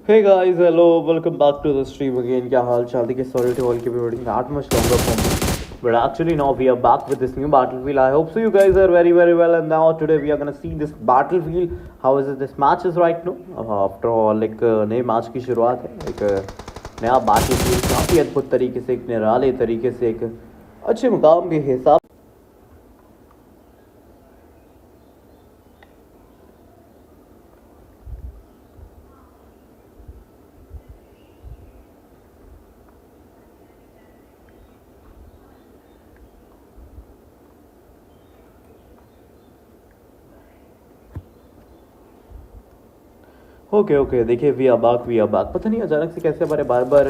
Hey guys, hello, welcome back to the stream again. क्या हाल चाल? देखिए sorry to all keep waiting that much longer for me, but actually now we are back with this new battlefield. I hope so you guys are very well, and now today we are gonna see this battlefield. How is it? This match is right now. After all, एक नए match की शुरुआत है, एक नया battlefield काफ़ी अद्भुत तरीके से, एक निराले तरीके से, एक अच्छे मुकाम के हिसाब ओके देखिए वी आर बैक पता नहीं अचानक से कैसे हमारे बार बार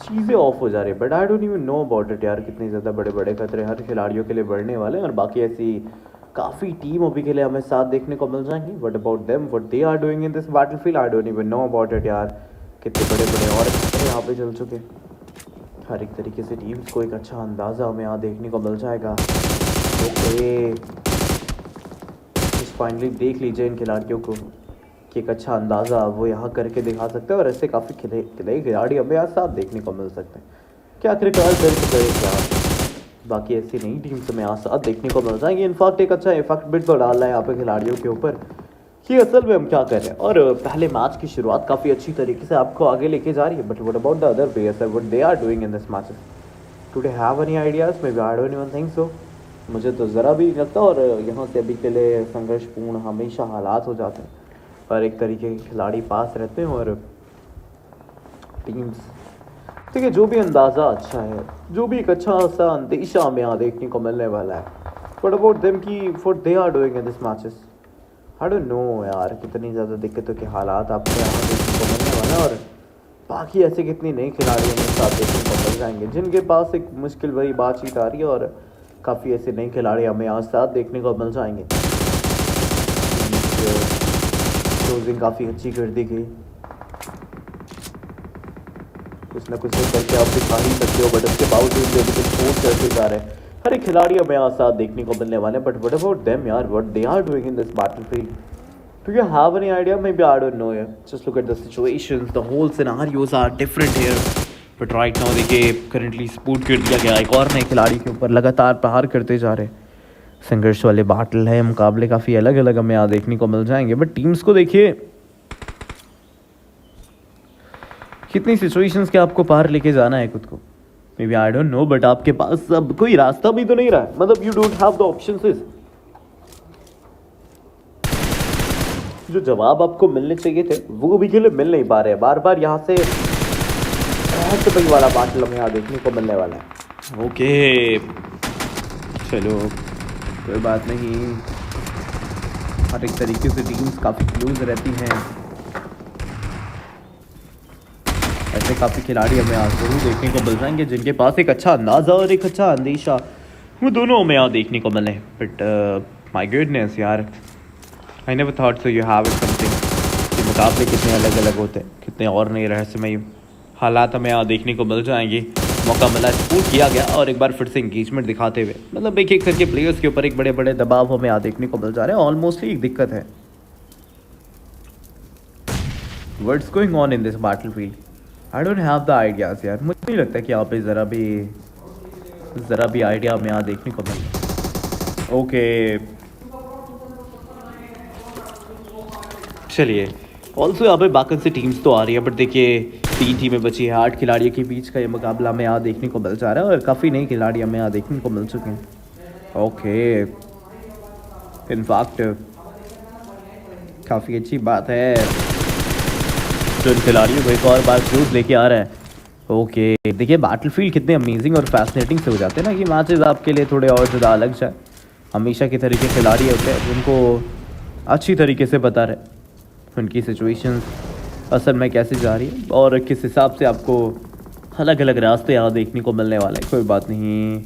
चीज़ें ऑफ हो जा रही है, but I don't even know about it यार। कितने ज़्यादा बड़े बड़े खतरे हर खिलाड़ियों के लिए बढ़ने वाले हैं, और बाकी ऐसी काफ़ी टीम अभी के लिए हमें साथ देखने को मिल जाएंगी। But about them what they are doing in this battlefield I don't even know about it यार। कितने बड़े बड़े और खतरे यहाँ पे चल चुके, हर एक तरीके से टीम्स को एक अच्छा अंदाज़ा हमें यहाँ देखने को मिल जाएगा। ओके फाइनली देख लीजिए इन खिलाड़ियों को कि एक अच्छा अंदाज़ा वो यहाँ करके दिखा सकते हैं, और ऐसे काफ़ी खिलाड़ी हमें यहाँ साथ देखने को मिल सकते हैं। क्या आखिरकार करे क्या, बाकी ऐसी नई टीम से हमें यहाँ साथ देखने को मिल जाएंगे। इनफैक्ट एक अच्छा इफेक्ट बिट तो डाल रहा है यहाँ पे खिलाड़ियों के ऊपर कि असल में हम क्या कर रहे हैं, और पहले मैच की शुरुआत काफ़ी अच्छी तरीके से आपको आगे लेके जा रही है। But what about the other players, what they are doing in this matches today, have any ideas? Maybe I don't even think so. मुझे तो ज़रा भी नहीं लगता, और यहाँ से अभी के लिए संघर्षपूर्ण हमेशा हालात हो जाते हैं, पर एक तरीके के खिलाड़ी पास रहते हैं और टीम्स ठीक है। जो भी अंदाज़ा अच्छा है, जो भी एक अच्छा सा अंदेशा हमें यहाँ देखने को मिलने वाला है। बट अबाउट देम की what they are doing in this matches I don't know यार। कितनी ज़्यादा दिक्कतों के हालात आपको यहाँ देखने को मिलने वाला है, और बाकी ऐसे कितनी नई खिलाड़ियों के साथ देखने को मिल जाएंगे जिनके पास एक मुश्किल भरी बातचीत आ रही है, और काफ़ी ऐसे नए खिलाड़ी हमें यहाँ साथ देखने को मिल जाएंगे। क्लोजिंग काफ़ी अच्छी कर दी गई, कुछ ना कुछ करके आप दिखा ही सकते हो, बट उसके बावजूद भी अभी कुछ फोर्स करते जा रहे हैं। हर एक खिलाड़ी हमें यहाँ साथ देखने को मिलने वाले हैं। बट व्हाट अबाउट देम यार, what they are doing in this battlefield? Do you have any idea? Maybe I don't know यार। Just look at the situations, the whole scenarios are different here. But right now देखिए currently spot कर दिया गया, एक और नए खिलाड़ी के ऊपर लगातार प्रहार करते जा रहे हैं। संघर्ष वाले बाटल है, मुकाबले काफ़ी अलग अलग हमें यहाँ देखने को मिल जाएंगे। बट टीम्स को देखिए कितनी सिचुएशंस के आपको पार लेके जाना है खुद को, maybe I don't know. But आपके पास अब कोई रास्ता भी तो नहीं रहा है, मतलब you don't have the options. जो जवाब आपको मिलने चाहिए थे वो भी के लिए मिल नहीं पा रहे हैं। बार बार यहाँ से रहस्यमयी वाला बाटल हमें यहाँ देखने को मिलने वाला है। ओके चलो कोई बात नहीं, हर एक तरीके से टीम्स काफ़ी क्लोज रहती हैं। ऐसे काफ़ी खिलाड़ी हमें यहाँ जरूर देखने को मिल जाएंगे जिनके पास एक अच्छा अंदाज़ा और एक अच्छा अंदेशा, वो दोनों हमें यहाँ देखने को मिले। बट माय गुडनेस यार, I never thought so you have it something. कि मुकाबले कितने अलग अलग होते हैं, कितने और नए रहस्यमय हालात हमें यहाँ देखने को मिल जाएंगे। मौका मिला, स्पूट किया गया, और एक बार फिर से इंगेजमेंट दिखाते हुए, मतलब एक एक करके प्लेयर्स के ऊपर एक बड़े बड़े दबाव हमें यहाँ देखने को मिल जा रहे हैं। ऑलमोस्टली एक दिक्कत है, what's going on in this battlefield I don't have the ideas यार। मुझे नहीं लगता कि यहाँ पे ज़रा भी आइडिया हमें यहाँ देखने को मिले। ओके चलिए, ऑल्सो यहाँ पे बाकी से टीम्स तो आ रही है, बट देखिए 3 टीमें बची है। 8 खिलाड़ियों के बीच का ये मुकाबला हमें यहाँ देखने को मिल जा रहा है, और काफ़ी नई खिलाड़ी हमें यहाँ देखने को मिल चुके हैं। ओके इनफैक्ट काफ़ी अच्छी बात है जो इन खिलाड़ियों को एक और बार क्रूज लेके आ रहा है। ओके देखिए बैटलफील्ड कितने अमेजिंग और फैसिनेटिंग से हो जाते हैं ना, कि मैचेस आपके लिए थोड़े और ज़्यादा अलग जाए। हमेशा की तरीके खिलाड़ी होते हैं जिनको अच्छी तरीके से बता रहे उनकी सिचुएशंस असल में कैसे जा रही है, और किस हिसाब से आपको अलग अलग रास्ते यहाँ देखने को मिलने वाले हैं। कोई बात नहीं,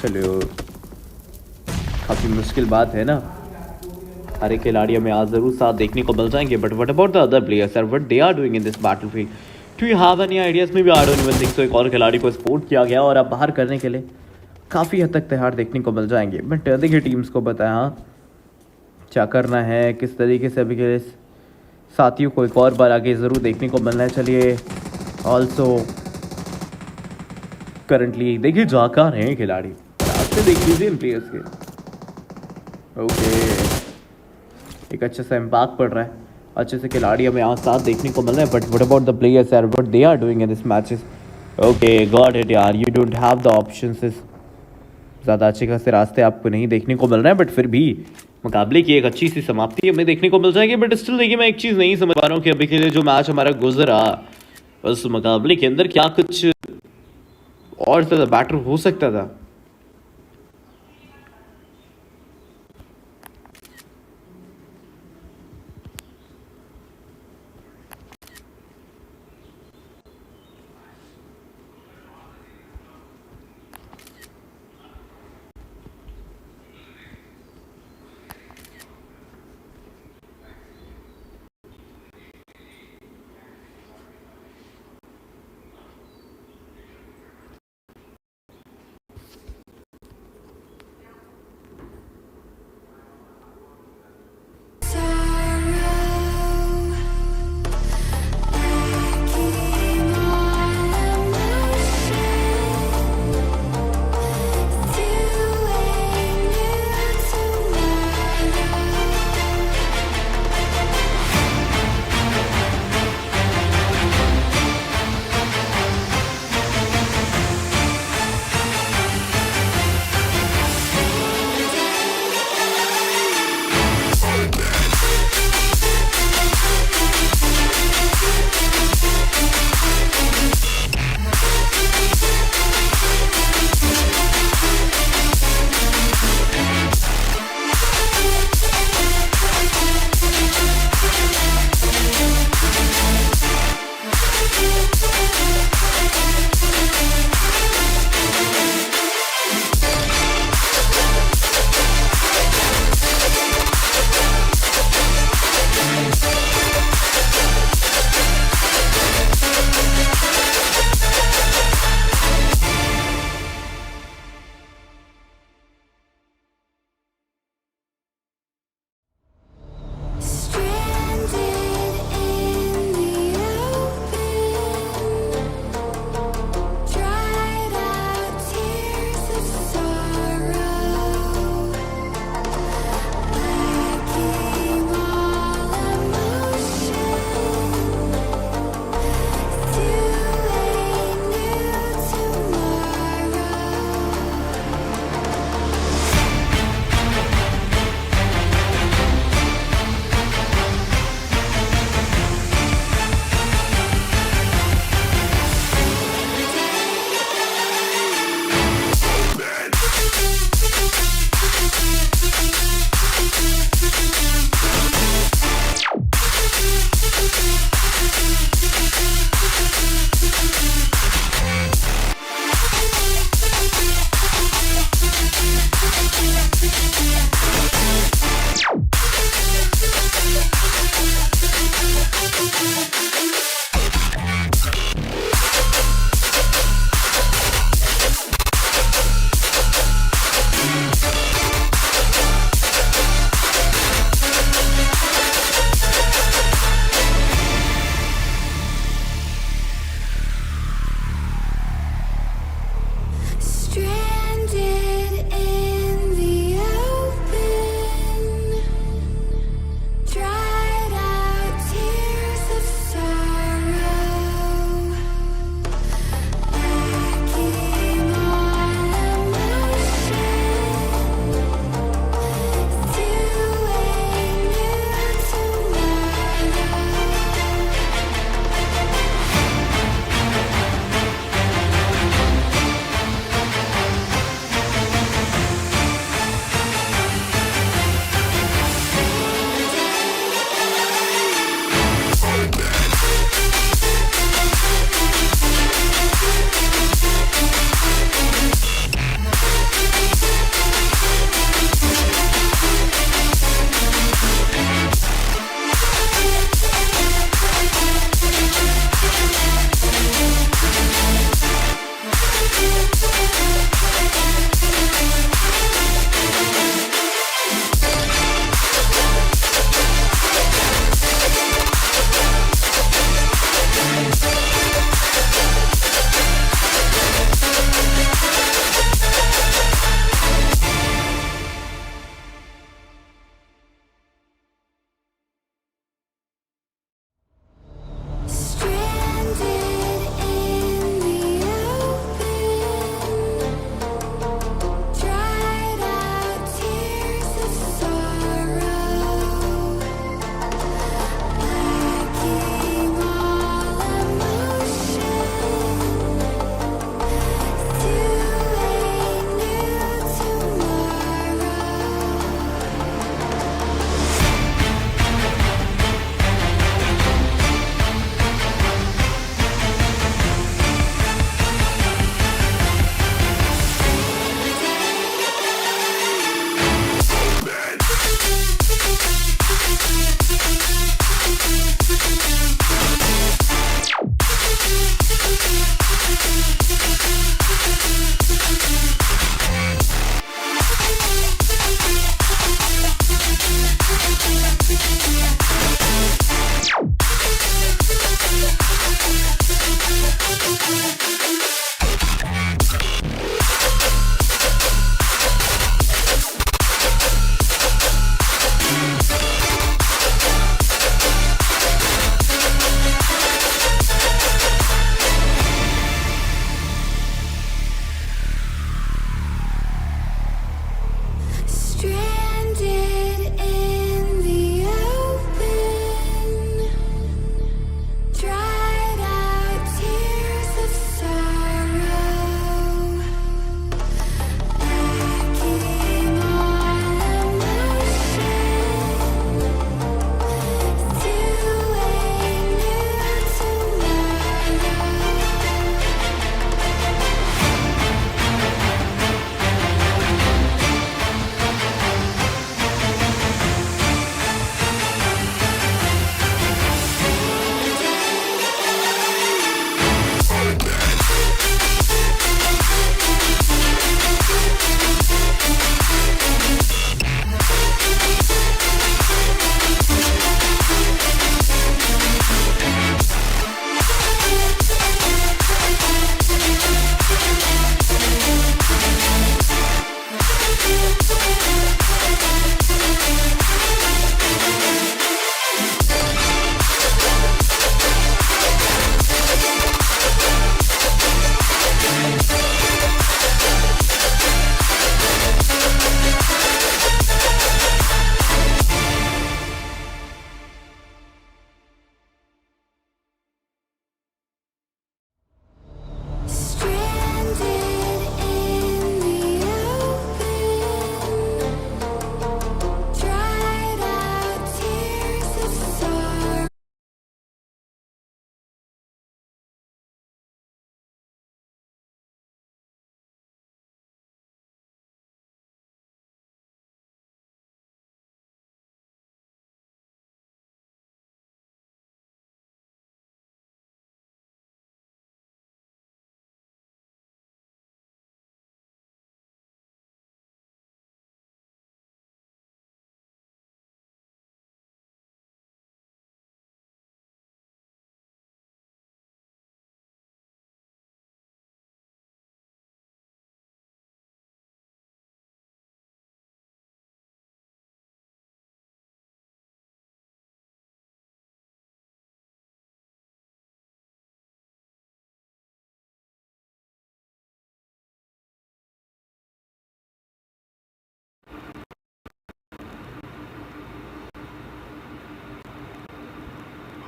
चलो काफ़ी मुश्किल बात है ना, हर एक खिलाड़ी हमें आज ज़रूर साथ देखने को मिल जाएंगे। But what about the other players sir, what they are doing in this battlefield? Do you have any ideas? Maybe I don't even think so. एक और खिलाड़ी को स्पोर्ट किया गया, और अब बाहर करने के लिए काफ़ी हद तक तैयार देखने को मिल जाएंगे। बट देखिए टीम्स को बताया क्या करना है, किस तरीके से अभी के साथियों को एक और बार आगे ज़रूर देखने को मिलना है। चलिए ऑल्सो करंटली देखिए जा कहाँ रहे हैं खिलाड़ी, रास्ते देख लीजिए इन प्लेयर्स के। ओके, एक अच्छे से इम्पैक्ट पड़ रहा है, अच्छे से खिलाड़ी हमें यहाँ साथ देखने को मिल रहे हैं। But what about the players यार, what they are doing in this matches. Okay got it यार, you don't have the options. ज़्यादा अच्छे खासे रास्ते आपको नहीं देखने को मिल रहे हैं, बट फिर भी मुकाबले की एक अच्छी सी समाप्ति हमें देखने को मिल जाएगी। बट स्टिल देखिए, मैं एक चीज़ नहीं समझ पा रहा हूँ कि अभी के लिए जो मैच हमारा गुजरा उस मुकाबले के अंदर क्या कुछ और ज़्यादा बेटर हो सकता था।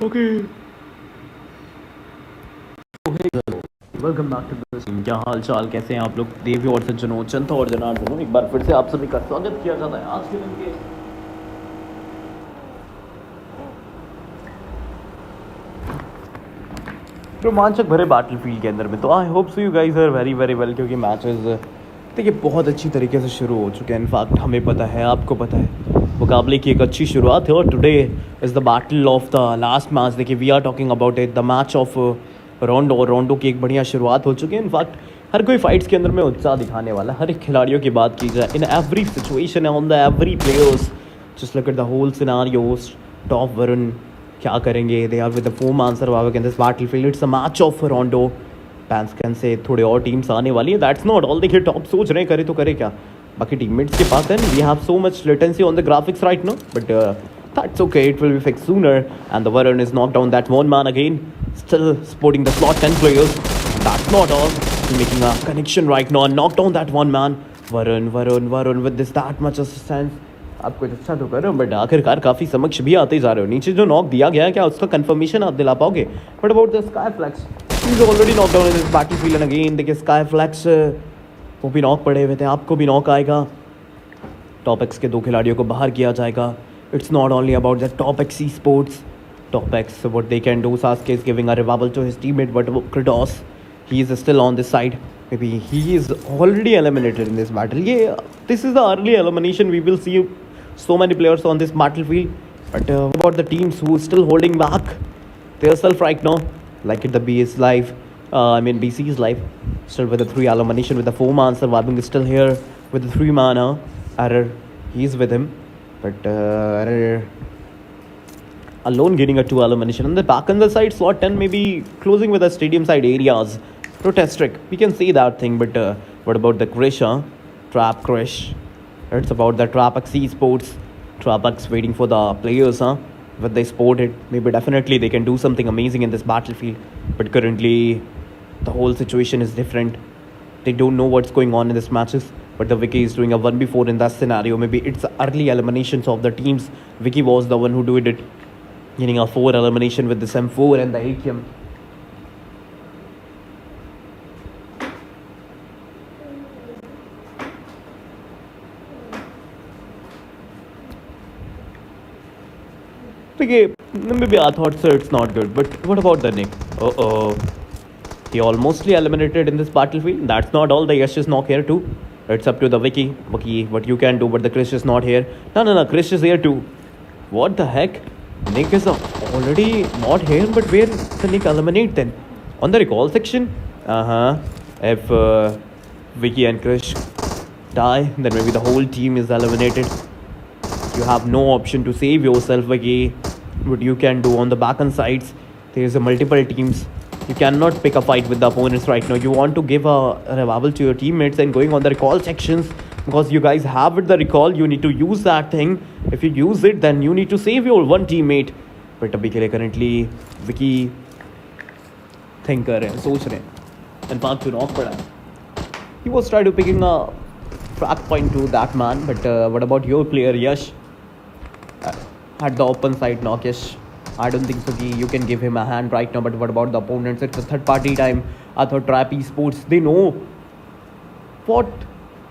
Okay. Welcome back to the stream. क्या हाल चाल, कैसे हैं आप लोग? देवी और सज्जनों, चंथा और जनार्दनों, एक बार फिर से आप सभी का स्वागत किया जाता है आज के दिन के रोमांचक भरे बैटलफील्ड के अंदर में। तो I hope so you guys are very very well, क्योंकि मैचेस देखिए बहुत अच्छी तरीके से शुरू हो चुके हैं। इनफैक्ट हमें पता है, आपको पता है, मुकाबले की एक अच्छी शुरुआत है। और today is the battle of the last match. देखिए we are talking about it, the match of Rondo की एक बढ़िया शुरुआत हो चुकी है। इनफैक्ट हर कोई फाइट्स के अंदर में उत्साह दिखाने वाला है। हर एक खिलाड़ियों की बात की जाए, in every situation on the every players, just look at the whole scenarios. Top Varun क्या करेंगे? They are with the 4 man survivor in this battlefield. It's a match of रोंडो। Fans can say थोड़े और टीम्स आने वाली है, that's not all. देखिए top सोच रहे करे तो करे क्या, बाकी टीममेट्स के पास है। We have so much latency on the graphics right no, but that's okay, it will be fixed sooner. And the Varun is knocked down that one man again, still sporting the slot 10 players. That's not all. He's making a connection right now and knocked down that one man. Varun with this that much assistance. आप कुछ अच्छा तो कर रहे हो, but आखिरकार काफ़ी समक्ष भी आते जा रहे हो। नीचे जो नॉक दिया गया है, क्या उसका कंफर्मेशन आप दिला पाओगे? But about the sky flax, he is already knock down in this battlefield and again देखिए स्काई फ्लैक्स वो भी नॉक पड़े हुए थे। आपको भी नॉक आएगा। टॉप एक्स के 2 खिलाड़ियों को बाहर किया जाएगा। It's not only about the top X Esports. Top X, what they can do. Sasuke is giving a revival to his teammate, but Kratos, he is still on this side. Maybe he is already eliminated in this battle. Yeah, this is the early elimination. We will see so many players on this battlefield. But what about the teams who is still holding back themselves right now? Like it, the B is live. BC is live. Still with the 3 elimination, with the 4 man surviving is still here with the 3 man. Error, he is with him. But alone getting a 2 elimination. On the back on the side, slot 10 maybe closing with the stadium side areas. Protest trick, we can see that thing. But what about the Krish? Trap Krish. It's about the Trap X Esports. Trap X waiting for the players. When they sport it, maybe definitely they can do something amazing in this battlefield. But currently, the whole situation is different. They don't know what's going on in these matches. But the Vicky is doing a 1v4 in that scenario. Maybe it's early eliminations of the teams. Vicky was the one who did it, getting a 4 elimination with this M4 and the AKM. Okay, maybe I thought so. It's not good. But what about the Nick? He almostly eliminated in this battlefield. That's not all. The Yash is not here too. It's up to the Vicky, what you can do, but the Krish is not here. No, Krish is here too. What the heck? Nick is already not here, but where the Nick eliminate then? On the recall section? If Vicky and Krish die, then maybe the whole team is eliminated. You have no option to save yourself, Vicky. What you can do on the back end sides, there's multiple teams. You cannot pick a fight with the opponents right now. You want to give a revival to your teammates and going on the recall sections, because you guys have the recall. You need to use that thing. If you use it, then you need to save your one teammate. But अभी के लिए currently Vicky think कर रहे हैं, सोच रहे हैं। In fact, knock पड़ा है. He was trying to picking a track point to that man. But what about your player Yash? At the open side knock, Yash. I don't think so you can give him a hand right now. But what about the opponents? It's a third party time. I thought Trap Esports, they know what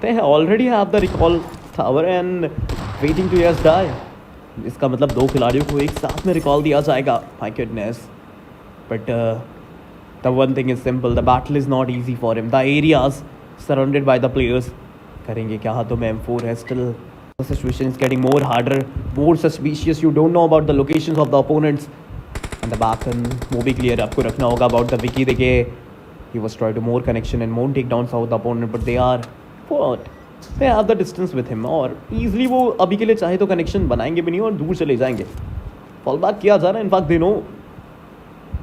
they already have the recall tower and waiting to just die. इसका मतलब 2 खिलाड़ियों को एक साथ में recall दिया जाएगा. My goodness. But the one thing is simple. The battle is not easy for him. The areas surrounded by the players. करेंगे क्या? हाथों में M4 है still. The situation is getting more harder, more suspicious. You don't know about the locations of the opponents. And the back end वो भी clear आपको रखना होगा about the Vicky. देखिए he was trying to more connection and more takedowns of the opponent, but they are what? They have the distance with him. और easily वो अभी के लिए चाहे तो connection बनाएंगे भी नहीं और दूर चले जाएंगे. Fall back किया जा रहा है. In fact, they know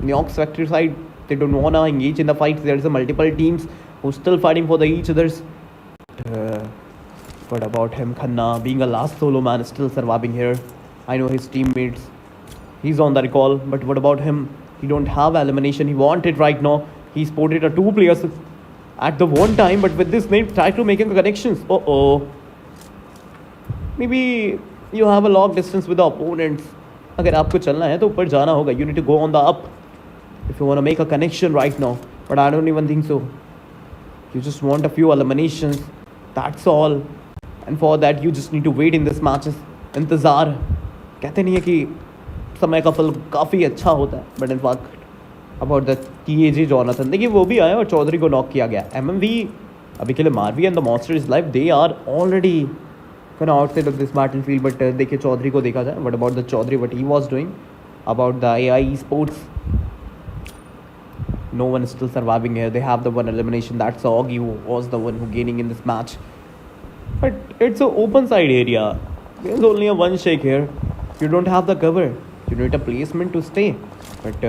Neox factory side, they don't wanna engage in the fight. There is a multiple teams who still fighting for the each others. What about him? Khanna being a last solo man, still surviving here. I know his teammates. He's on the recall, but what about him? He don't have elimination. He wanted right now. He spotted a 2 players at the one time, but with this name, try to making connections. Maybe you have a long distance with the opponents. अगर आपको चलना है तो ऊपर जाना होगा. You need to go on the up if you want to make a connection right now. But I don't even think so. You just want a few eliminations. That's all. And for that you just need to wait in this matches. इंतज़ार. कहते नहीं है कि समय का फल काफ़ी अच्छा होता है. But in fact about the TAG Jonathan, देखिए वो भी आए और चौधरी को नॉक किया गया. MMV अभी के लिए मारवी and the monster is life. They are already kind of outside of this battlefield. But देखिए चौधरी को देखा जाए. What about the Chaudhary, what he was doing? About the AI Esports, no one is still surviving here. They have the one elimination. That's Augie who was the one who gaining in this match. But it's an open side area. There's only a one shake here. You don't have the cover. You need a placement to stay. But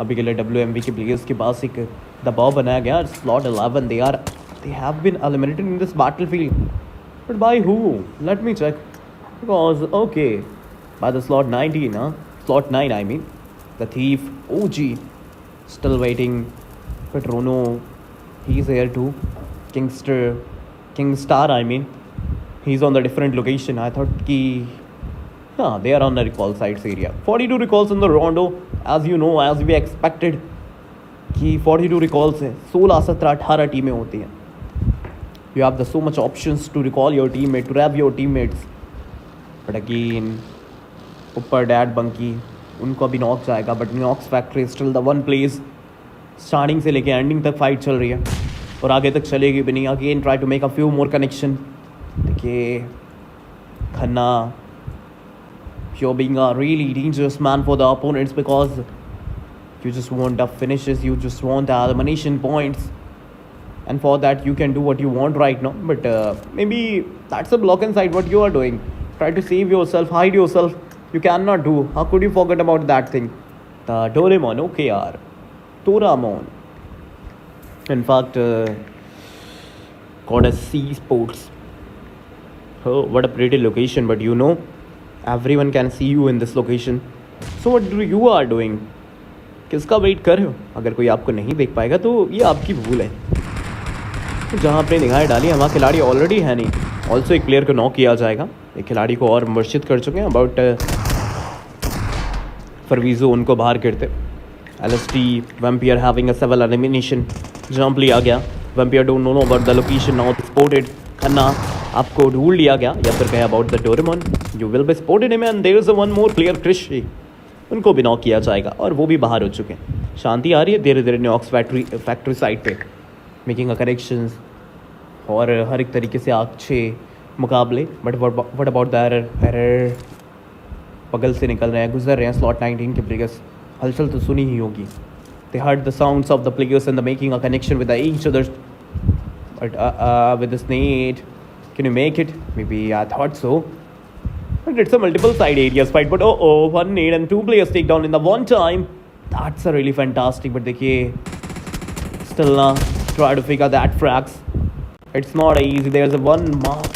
अभी के लिए WMV के players के पास एक दबाव बनाया गया. Slot 11. They have been eliminated in this battlefield. But by who? Let me check. Because, okay, by the slot 19, slot 9, I mean. The Thief, OG, still waiting. But Rono, he's here too. Kingstar, I mean. He's on the different location. I thought they are on the recall sites area. 42 recalls in the Rondo. As you know, as we expected, कि 42 recalls है. 16, 17, 18 टीमें होती हैं. You have so much options to recall your teammate, to grab your teammates. But again, ऊपर डैड बंकी उनको अभी नॉक जाएगा. But knocks factory still the one place. Starting से लेके एंडिंग तक फाइट चल रही है और आगे तक चलेगी भी नहीं. Again try to make a few more connection. देखिए Khanna, you're being a really dangerous man for the opponents because you just want the finishes, you just want the elimination points. And for that you can do what you want right now. But maybe that's a block inside what you are doing. Try to save yourself, hide yourself. You cannot do. How could you forget about that thing? The Doraemon, okay yaar. Doraemon. In fact, called as Esports. Oh, what a pretty location. But you know, everyone can see you in this location. So what you are doing? किसका wait कर रहे हो? अगर कोई आपको नहीं देख पाएगा तो ये आपकी भूल है. जहाँ आपने निगाहें डाली वहाँ खिलाड़ी ऑलरेडी है नहीं. ऑल्सो एक प्लेयर को नॉक किया जाएगा. एक खिलाड़ी को और मुर्शिद कर चुके हैं. अबाउट फरवीज़ो उनको बाहर करते. LST vampire having a 7 elimination. Jump लिया गया. Vampire don't know about the location now spotted. Khanna आपको ढूंढ लिया गया या फिर कहे about the Doraemon. You will be spotted him and there is a one more player Krish. उनको भी नॉक किया जाएगा और वो भी बाहर हो चुके हैं. शांति आ रही है धीरे धीरे नॉक्स फैक्ट्री साइड पे. मेकिंग अ करेक्शंस और हर एक तरीके से अच्छे मुकाबले. But what about the error. बगल से निकल रहे हैं, गुजर रहे हैं स्लॉट 19 के प्लेयर्स. हलचल तो सुनी ही होगी. They heard the sounds of the players and the making a connection with each other. But with this need can you make it? Maybe I thought so. But it's a multiple side areas fight. But one need and 2 players take down in the one time. That's a really fantastic. But देखिए still try to figure that frags. It's not easy. There's a one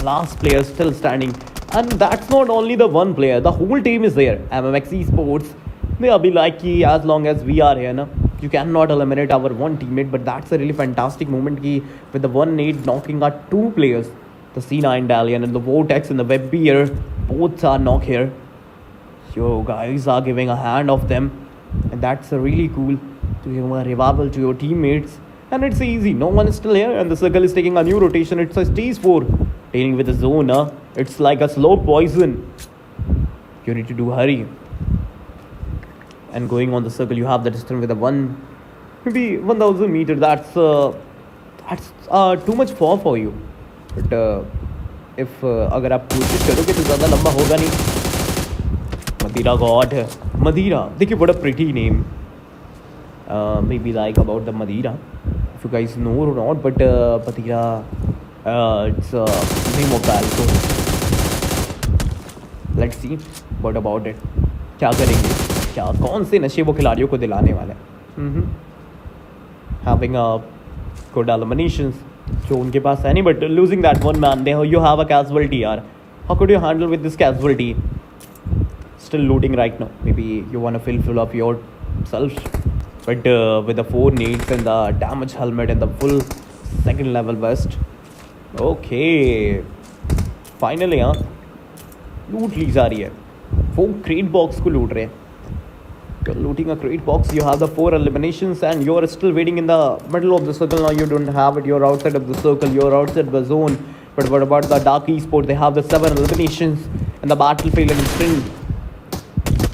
last player still standing. And that's not only the one player. The whole team is there. MMX Esports. They are be like as long as we are here, you cannot eliminate our one teammate. But that's a really fantastic moment with the one need knocking out 2 players. The C9 Dalian and the Vortex and the Web Beer. Both are knock here. You guys are giving a hand of them. And that's really cool to give a revival to your teammates. And it's easy. No one is still here. And the circle is taking a new rotation. It's a stage 4. Dealing with the zone. It's like a slow poison. You need to do hurry. And going on the circle, you have the distance with the maybe 1000 meters. That's too much far for you. But if अगर आप कोशिश करोगे तो ज़्यादा लंबा होगा नहीं. मदीरा God है. मदीरा देखिए what a pretty name. Maybe like about the Madeira, if you guys know or not. But Madeira, it's name of the alcohol. Let's see what about it. क्या करेंगे, क्या कौन से नशे वो खिलाड़ियों को दिलाने वाले हैं. Having a good eliminations जो उनके पास है नहीं. But losing that one man, you have a casualty यार. How could you handle with this casualty? Still looting right now. Maybe you want to fill up your self. But with the 4 needs and the damage helmet and the full second level vest. Okay finally loot ली जा रही है. वो crate box को लूट रहे हैं. You're looting a crate box. You have the 4 eliminations and you're still waiting in the middle of the circle. Now you don't have it. You're outside of the circle. You're outside the zone. But what about the Dark Esports? They have the 7 eliminations in the battlefield and still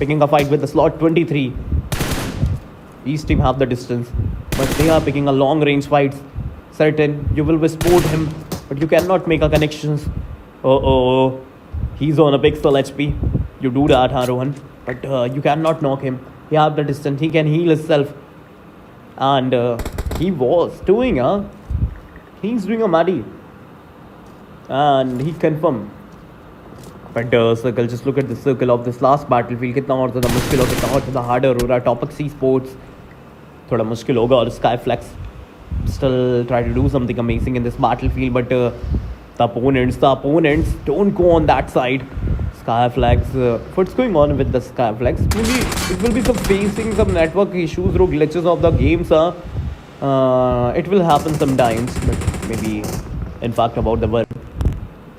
picking a fight with the slot 23. Each team have the distance, but they are picking a long range fights. Certain you will sport him, but you cannot make a connections. He's on a pixel HP. You do that, huh, Rohan? But you cannot knock him. He have the distance. He can heal himself. And he was doing he's doing a Maddie. And he confirmed. But circle, just look at the circle of this last battlefield. कितना और ज़्यादा मुश्किल हो, कितना और ज़्यादा harder हो रहा है. Topic Esports थोड़ा मुश्किल होगा और Skyflex still try to do something amazing in this battlefield. But the opponents don't go on that side. Skyflex, what's going on with the Skyflex? Maybe it will be facing some network issues or glitches of the games. It will happen sometimes, but maybe in fact about the work.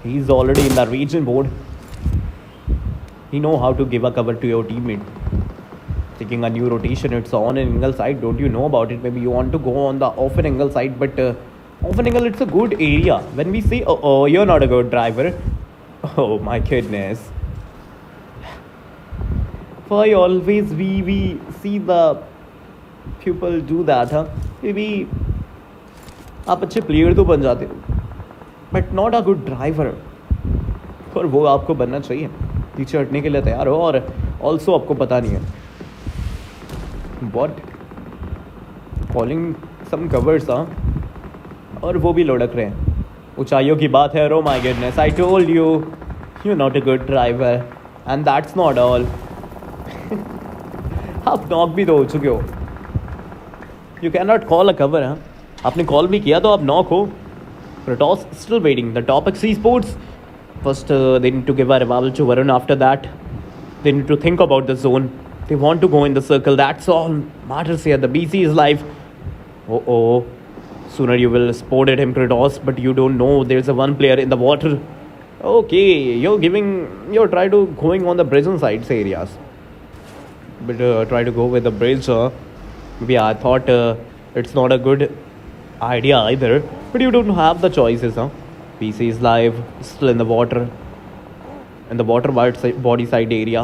He's already in the region board. He know how to give a cover to your teammate. Taking a new rotation, it's on an angle side. Don't you know about it? Maybe you want to go on the off an angle side, but off an angle, it's a good area. When we say, oh, you're not a good driver. Oh my goodness. Why always we see the people do that, huh? Maybe आप अच्छे player तो बन जाते हो, but not a good driver. और वो आपको बनना चाहिए. पीछे हटने के लिए तैयार हो और ऑल्सो आपको पता नहीं है वॉट कॉलिंग सम कवर्स, और वो भी लुढ़क रहे हैं. ऊंचाइयों की बात है. रो my goodness, I told you you not a good driver and that's not all. आप नॉक भी तो हो चुके हो. You can not call a cover. हाँ, आपने कॉल भी किया तो आप नॉक हो. Kratos still waiting. The top Esports first they need to give a revival to Varun. After that they need to think about the zone. They want to go in the circle. That's all matters here. The BC is live. Sooner you will spotted him, Kratos, but you don't know there's a one player in the water. Okay, you're try to going on the prison sides areas, but try to go with the bridge. Maybe I thought it's not a good idea either, but you don't have the choices. PC is live, still in the water, in the water body side area.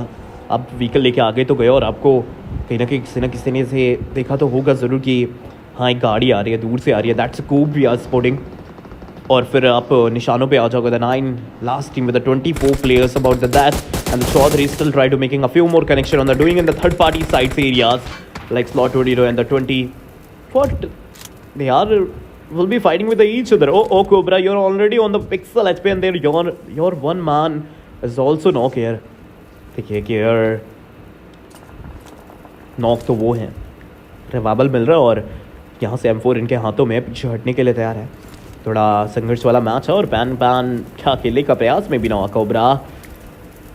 आप vehicle लेके आगे तो गए और आपको कहीं ना कहीं किसी ने से देखा तो होगा ज़रूर कि हाँ एक गाड़ी आ रही है, दूर से आ रही है. That's coop we are spotting. और फिर आप निशानों पे आ जाओगे. The 9 last team with the 24 players about the that, and the Chaudhary still try to making a few more connection on the doing in the third party sites areas like slot 22 and the 20. What they will be fighting with each other. Oh Cobra, you're already on the pixel HP and there your one man is also knock here. देखिए कि यार knock तो वो हैं. Revival मिल रहा है और यहाँ से M4 इनके हाथों में पीछे हटने के लिए तैयार है. थोड़ा संघर्ष वाला मैच है और पैन क्या खेलने का प्रयास में भी ना. Cobra,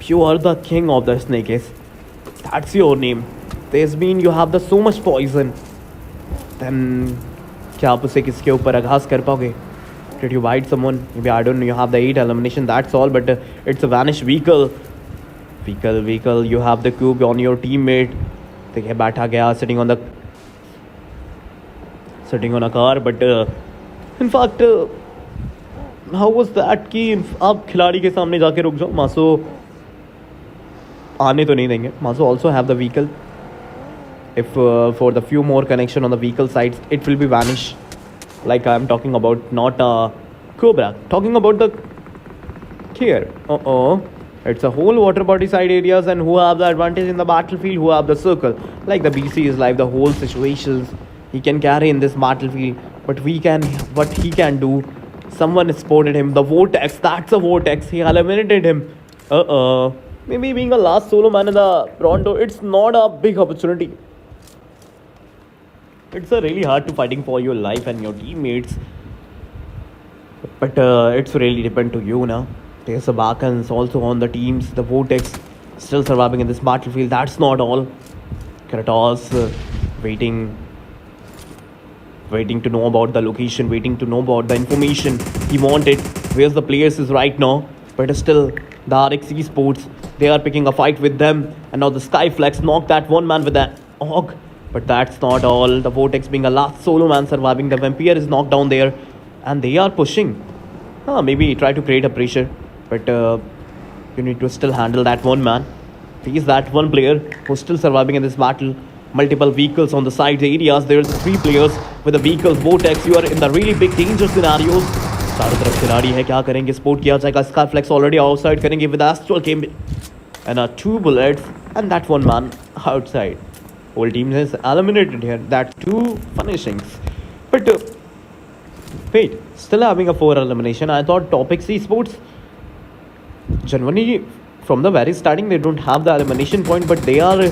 you are the king of the snakes. That's your name. This mean you have the so much poison. Then क्या आप उसे किसके ऊपर आघात कर पाओगे? Did you bite someone? Maybe I don't know. You have the 8 elimination. That's all. But it's a vanished vehicle. You have the cube on your teammate. देखिए बैठा गया sitting on a car. But in fact how was that कि आप खिलाड़ी के सामने जाके रुक जाओ. मासो आने तो नहीं देंगे. मासो also have the vehicle. If for the few more connection on the vehicle sides, it will be vanish. Like I am talking about, not Cobra. Talking about the here. It's a whole water body side areas, and who have the advantage in the battlefield, who have the circle. Like the BC is live, the whole situations he can carry in this battlefield. But what he can do, someone spotted him. The vortex, that's a vortex. He eliminated him. Maybe being a last solo man in the Toronto, it's not a big opportunity. It's a really hard to fighting for your life and your teammates. But it's really depend to you now. There's a Bakans also on the teams. The Vortex still surviving in this battlefield. That's not all. Kratos waiting to know about the location, waiting to know about the information he wanted. Where's the players is right now. But still, the RX Esports They are picking a fight with them. And now the Skyflex knocked that one man with that AUG. But that's not all. The Vortex being a last solo man surviving. The Vampire is knocked down there. And they are pushing. Maybe try to create a pressure. But you need to still handle that one man. He's that one player who's still surviving in this battle. Multiple vehicles on the side areas. There's 3 players with the vehicles. Vortex, you are in the really big danger scenarios. चारों तरफ खिलाड़ी है, क्या करेंगे? Sport किया जाएगा. Skyflex already outside करेंगे with Astral came and 2 bullets and that one man outside. Whole team is eliminated here. That 2 finishings. But wait, still having a 4 elimination. I thought Topics Esports generally from the very starting they don't have the elimination point, but they are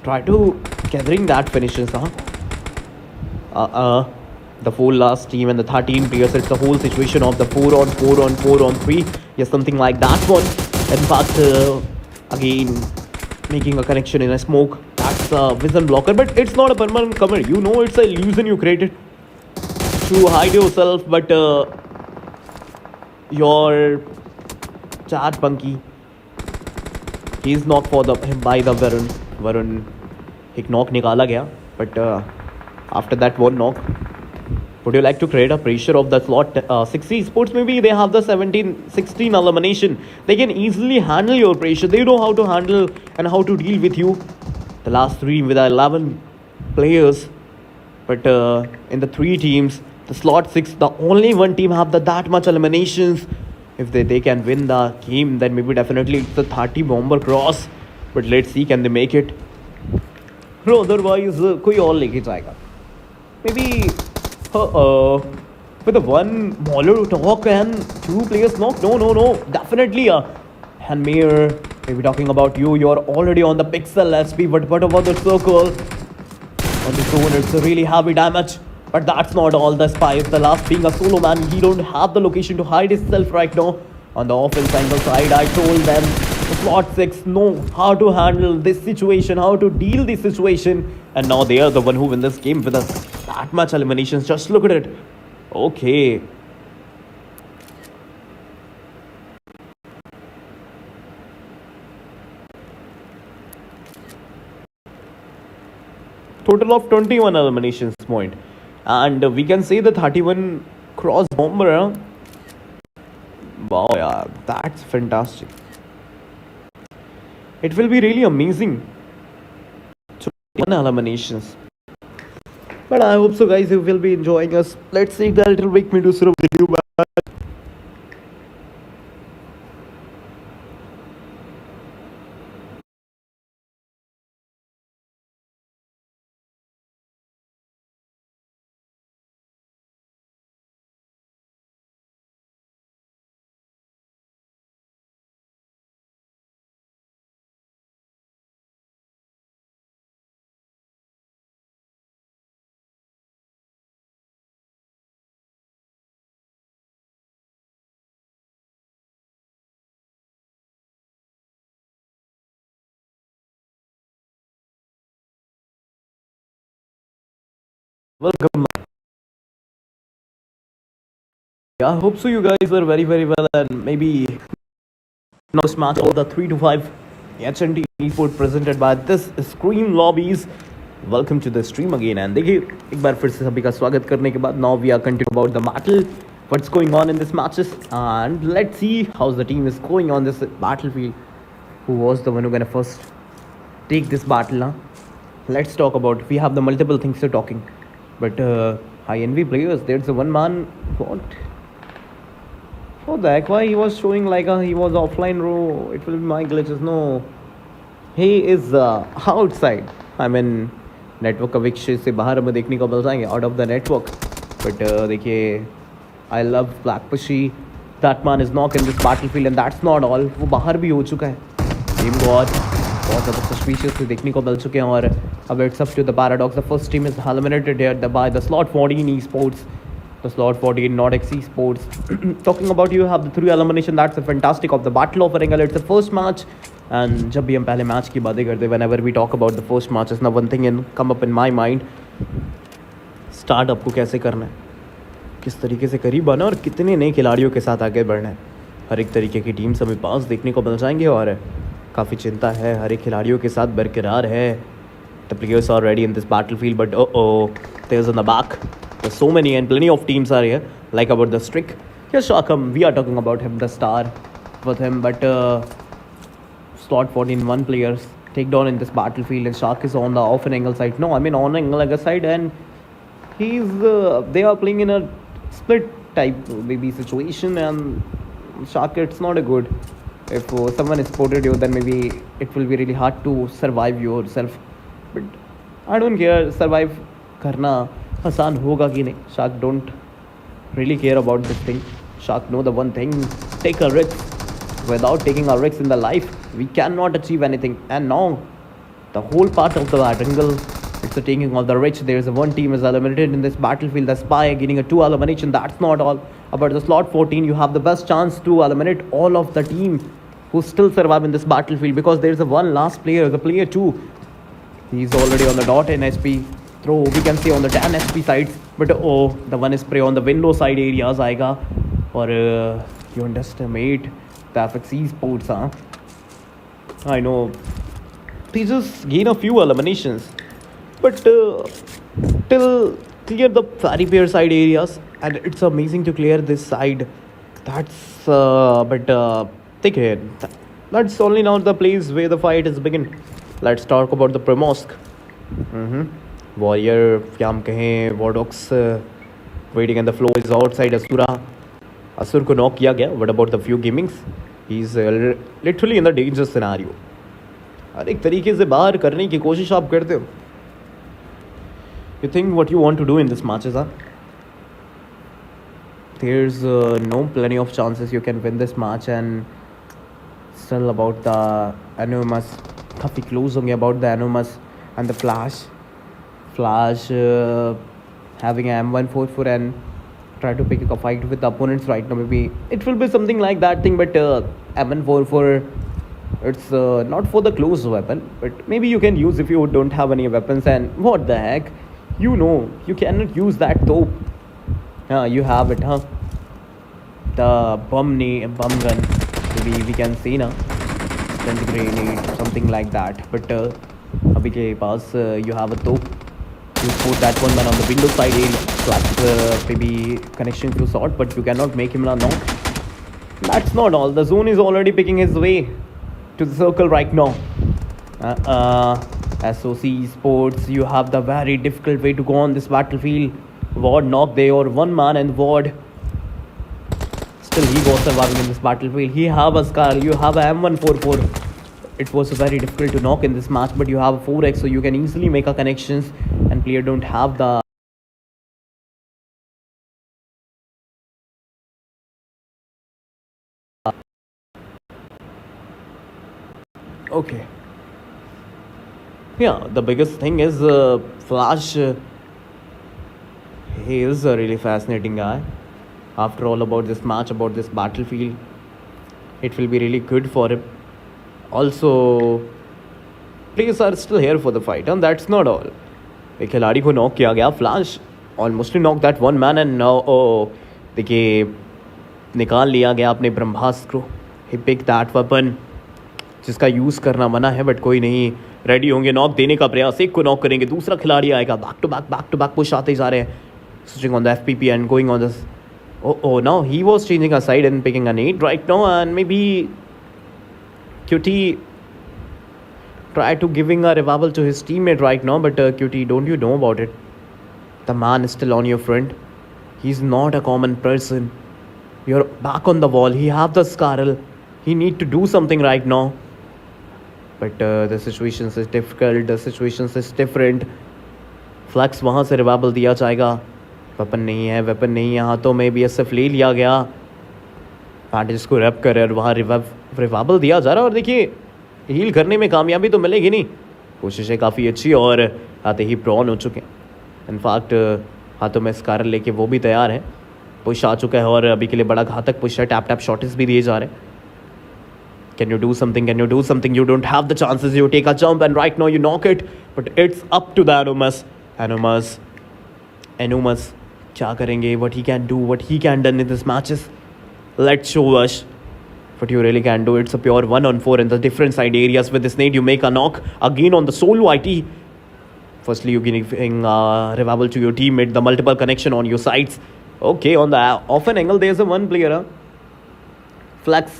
try to gathering that finishes. The 4 last team and the 13 players. It's the whole situation of the 4 on 4 on 4 on 3. Yes, something like that one. In fact, again making a connection in a smoke. That's a vision blocker, but it's not a permanent cover. You know, it's an illusion you created to hide yourself, but your chat punky, he's knocked for the by the Varun. एक knock निकाला गया, but after that one knock, would you like to create a pressure of the slot 6 Esports? Maybe they have the 17-16 elimination. They can easily handle your pressure. They know how to handle and how to deal with you. The last 3 with the 11 players, but in the 3 teams, the slot 6, the only one team have that much eliminations. If they can win the game, then maybe definitely it's the 30 bomber cross. But let's see, can they make it? No, otherwise कोई और लेके जाएगा. Maybe with the 1 Mauler talk and 2 players knocked. No, definitely and Mayor, maybe talking about you. You're already on the pixel SP, but what about the circle? On the zone, it's a really heavy damage. But that's not all. The Spy, the last being a solo man, he don't have the location to hide himself right now. On the offense angle side, I told them the slot 6 know how to handle this situation, how to deal this situation, and now they are the one who win this game with that much eliminations. Just look at it. Okay. Total of 21 eliminations point. And we can say the 31 cross bomber. Wow, yeah, that's fantastic. It will be really amazing to win eliminations. But I hope so, guys. You will be enjoying us. Let's take that little break. Me to serve the video back. Welcome. Yeah, I hope so. You guys were very, very well, and maybe now match of the 3-5 HNT Esports presented by this Scream Lobbies. Welcome to the stream again, and देखिए एक बार फिर से सभी का स्वागत करने के बाद now we are continuing about the battle, what's going on in this matches, and let's see how the team is going on this battlefield. Who was the one who gonna first take this battle? Let's talk about. We have the multiple things to talking. But high envy players, there's the one man. What the heck? Why he was showing like he was offline row? It will be my glitches. No, he is outside. I mean, network का विषय से बाहर हमें देखने को मिल जाएंगे out of the network. But देखिए, I love Black Pushy. That man is knocked in this battlefield, and that's not all. वो बाहर भी हो चुका है. Game God. बहुत ज़्यादा suspicious देखने को मिल चुके हैं और अब it's up to the Paradox. The first team is eliminated here by the slot 14 Esports. The slot 14 Nordic Esports. Talking about you have the 3 elimination. That's a fantastic of the battle offering. It's the first match. And जब भी हम पहले match की बातें करते, whenever we talk about the first matches, now one thing in come up in my mind. Start आपको कैसे करना है, किस तरीके से करीब आना और कितने नए खिलाड़ियों के साथ आगे बढ़ना है. हर एक तरीके की टीम्स हमें पास देखने को मिल जाएंगे और काफ़ी चिंता है हर एक खिलाड़ियों के साथ बरकरार है. The players are ready in this battlefield, but there's in the back. There's so many and plenty of teams are here. Like about the Strick. Yes, Shakam, we are talking about him, the star with him, but slot 14, one players take down in this battlefield, and Shark is on the off and angle side. No, I mean on angle side, and he's they are playing in a split type maybe situation, and Shark, it's not a good. If someone has spotted you, then maybe it will be really hard to survive yourself. But I don't care, survive करना आसान होगा कि नहीं. Shark don't really care about this thing. Shark know the one thing: take a risk. Without taking a risk in the life, we cannot achieve anything. And now, the whole part of the angle, it's the taking of the rich. There's one team is eliminated in this battlefield. The Spy getting a 2 elimination. That's not all. About the slot 14, you have the best chance to eliminate all of the team who still survive in this battlefield, because there's a one last player, the player 2. He's already on the dot in SP. Throw, we can see on the 10 SP sides. But the one is spray on the window side areas aega. Or you underestimate the FX Esports, huh? I know. They just gain a few eliminations. But till clear the fairy pair side areas. And it's amazing to clear this side. That's take it. That's only now the place where the fight is begin. Let's talk about the Primosk. Warrior, क्या हम कहें, Wardox waiting and the flow is outside Asura. Asur को knock किया गया. What about the few gamings? He's literally in the danger scenario. हर एक तरीके से बाहर करने की कोशिश आप करते हो. You think what you want to do in this matches, huh? There's no plenty of chances you can win this match, and still about the Anonymous, काफ़ी close होंगे about the Anonymous and the Flash having a M144 and try to pick a fight with the opponents right now. Maybe it will be something like that thing, but M144, it's not for the close weapon, but maybe you can use if you don't have any weapons. And what the heck, you know, you cannot use that though. You have it, huh? The bum gun, maybe we can see now, stun grenade, something like that. But abhi ke paas you have a though. You put that one man on the window side area, plus maybe connection to shot, but you cannot make him a knock. That's not all. The zone is already picking his way to the circle right now. SOC Esports, you have the very difficult way to go on this battlefield. Ward knocked there, one man, and Ward still he was surviving in this battlefield. He have a Scar, you have a M144. It was very difficult to knock in this match, but you have a 4x, so you can easily make a connections, and player don't have the okay. Yeah, the biggest thing is Flash. He is a really fascinating guy. After all, about this match, about this battlefield, it will be really good for him. Also, players are still here for the fight, and that's not all. एक खिलाड़ी को knock किया गया. Flash almostly knock that one man, and देखिए निकाल लिया गया अपने ब्रह्मास्त्र को. ही पिक दैट वेपन जिसका यूज़ करना मना है, बट कोई नहीं, रेडी होंगे नॉक देने का प्रयास. एक को नॉक करेंगे, दूसरा खिलाड़ी आएगा. बैक टू बैक पुश आते जा रहे हैं. Switching on the FPP and going on this. Now he was changing a side and picking a nade right now, and maybe QT try to giving a revival to his teammate right now, but QT, don't you know about it? The man is still on your front. He's not a common person. You're back on the wall. He have the Scarl. He need to do something right now. But the situation is difficult. The situation is different. Flex वहाँ से revival दिया जाएगा. Weapon नहीं है हाथों में. BSF ले लिया गया. पैंटेज को रैप कर और वहाँ रिवाइवल दिया जा रहा है. और देखिए हील करने में कामयाबी तो मिलेगी नहीं. कोशिशें काफ़ी अच्छी और आते ही प्रॉन हो चुके हैं. इनफैक्ट हाथों में स्कार लेके वो भी तैयार है. पुश आ चुका है और अभी के लिए बड़ा घातक पुश है. टैप शॉट्स भी दिए जा रहे हैं. Can you do something? You don't have the chances. You take a jump and right now you knock it. But it's up to the Anomas. क्या करेंगे? What he can do, what he can done in this matches. Let's show us. what you really can do. It's a pure 1-on-4 in the different side areas. With this nade, you make a knock again on the solo IT. Firstly, you're giving revival to your teammate, the multiple connection on your sides. Okay, on the off an angle, there's a one player. Flex.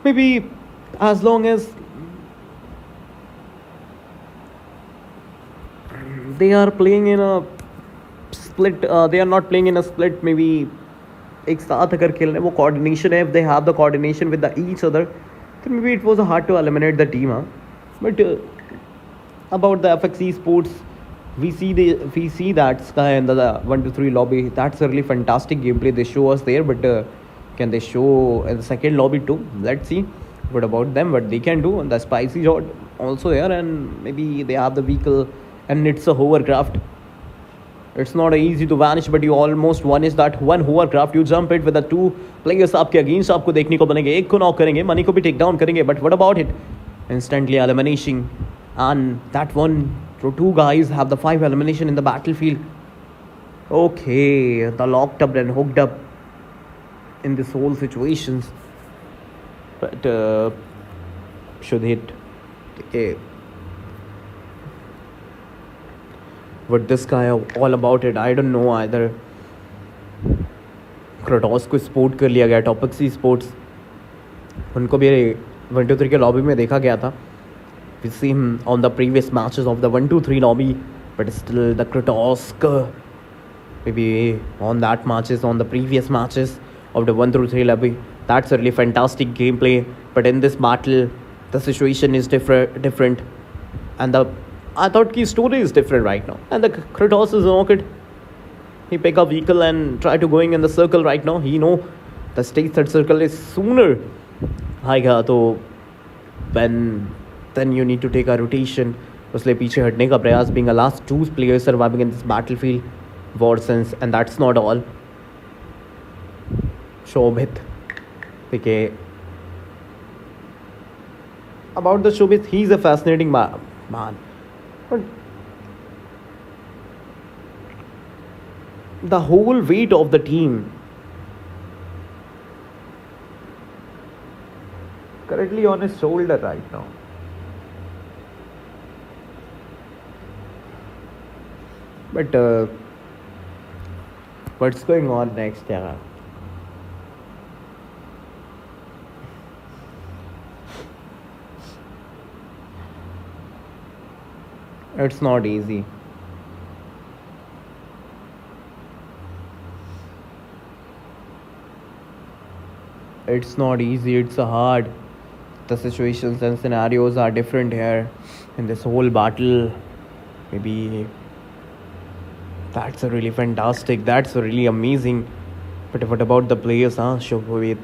Maybe as long as they are playing in a split, they are not playing in a split, maybe एक साथ अगर खेल रहे हैं वो coordination है, if they have the coordination with the each other, then maybe it was hard to eliminate the team, huh? But about the FX Esports, we see that Sky and the 1-2-3 lobby. That's a really fantastic gameplay they show us there, but can they show in the second lobby too? Let's see what about them, what they can do. And the spicy shot also here, and maybe they have the vehicle, and it's a hovercraft. It's not easy to vanish, but you almost vanish that one hovercraft. You jump it with the two players आपके against आपको देखने को बनेंगे. एक को knock करेंगे, money को भी take down करेंगे. But what about it? Instantly elimination, and that one, so two guys have the 5 elimination in the battlefield. Okay, the locked up and hooked up in this whole situations. But should hit. Okay. What this guy all about it, I don't know either. Kratos को sport कर लिया गया, topics sports उनको भी 1-2-3 के lobby में देखा गया था. We see him on the previous matches of the 1-2-3 lobby, but still the Kratos maybe on that matches, on the previous matches of the 1-3 lobby, that's a really fantastic gameplay. But in this battle, the situation is different, and I thought the story is different right now. And the Kratos is rocket. He pick up vehicle and try to going in the circle right now. He know the stage third circle is sooner. आएगा तो then you need to take a rotation. उसलिए पीछे हटने का प्रयास, being a last 2 players surviving in this battlefield war sense, and that's not all. Shobhit, okay. About the Shobhit, he's a fascinating man. But the whole weight of the team currently on his shoulder right now. But what's going on next, yeah? It's not easy. It's not easy, it's hard. The situations and scenarios are different here in this whole battle. Maybe that's a really fantastic, that's a really amazing. But what about the players, huh? Shobhit,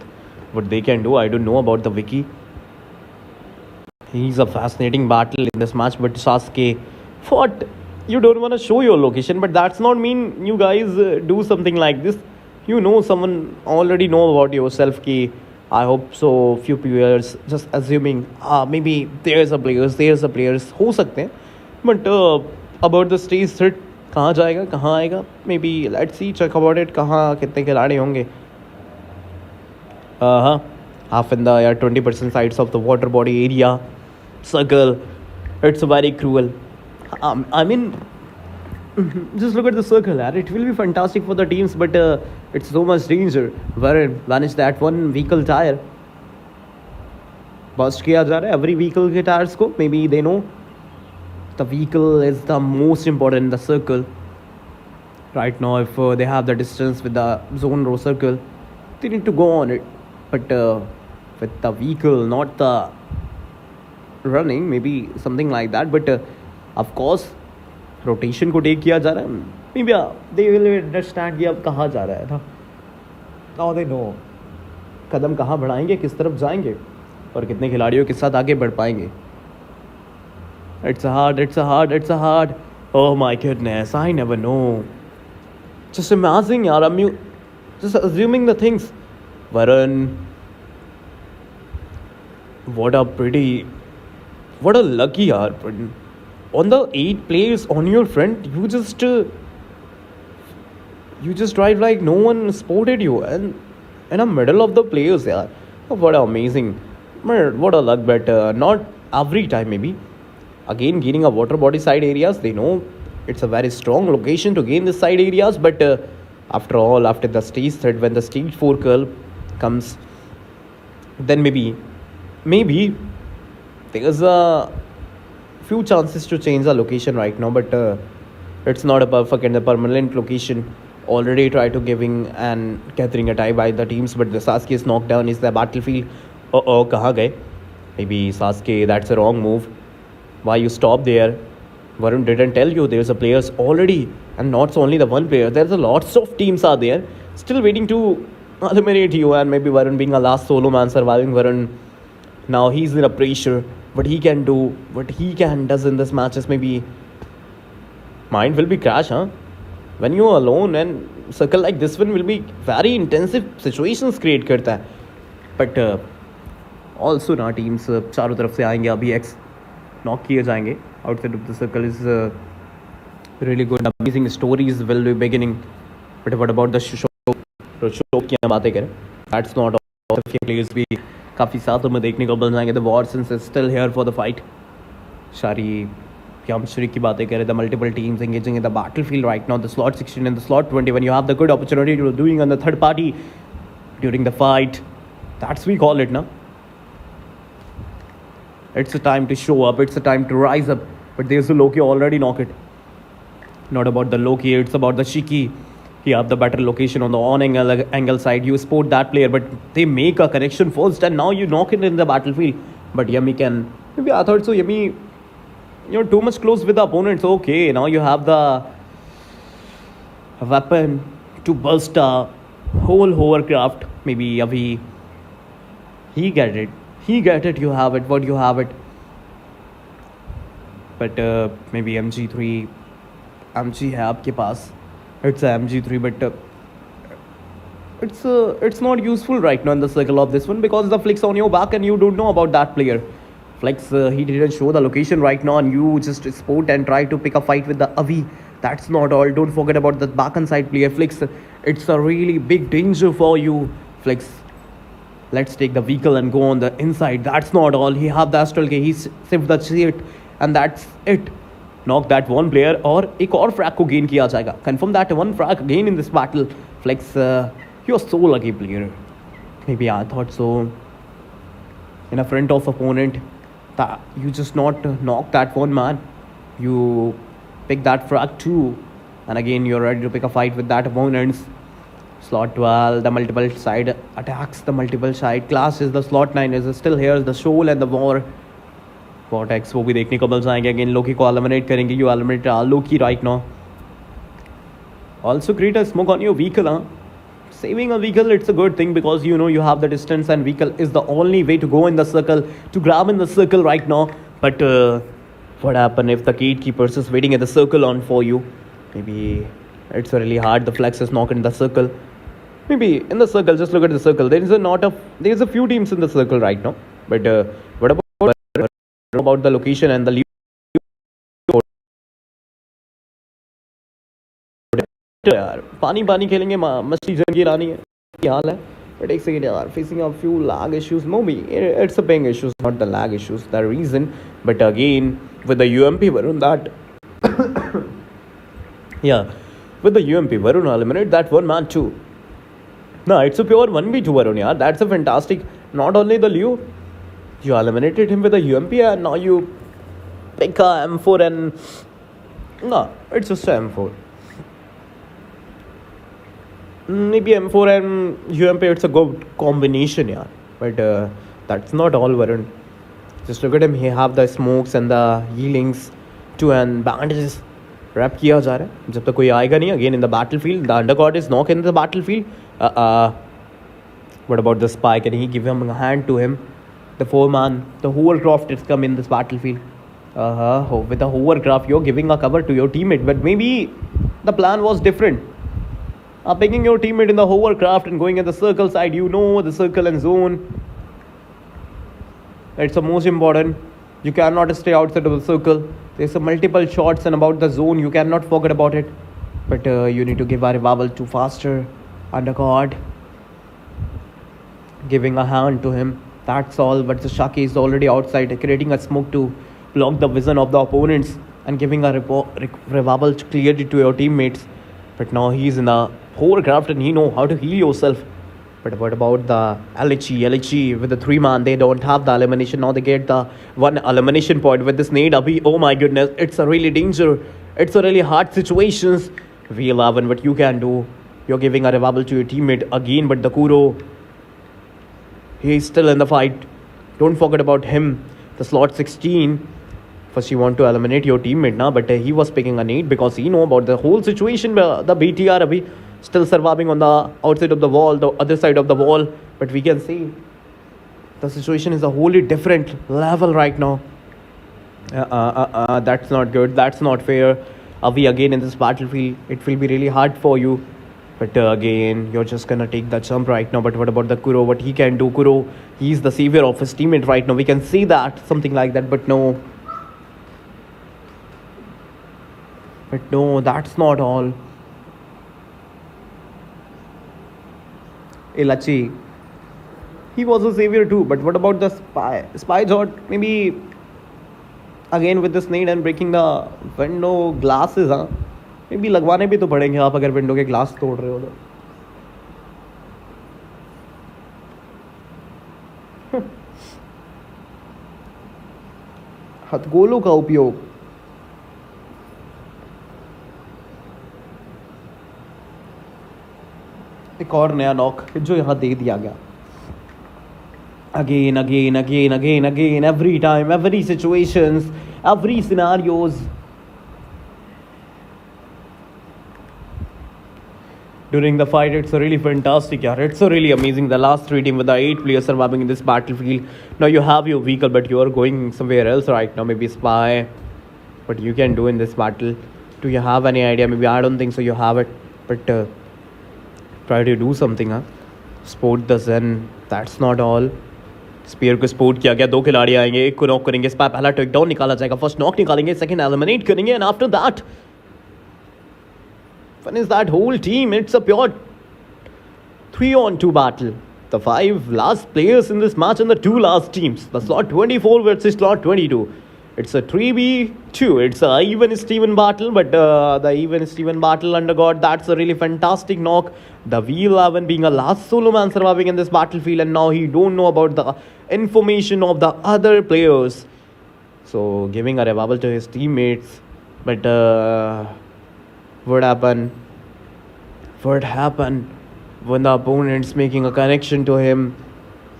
what they can do, I don't know about the Vicky. He's a fascinating battle in this match, but Sasuke, what? You don't want to show your location, but that's not mean you guys do something like this. You know, someone already know about yourself ki I hope so few players just assuming maybe there's a players हो सकते हैं, but about the stage threat कहाँ जाएगा कहाँ आएगा, maybe let's see, check about it, कहाँ कितने खिलाड़ी होंगे. Half in the 20% sides of the water body area circle. It's very cruel. I mean, just look at the circle, yaar. It will be fantastic for the teams, but it's so much danger. Where vanish that one vehicle tire. Burst किया जा रहा है every vehicle के tires को. Maybe they know the vehicle is the most important in the circle. Right now, if they have the distance with the zone row circle, they need to go on it. But with the vehicle, not the running, maybe something like that. But of course, rotation को take किया जा रहा है. Maybe they will understand कि अब कहाँ जा रहा है ना. नाउ दे नो कदम कहाँ बढ़ाएंगे, किस तरफ जाएंगे और कितने खिलाड़ियों के साथ आगे बढ़ पाएंगे. It's a hard. Oh my goodness, I never know. Just imagine, yaar, I'm just assuming the things. Varun, what a lucky yaar. On the 8 players on your front, you just You just drive like no one spotted you, and in the middle of the players, yeah. What amazing, man, what a luck, but not every time maybe. Again, gaining a water body side areas, they know it's a very strong location to gain the side areas, but after all, after the stage threat, when the stage 4 curl comes, then maybe there's a few chances to change the location right now, but it's not a perfect and a permanent location. Already tried to giving and gathering a tie by the teams, but the Sasuke's knockdown is the battlefield. Kaha gaye? Maybe Sasuke, that's a wrong move. Why you stop there? Varun didn't tell you there's a players already, and not only the one player. There's a lots of teams are there, still waiting to eliminate you, and maybe Varun being a last solo man surviving. Varun now he's in a pressure. What he can do, what he can does in this matches, maybe mind will be crash, huh? When you are alone and circle like this one will be very intensive situations create करता है. But also ना teams चारों तरफ से आएंगे अभी X knock किए जाएंगे outside of the circle is really good. Amazing stories will be beginning. But what about the show की हम बातें करें? That's not all. Players भी काफ़ी साथ में देखने को मिल जाएंगे. The Warsons is still here for the fight. Shari Yamshri की बातें करें, the multiple teams engaging in the battlefield right now, the slot 16 and the slot 20, when you have the good opportunity to doing on the third party during the fight, that's we call it now. It's a time to show up, it's a time to rise up, but there's the Loki already knock it. Not about the Loki, it's about the Shiki. You have the better location on the on angle side, you sport that player, but they make a connection first and now you knock it in the battlefield. But Yami can, maybe I thought so, Yami, you're too much close with the opponents. Okay, now you have the weapon to burst a whole hovercraft. Maybe Avi, he get it, you have it, what you have it. But maybe MG3 है आपके पास. It's a MG3, but it's not useful right now in the circle of this one because the flicks on your back and you don't know about that player. Flex, he didn't show the location right now and you just sport and try to pick a fight with the Avi. That's not all. Don't forget about the back and side player. Flex, it's a really big danger for you. Flex, let's take the vehicle and go on the inside. That's not all. He have the astral K. He saved the shit and that's it. Knock that one player और एक और frag को gain किया जाएगा. Confirm that one frag again in this battle. Flex, you're so lucky player. Maybe I thought so. In a front of opponent, that you just not knock that one man. You pick that frag too, and again you're ready to pick a fight with that opponents. Slot 12, the multiple side attacks, the multiple side classes. The slot 9 is still here. The soul and the war. Vortex वो भी देखने को मिल जाएंगे. Again Loki को eliminate करेंगे. You eliminate Loki right now. Also create a smoke on your vehicle, huh? Saving a vehicle, it's a good thing because you know you have the distance and vehicle is the only way to go in the circle, to grab in the circle right now. But what happen if the gatekeepers is waiting at the circle on for you? Maybe it's really hard. The flex is not in the circle. Maybe in the circle, just look at the circle. There is a few teams in the circle right now. But what about the location and the lead? यार पानी खेलेंगे मछली जंगी रानी है क्या हाल है. But एक second यार, facing a few lag issues. Maybe it's a ping issues, not the lag issues, the reason. But again with the UMP Varun that yeah, with the UMP Varun eliminate that one man too. No, it's a pure 1v2 Varun yaar. That's a fantastic. Not only the Liu, you eliminated him with the UMP and now you pick a M4 and no, it's just a M4. Maybe M4 and UMP, it's a good combination, yeah. But that's not all, Varun. Just look at him. He have the smokes and the healings too and bandages. Wrap किया जा रहा है. जब तक कोई आएगा नहीं. Again in the battlefield, the undergod is knock in the battlefield. What about the spy? Can he give him a hand to him? The foreman, the hovercraft is come in this battlefield. With the hovercraft, you're giving a cover to your teammate. But maybe the plan was different. Picking your teammate in the hovercraft and going at the circle side, you know the circle and zone. It's the most important. You cannot stay outside of the circle. There's a multiple shots and about the zone. You cannot forget about it. but you need to give a revival to faster undercard, giving a hand to him. That's all. But the Shaki is already outside, creating a smoke to block the vision of the opponents and giving a revival clearly to your teammates. But now he's in the foreground and he know how to heal yourself. But what about the LHE? LHE with the 3-man, they don't have the elimination. Now they get the 1 elimination point with this nade. Abhi, oh my goodness, it's a really danger. It's a really hard situations. V11, what you can do. You're giving a revival to your teammate again, but the Kuro, he's still in the fight. Don't forget about him. The slot 16. First you want to eliminate your teammate now, but he was picking a nade because he know about the whole situation. The BTR abhi still surviving on the outside of the wall, the other side of the wall. But we can see the situation is a wholly different level right now. That's not good. That's not fair. Avi again in this battlefield, it will be really hard for you. But again, you're just gonna take the jump right now. But what about the Kuro? What he can do? Kuro, he's the savior of his teammate right now. We can see that, something like that. But no. But no, that's not all. Ilachi, he was a savior too. But what about the spy? Spy shot, maybe again with this nade and breaking the window glasses, huh? Maybe लगवाने भी तो पड़ेंगे आप अगर window के glass तोड़ रहे हो तो हथगोलों का उपयोग एक और नया नॉक जो यहाँ दे दिया गया again every time, every situations, every scenarios. During the fight, it's really fantastic, yaar. It's so really amazing. The last 3 team with the 8 players surviving in this battlefield. Now you have your vehicle, but you are going somewhere else right now. Maybe spy. What you can do in this battle? Do you have any idea? Maybe I don't think so. You have it, but try to do something, huh? Sport the Zen. That's not all. Spear को support किया गया 2 खिलाड़ी आएंगे एक को knock करेंगे spy पहला take down निकाला जाएगा फर्स्ट नॉक निकालेंगे सेकंड एलिमिनेट करेंगे and after that finish that whole team. It's a pure 3-on-2 battle. The 5 last players in this match and the 2 last teams. The slot 24 versus slot 22. It's a 3v2. It's a even Steven battle, but the even Steven battle under God, that's a really fantastic knock. The V11 being a last solo man surviving in this battlefield, and now he don't know about the information of the other players. So giving a revival to his teammates, but what happened? What happened when the opponent's making a connection to him?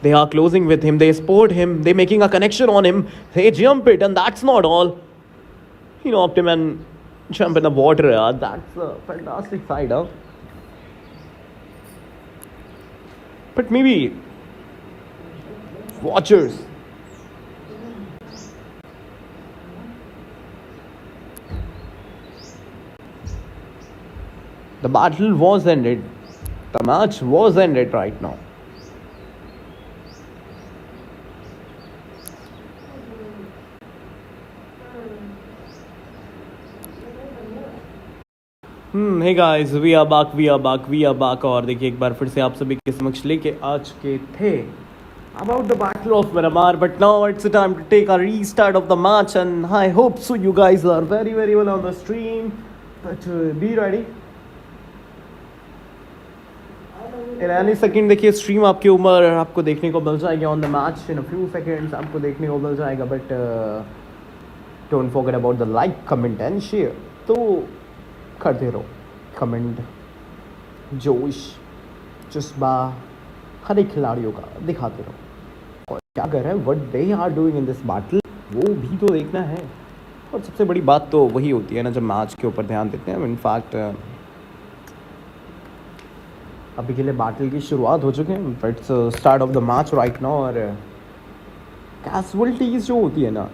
They are closing with him. They sport him. They making a connection on him. They jump it, and that's not all. He knocked him and jump in the water. That's a fantastic sight, huh? But maybe watchers. The battle was ended. The match was ended right now. Hey guys, we are back. और देखिए एक बार फिर से आप सभी के समक्ष लेके आ चुके थे about the battle of Miramar, but now it's the time to take a restart of the match, and I hope so you guys are very well on the stream, but be ready. In any second देखिए stream आपके ऊपर आपको देखने को मिल जाएगी on the match in a few seconds आपको देखने को मिल जाएगा, but don't forget about the like, comment and share. तो करते रहो कमेंट, जोश जज्बा हर एक खिलाड़ियों का दिखाते रहो और क्या कर रहे हैं, what they are doing in this battle, वो भी तो देखना है. और सबसे बड़ी बात तो वही होती है ना जब मैच के ऊपर ध्यान देते हैं. इनफैक्ट अभी के लिए बैटल की शुरुआत हो चुके हैं, it's start of the match right now. और कैजुअलिटीज जो होती है ना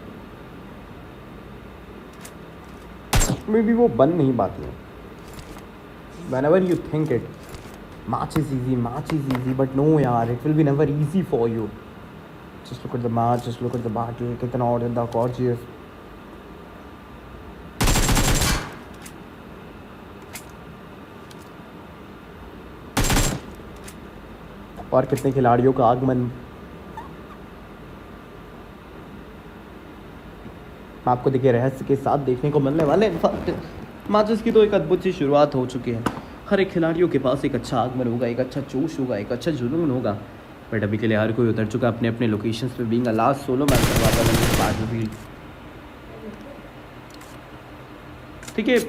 मे बी वो बन नहीं पाती है. whenever you think it match is easy, but no yaar, it will be never easy for you. Just look at the match, just look at the battle, kitna और ज़्यादा gorgeous. और कितने खिलाड़ियों का आगमन आपको देखिए रहस्य के साथ देखने को मिलने वाले। इनफैक्ट मैचेस की तो एक अद्भुत सी शुरुआत हो चुकी है। हर एक खिलाड़ियों के पास एक अच्छा आगमन होगा, एक अच्छा जोश होगा, एक अच्छा जुनून होगा। बट अभी के लिए हर कोई उतर चुका अपने अपने लोकेशंस पे, being a last solo match करवाता है बैटलफील्ड। ठीक है,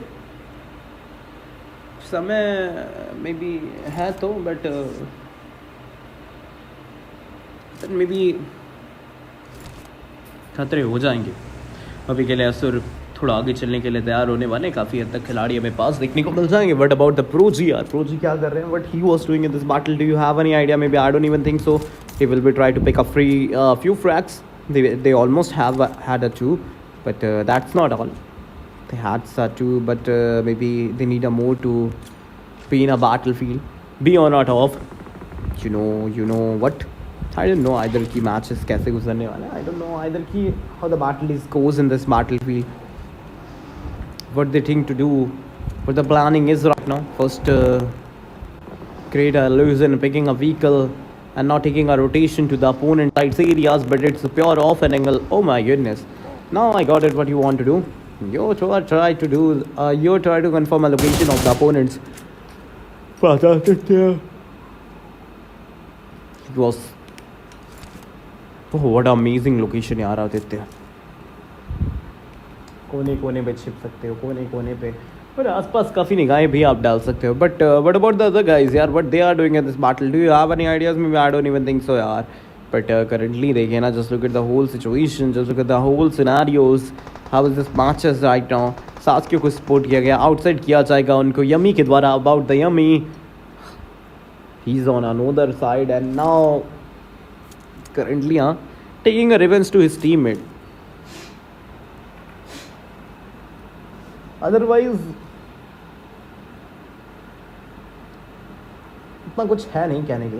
समय मे बी है तो, बट मे बी खतरे हो जाएंगे। अभी के लिए असुर थोड़ा आगे चलने के लिए तैयार होने वाले, काफ़ी हद तक खिलाड़ी हमें पास देखने को मिल जाएंगे। बट अबाउट द प्रोजी यार, प्रोजी क्या कर रहे हैं, what he was doing in this battle, do you have any idea? Maybe I don't even think so he will be trying to pick up few frags. They almost have had a 2, but that's not all. They had a 2, but maybe they need a more to be in a battlefield, be or not off. You know what? I don't know either की matches कैसे गुजरने वाले हैं. I don't know either की how the battle is goes in this battlefield. What they think to do, what the planning is right now. First, create a illusion, picking a vehicle and not taking a rotation to the opponent side's areas, but it's a pure off an angle. Oh my goodness. Now I got it what you want to do. You try to confirm a location of the opponents. It was, oh what an amazing location यार आदित्य। कोने कोने पे छिप सकते हो, कोने कोने पे, और आसपास काफ़ी निगाहें भी आप डाल सकते हो। But what about the other guys यार, what they are doing in this battle? Do you have any ideas? Maybe I don't even think so यार। बट करंटली देखिए ना, just look at the whole situation, just look at the whole scenarios, how is this matches right now. सास्कियो को support किया गया, outside किया जाएगा उनको यमी के द्वारा। About the Yami, he is on another side and now currently taking a revenge to his teammate. Otherwise इतना कुछ है नहीं कहने के।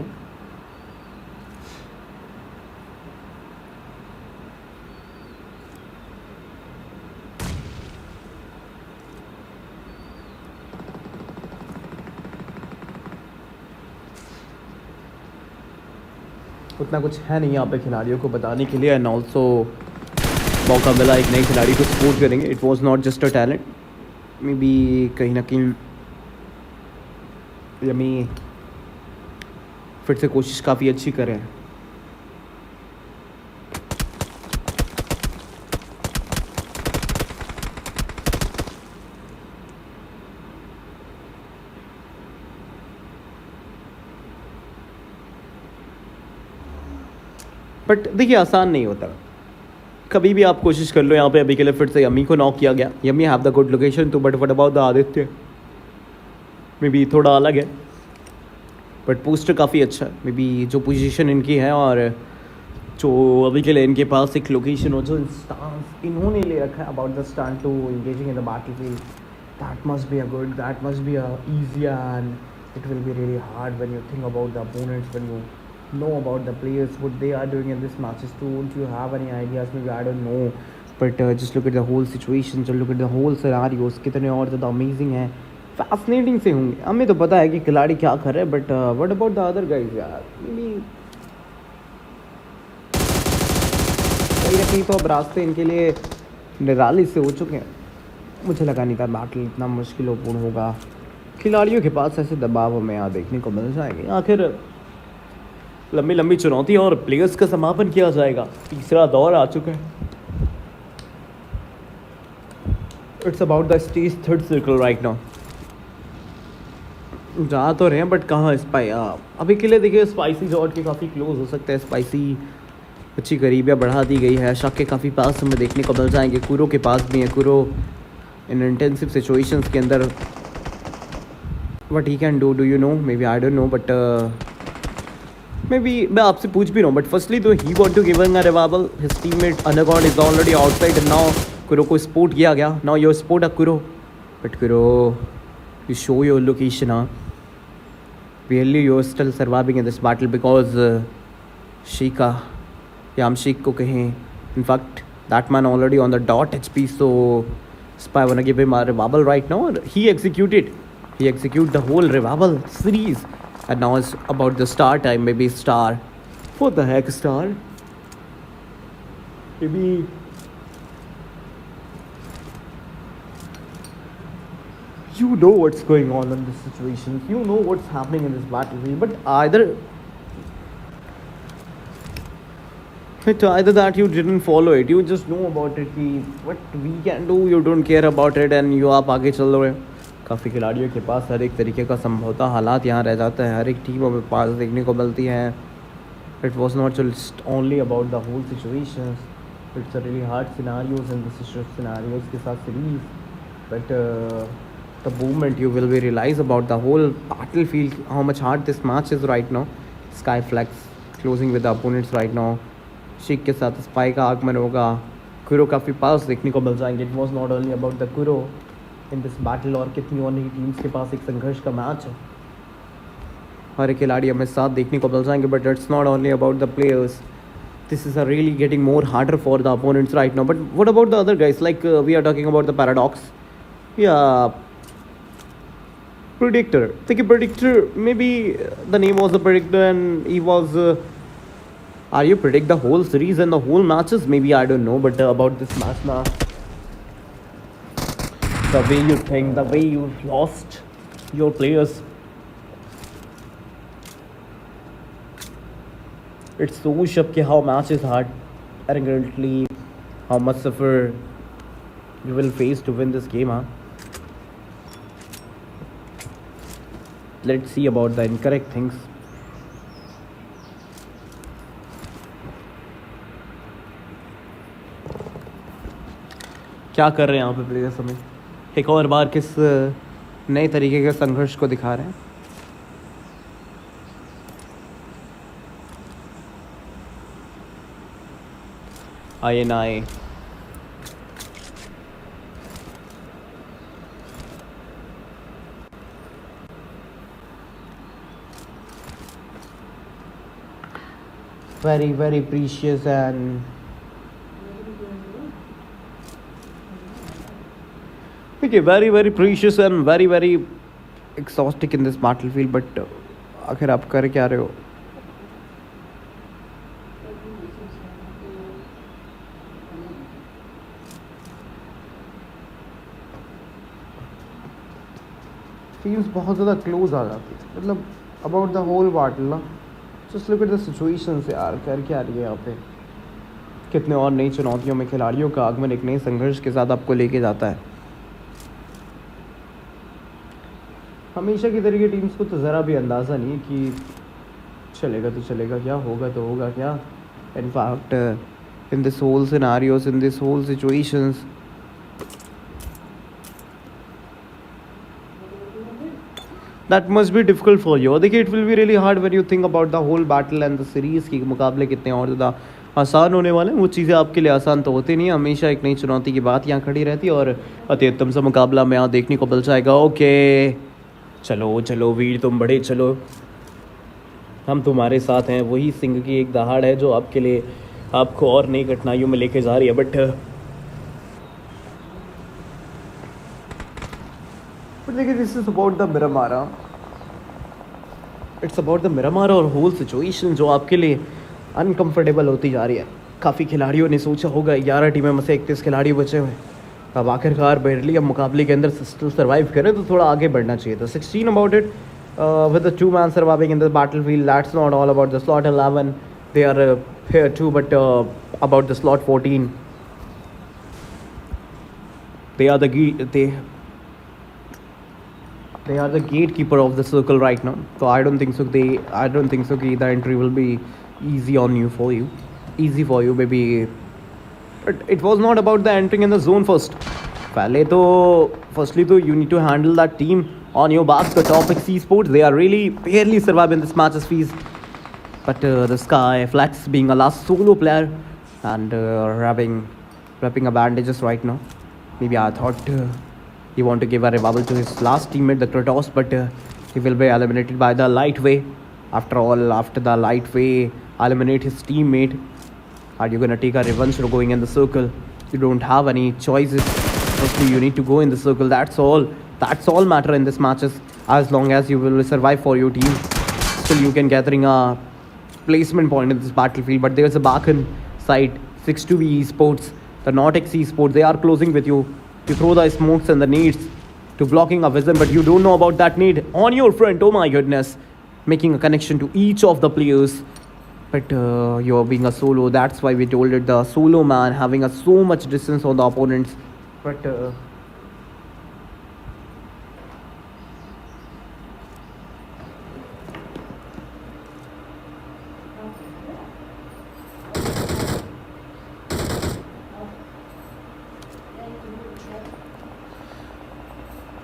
उतना कुछ है नहीं यहाँ पे खिलाड़ियों को बताने के लिए। एंड ऑल्सो मौका मिला एक नए खिलाड़ी को सपोर्ट करेंगे। It was not just a talent, may be कहीं ना कहीं यमी फिर से कोशिश काफ़ी अच्छी करें। बट देखिए आसान नहीं होता, कभी भी आप कोशिश कर लो। यहाँ पे अभी के लिए फिर से यमी को नॉक किया गया। Yami have the good location too, but what about the Aditya? Maybe थोड़ा अलग है, बट पोस्टर काफ़ी अच्छा है। मे बी जो पोजीशन इनकी है और जो अभी के लिए इनके पास एक लोकेशन हो, जो स्टांस इन्होंने ले रखा है about the stand to engaging in the battlefield, that must be a good, that must be a easy, and it will be really hard when you think about the opponents, when you know about the players, what they are doing in this matches too. Don't you have any ideas? Maybe I don't know, but just look at the whole situation, just look at the whole scenarios, कितने और ज़्यादा amazing हैं, fascinating से होंगे। हमें तो पता है कि खिलाड़ी क्या कर रहे हैं, but what about the other guys यार? कहीं ना कहीं तो अब रास्ते इनके लिए निराली से हो चुके हैं। मुझे लगा नहीं था बैटल इतना मुश्किलोपूर्ण होगा। खिलाड़ियों के पास ऐसे दबाव हमें यहाँ देखने को मिल जाएंगे। आखिर लंबी लंबी चुनौती और प्लेयर्स का समापन किया जाएगा। तीसरा दौर आ चुका है। It's about the stage third circle right now. जा तो रहे हैं बट कहाँ अभी के लिए देखिए स्पाइसी जॉर्ड के काफ़ी क्लोज हो सकते हैं। स्पाइसी अच्छी करीबियाँ बढ़ा दी गई है। शक के काफ़ी पास हमें देखने को मिल जाएंगे। कुरो के पास भी है। कुरो इन इंटेंसिव सिचुएशंस के अंदर what he can do you know? Maybe I don't know, but maybe मैं आपसे पूछ भी रहा हूँ। बट फर्स्टली तो he want to giving a revival. His teammate Ungod is already outside and now Kuro को support किया गया। Now your sport a Kuro, but Kuro you show your location. Really you are still surviving in this battle because शीका या हम शीक को कहें, in fact that man already on the dot HP, so spy want to give him a revival right now. He execute the whole revival series And now it's about the star time. Maybe star. What the heck, star? Maybe. You know what's going on in this situation. You know what's happening in this battlefield. But either that you didn't follow it. You just know about it. कि what we can do. You don't care about it. And you आप आगे चल रहे हो. काफ़ी खिलाड़ियों के पास हर एक तरीके का संभवतः हालात यहाँ रह जाता है. हर एक टीमों में पास देखने को मिलती हैं. It was not just only about the whole situations. It's a really hard scenarios and the scenarios के साथ series. But the moment you will be realize about the whole battlefield, how much hard this match is right now. Skyflex closing with the opponents right now. Sheik के साथ spy का आगमन होगा. कुरो काफ़ी पास देखने को मिल जाएंगे. It was not only about the कुरो in this battle और कितनी और नई टीम्स के पास एक संघर्ष का मैच है. हर एक खिलाड़ी हमें साथ देखने को मिल जाएंगे. But it's not only about the players. This is really getting more harder for the opponents right now. But what about the other guys? Like we are talking about the Paradox. Yeah. Predictor. Think Predictor. Maybe the name was the Predictor and he was. Are you predict the whole series and the whole matches? Maybe I don't know. But about this match now. The way you think, the way you lost your players. It's so sharp how match is hard. Arrogantly, how much suffer you will face to win this game, huh? Let's see about the incorrect things. क्या कर रहे हैं यहाँ पे players हमें एक और बार किस नए तरीके के संघर्ष को दिखा रहे हैं. INI very very precious and okay, very precious and very exhausting in this battlefield. But आखिर आप कर क्या रहे हो? फील्स बहुत ज़्यादा क्लोज आ जाती है. मतलब अबाउट द होल बाटल ना. Just look at the situation से यार कर क्या रही है यहाँ पे. कितने और नई चुनौतियों में खिलाड़ियों का आगमन एक नए संघर्ष के साथ आपको लेके जाता है. हमेशा की तरीके टीम्स को तो ज़रा भी अंदाज़ा नहीं है कि चलेगा तो चलेगा क्या, होगा तो होगा क्या. In fact in this whole scenarios, in this whole situations, that must be difficult for you. देखिए, it will be really hard when you think about the whole battle and the series के मुकाबले कितने और ज़्यादा आसान होने वाले हैं. वो चीज़ें आपके लिए आसान तो होती नहीं है. हमेशा एक नई चुनौती की बात यहाँ खड़ी रहती है और अति उत्तम सा मुकाबला में यहाँ देखने को मिल जाएगा. ओके चलो वीर तुम बड़े चलो, हम तुम्हारे साथ हैं. वही सिंह की एक दहाड़ है जो आपके लिए आपको और नई कठिनाइयों में लेके जा रही है. बट देखिए, this is about the Miramar. It's about the Miramar और होल सिचुएशन जो आपके लिए अनकंफर्टेबल होती जा रही है. काफ़ी खिलाड़ियों ने सोचा होगा 11 टीमें में से 31 खिलाड़ी बचे हुए. अब आखिरकार बैरली अब मुकाबले के अंदर सर्वाइव करें तो थोड़ा आगे बढ़ना चाहिए था. 16 about it with the 2 man surviving in the battle field. That's not all about the slot 11. They are here too, but about the slot 14, they are the gatekeeper of the circle right now. So I don't think so the entry will be easy for you maybe. But it was not about the entering in the zone first. Firstly you need to handle that team on your back. The top Esports, they are really barely surviving this match's fees. But the Sky Flex being a last solo player and wrapping a bandages right now. Maybe I thought he want to give a revival to his last teammate, the Kratos, but he will be eliminated by the Lightway. After all, after the Lightway eliminate his teammate, are you gonna take a revenge for going in the circle? You don't have any choices. Firstly, you need to go in the circle. That's all matter in this matches. As long as you will survive for your team. still you can gathering a placement point in this battlefield. But there's a back in side 6-2 Esports, the Nortex Esports. They are closing with you. You throw the smokes and the nades to blocking a vision, but you don't know about that nade on your front. Oh my goodness, making a connection to each of the players. But you're being a solo. That's why we told it, the solo man having a so much distance on the opponents. But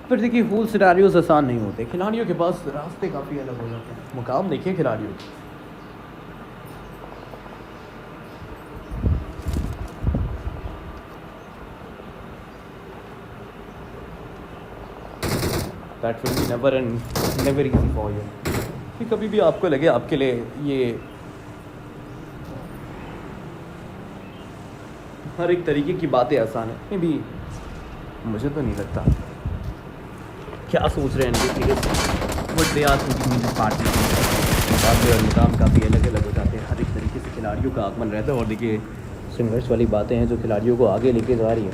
फिर देखिए whole scenarios आसान नहीं होते, खिलाड़ियों के पास रास्ते काफ़ी अलग हो जाते हैं। मुकाम देखिए खिलाड़ियों के, that will be never easy for you. कि कभी भी आपको लगे आपके लिए ये हर एक तरीके की बातें आसान है, मे बी मुझे तो नहीं लगता। क्या सोच रहे हैं इनके but they are thinking in this party. मुकाबले और मुकाम काफ़ी अलग अलग हो जाते हैं, हर एक तरीके से खिलाड़ियों का आगमन रहता है। और देखिए संघर्ष वाली बातें हैं जो खिलाड़ियों को आगे लेके जा रही है।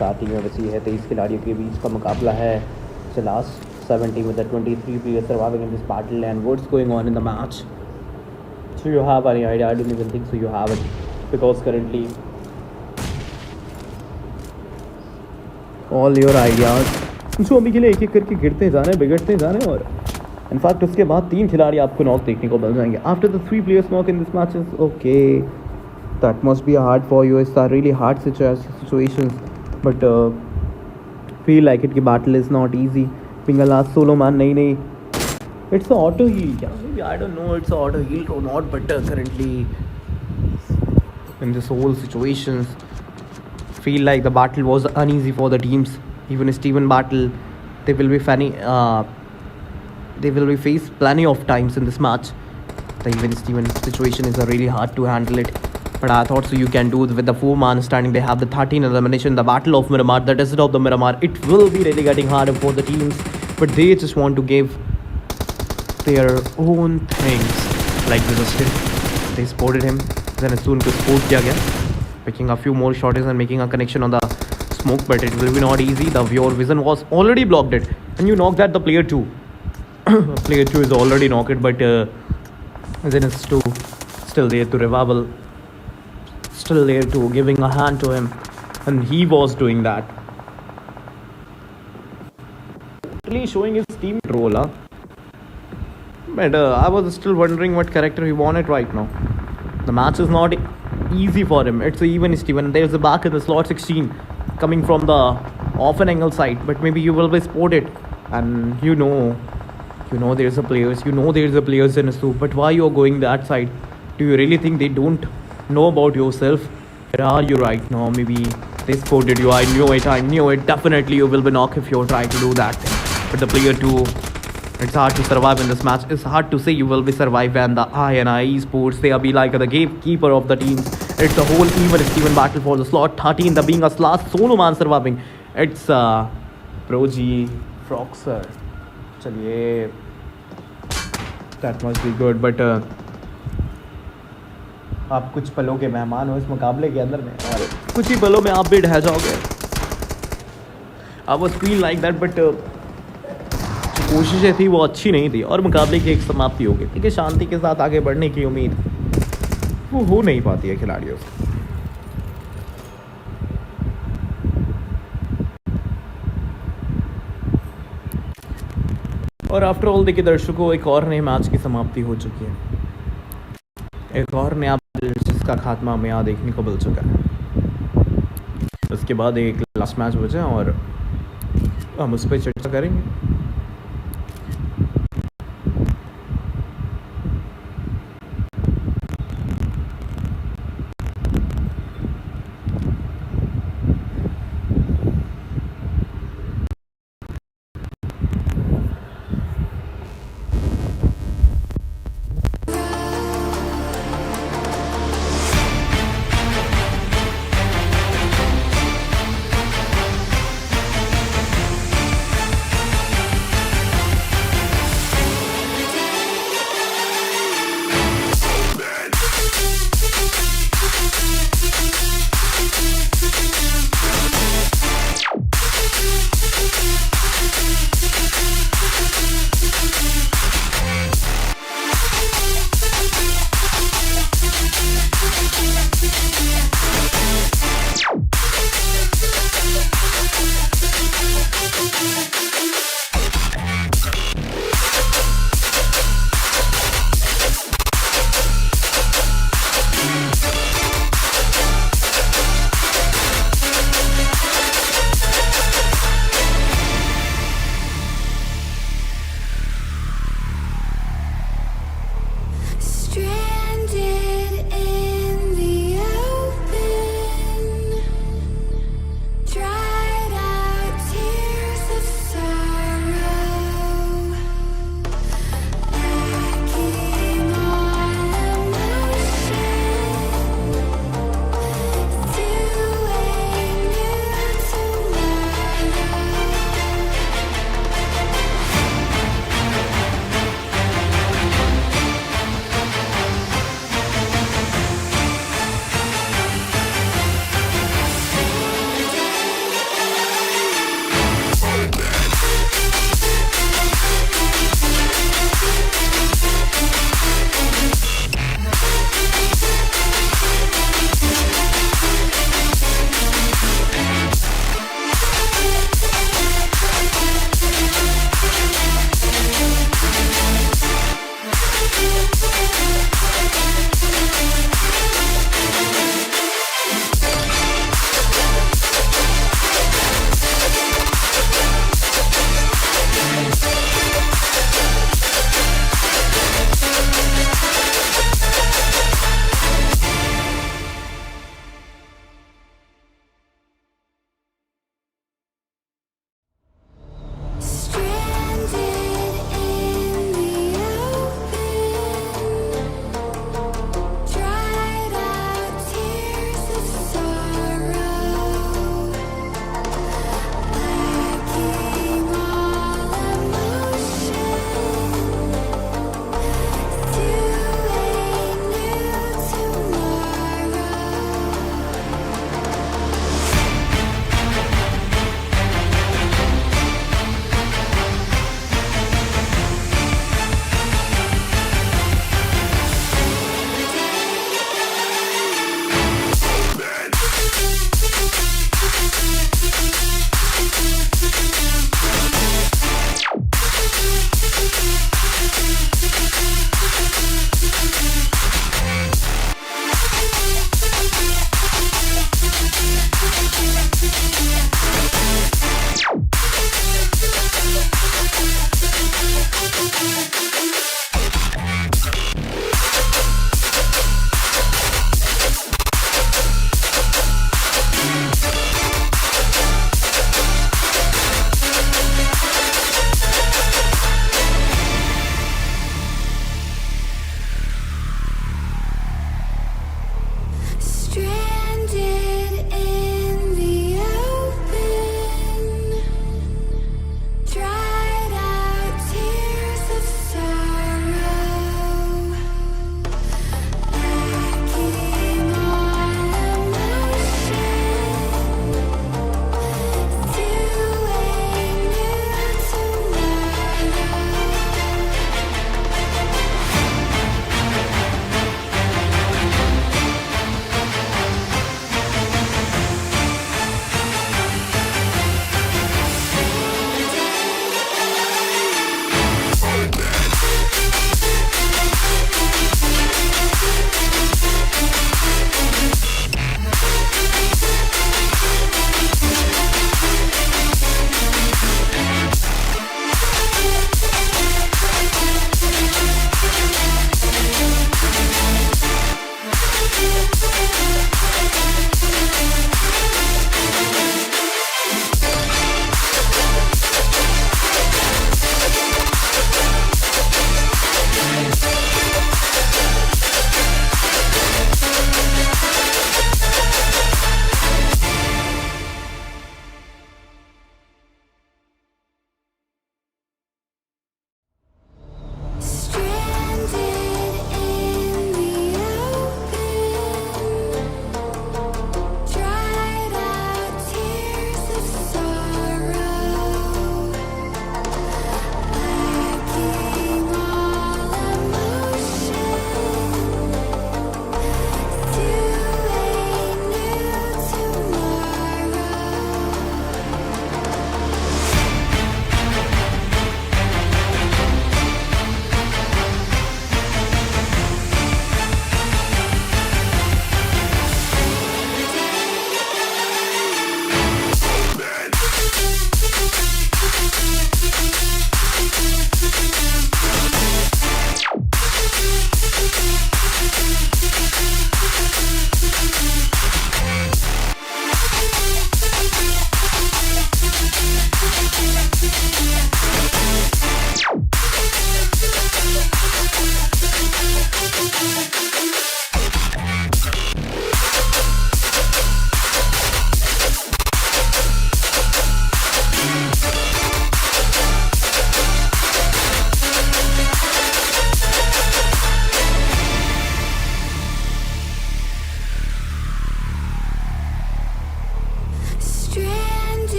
7 टीमें बची है, 23 खिलाड़ियों के बीच का मुकाबला है। So last 17 with the 23 players surviving in this battle, and what's going on in the match? So you have any idea? I don't even think so you have it, because currently all your ideas जो अभी के लिए एक एक करके गिरते जा रहे हैं, बिगड़ते जा रहे हैं। और इनफैक्ट उसके बाद 3 खिलाड़ी आपको नॉक देखने को मिल जाएंगे। After the 3 players knock in this match is okay, that must be hard for you. It's a really hard situations, but feel like it ki battle is not easy. Being a last solo man, nahi, it's a auto heal. Yeah, maybe I don't know it's a auto heal or not, but currently in this whole situations, feel like the battle was uneasy for the teams. Even Steven battle, they will be faced plenty of times in this match. The even Steven situation is a really hard to handle it. But I thought so you can do with the 4-man standing. They have the 13 elimination, the battle of Miramar, the desert of the Miramar. It will be really getting harder for the teams, but they just want to give their own things. Like this, they spotted him. Then as soon as spot kiya gaya, picking a few more shots and making a connection on the smoke, but it will be not easy. Your vision was already blocked it, and you knocked at the player 2. Player 2 is already knocked, but then it's still there to revival. Still there to giving a hand to him, and he was doing that, really showing his team role. But I was still wondering what character he wanted right now. The match is not easy for him. It's even Steven. There's a back in the slot 16 coming from the off an angle side, but maybe you will be spotted, and you know there's a players, in a soup. But why you're going that side? Do you really think they don't know about yourself? Where are you right now? Maybe they spotted you. I knew it. Definitely you will be knocked if you try to do that thing. But the player 2, it's hard to survive in this match. It's hard to say you will be survive, and the I Esports, they are be like the gatekeeper of the teams. It's a whole even Steven battle for the slot 13, the being a last solo man surviving. It's Pro G Froxer. Chaliye, that must be good, but आप कुछ पलों के मेहमान हो इस मुकाबले के अंदर में, और कुछ ही पलों में आप भी ढह जाओगे। I was feel like that, but कोशिशें थी वो अच्छी नहीं थी, और मुकाबले की एक समाप्ति हो गई। ठीक है, शांति के साथ आगे बढ़ने की उम्मीद वो हो नहीं पाती है खिलाड़ियों से। और आफ्टर ऑल देखिए दर्शकों, एक और नए मैच की समाप्ति हो चुकी है, एक और नया जिसका खात्मा हमें यहाँ देखने को मिल चुका है। उसके बाद एक लास्ट मैच बचा और हम उस पर चर्चा करेंगे।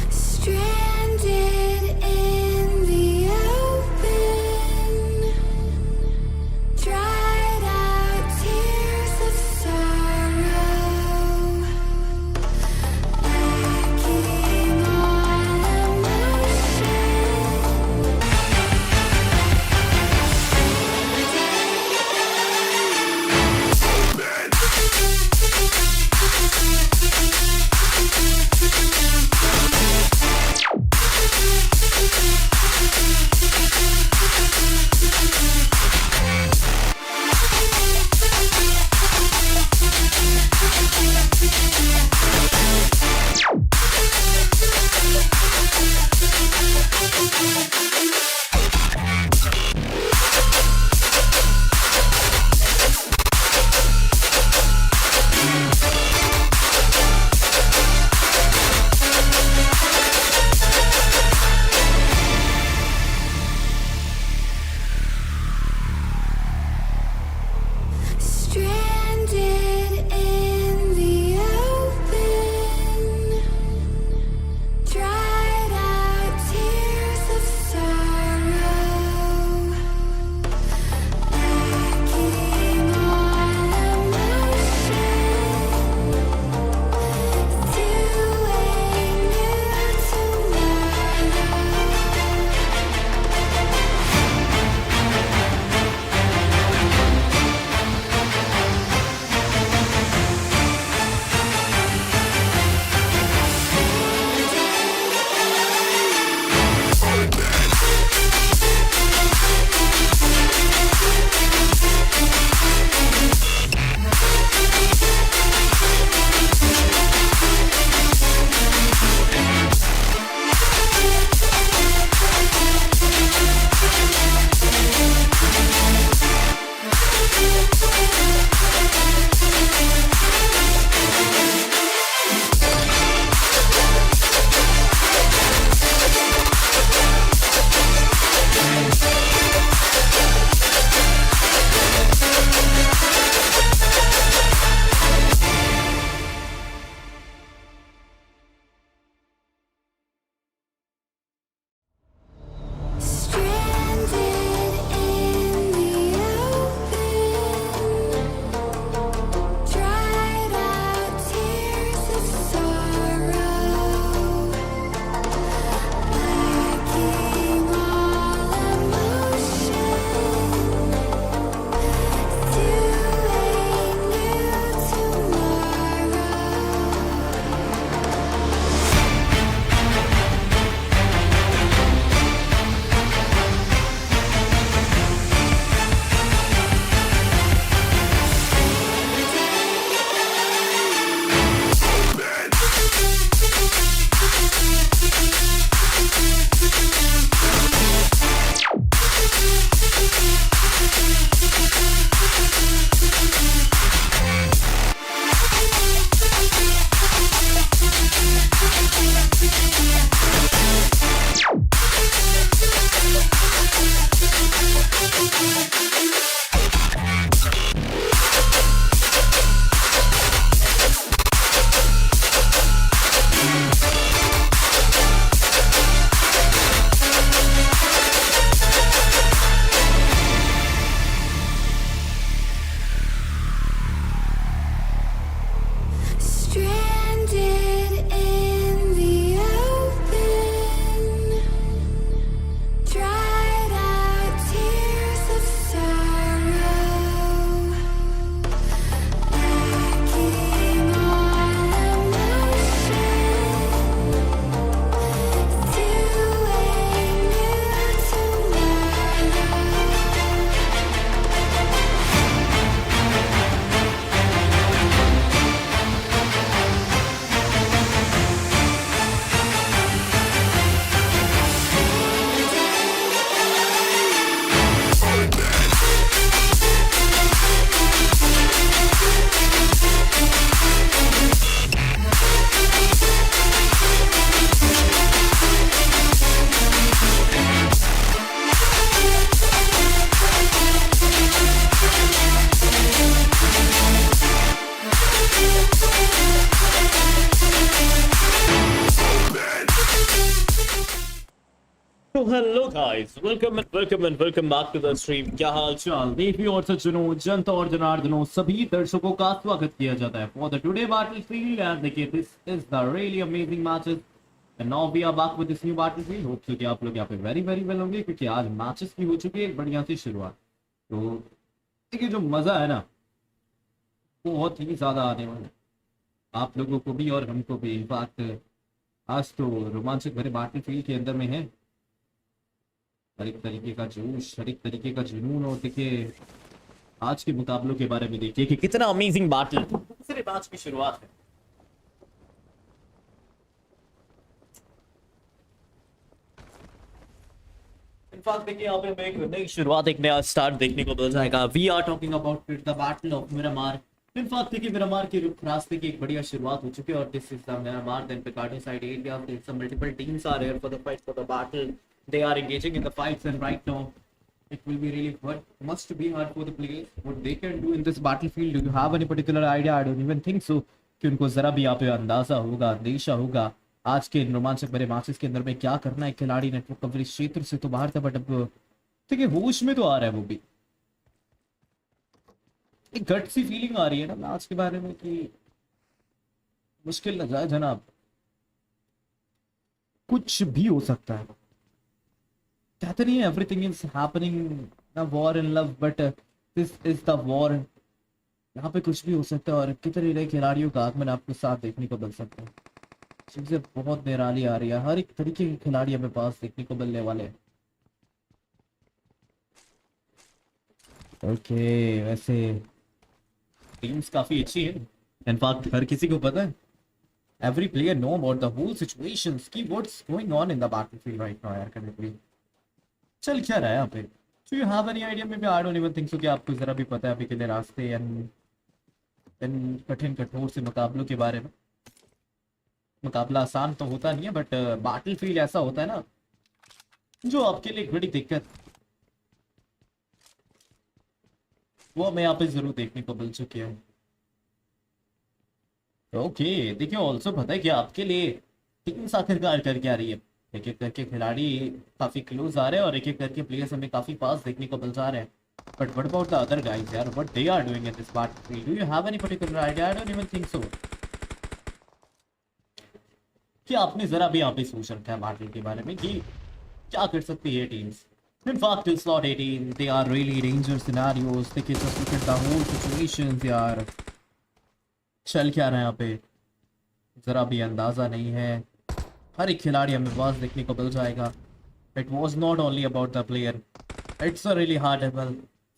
Stranded in the open, dried out tears of sorrow. Hello guys, welcome back to the stream. क्या हाल चाल देवी और सज्जनों, जनता और जनार्दनों, सभी दर्शकों का स्वागत किया जाता है for the today battlefield. And देखिए, this is the really amazing matches and now we are back with this new battlefield. Hope so कि आप लोग यहाँ पे वेरी वेरी वेल होंगे, क्योंकि आज मैचेस की हो चुकी है एक बढ़िया सी शुरुआत। तो देखिए, जो मजा है ना, वो बहुत ही ज्यादा आने वाला है आप लोगों को भी और हमको भी। इनफैक्ट आज तो रोमांचक भरे बैटलफील्ड के अंदर में है, हर एक तरीके का जोश, हर एक तरीके का जुनून। और देखिए, आज के मुकाबलों के बारे में देखिए कि कितना अमेजिंग बैटल दूसरे मैच की शुरुआत है। इनफैक्ट देखिए, यहाँ पे हमें एक नई शुरुआत, एक नया स्टार्ट देखने को मिल जाएगा। We are talking about the battle of Miramar. In fact देखिए, मिरामार के रास्ते की एक बढ़िया शुरुआत हो चुकी है और this is the Miramar then Pecado side area. Some multiple teams are here for the fight for the battle. They are engaging in the fights, and right now it will be really hard, must be hard for the players what they can do in this battlefield. Do you have any particular idea? I don't even think so कि उनको जरा भी यहाँ पे अंदाजा होगा, अंदेशा होगा आज के रोमांचक भरे मैचेस के अंदर में क्या करना है। खिलाड़ी नेटवर्क कवरेज क्षेत्र से तो बाहर था, बट अब देखिए होश में तो आ रहा है वो भी। एक गट सी फीलिंग आ रही है ना मैच के बारे में कि मुश्किल न जाए जनाब, कुछ भी हो सकता है। कहते नहीं है everything is happening a war in love, but this is the war. यहाँ पे कुछ भी हो सकता है और कितने नए खिलाड़ियों का आगमन आपको साथ देखने को मिल सकता है। चीजें बहुत निराली आ रही है, हर एक तरीके के खिलाड़ी हमें पास देखने को मिलने वाले हैं। ओके, वैसे टीम्स काफी अच्छी है। इनफैक्ट हर किसी को पता है, every player know about the whole situations कि what's going on in the battlefield right now यार। कनेक्टली चल क्या रहा है यहाँ पे? Do you have any idea? Maybe I don't even think so कि आपको जरा भी पता है अभी के लिए रास्ते इन कठिन कठोर से मुकाबलों के बारे में। मुकाबला आसान तो होता नहीं है, बट बैटलफील्ड ऐसा होता है ना जो आपके लिए बड़ी दिक्कत, वो हमें यहाँ पे जरूर देखने को मिल चुकी है। ओके देखिए, ऑल्सो पता है कि आपके लिए टीम्स आखिरकार कर क्या रही है। एक एक करके खिलाड़ी काफी क्लोज आ रहे हैं और एक एक करके प्लेयर्स हमें काफी पास देखने को मिल जा रहे हैं। But what about the other guys यार, what they are doing in this battlefield? Do you have any particular idea? I don't even think so कि आपने जरा भी यहाँ पे सोच रखा है बैटल के बारे में कि क्या कर सकती है teams. In fact, in slot 18, they are really dangerous scenarios. देखिए, just look at the whole situations यार। चल क्या रहा है यहाँ पे जरा भी अंदाजा नहीं है। हर एक खिलाड़ी हमें पास देखने को मिल जाएगा। It was not only about the player. It's a really hard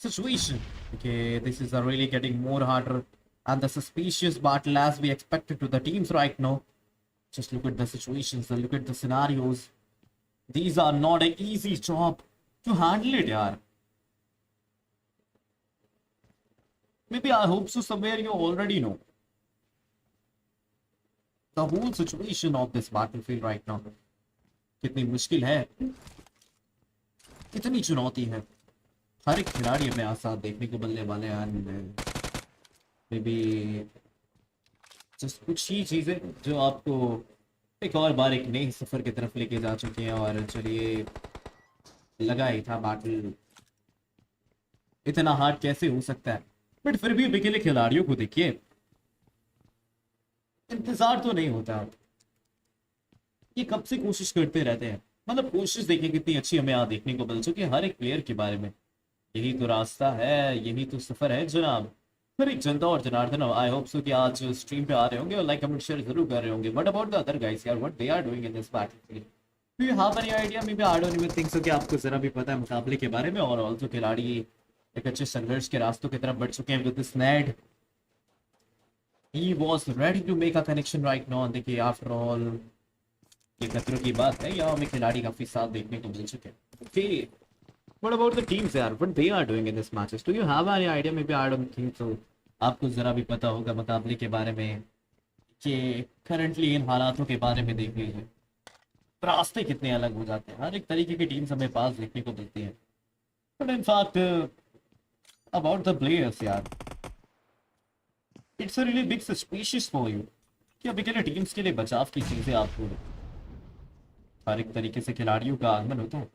situation. Okay, this is a really getting more harder and the suspicious battle as we expected to the teams right now. Just look at the situations, look at the scenarios. These are not an easy job to handle it, yaar. Maybe I hope so somewhere you already know the whole situation of this battlefield right now. कितनी मुश्किल है, कितनी चुनौती है। हर एक खिलाड़ी हमें आसाद देखने को मिलने वाले हैं। मे बी जस्ट कुछ ही चीजें जो आपको एक और बार एक नए सफर की तरफ लेके जा चुके हैं। और चलिए, लगा ही था बैटल इतना हार्ड कैसे हो सकता है, बट फिर भी अकेले खिलाड़ियों को देखिए, इंतजार तो नहीं होता। ये कब से कोशिश करते रहते हैं, मतलब कोशिश देखिए कितनी अच्छी हमें यहाँ देखने को मिल चुकी है हर एक प्लेयर के बारे में। यही तो रास्ता है, यही तो सफर है जनाब। फिर एक जनता और जनार्दन, आई होप सो कि आज स्ट्रीम पे आ रहे होंगे और लाइक कमेंट शेयर जरूर कर रहे होंगे। What about the other guys यार, what they are doing in this battlefield? Do you have any idea? Maybe I don't even think so कि आपको जरा भी पता है मुकाबले के बारे में। और ऑल्सो खिलाड़ी एक अच्छे संघर्ष के रास्तों की तरफ बढ़ चुके हैं। With this need he was ready to make a connection right now। देखिए, आफ्टर ऑल ये खतरों की बात है, यहाँ हमें खिलाड़ी काफी साथ देखने को मिल चुके हैं। Okay, what about the teams यार, what they are doing in this matches? Do you have any idea? Maybe I don't think so। आपको जरा भी पता होगा मुकाबले के बारे में कि करंटली इन हालातों के बारे में देख लीजिए, रास्ते कितने अलग हो जाते हैं। हर एक तरीके की टीम्स हमें पास देखने को मिलती है। But in fact about the players यार, it's a really big suspicious for you कि अभी के लिए टीम्स के लिए बचाव की चीजें आपको हर एक तरीके से खिलाड़ियों का आगमन होता है।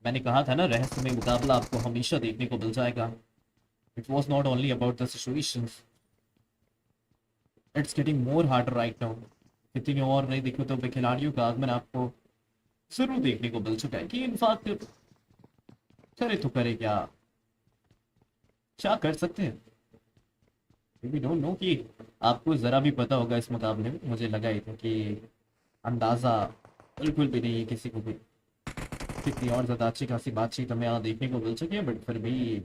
मैंने कहा था ना, रहस्यमय मुकाबला आपको हमेशा देखने को मिल जाएगा। It was not only about the situations, it's getting more harder right now. कितनी और नई देखो तो खिलाड़ियों का आगमन आपको जरूर देखने को मिल चुका है कि इनफैक्ट करे तो करे क्या, क्या कर सकते हैं। वी डोंट नो कि आपको जरा भी पता होगा इस मुकाबले में, मुझे लगा ही था कि अंदाजा बिल्कुल भी नहीं है किसी को भी। कितनी और ज्यादा अच्छी खासी बातचीत हमें यहाँ देखने को मिल चुकी है, बट फिर भी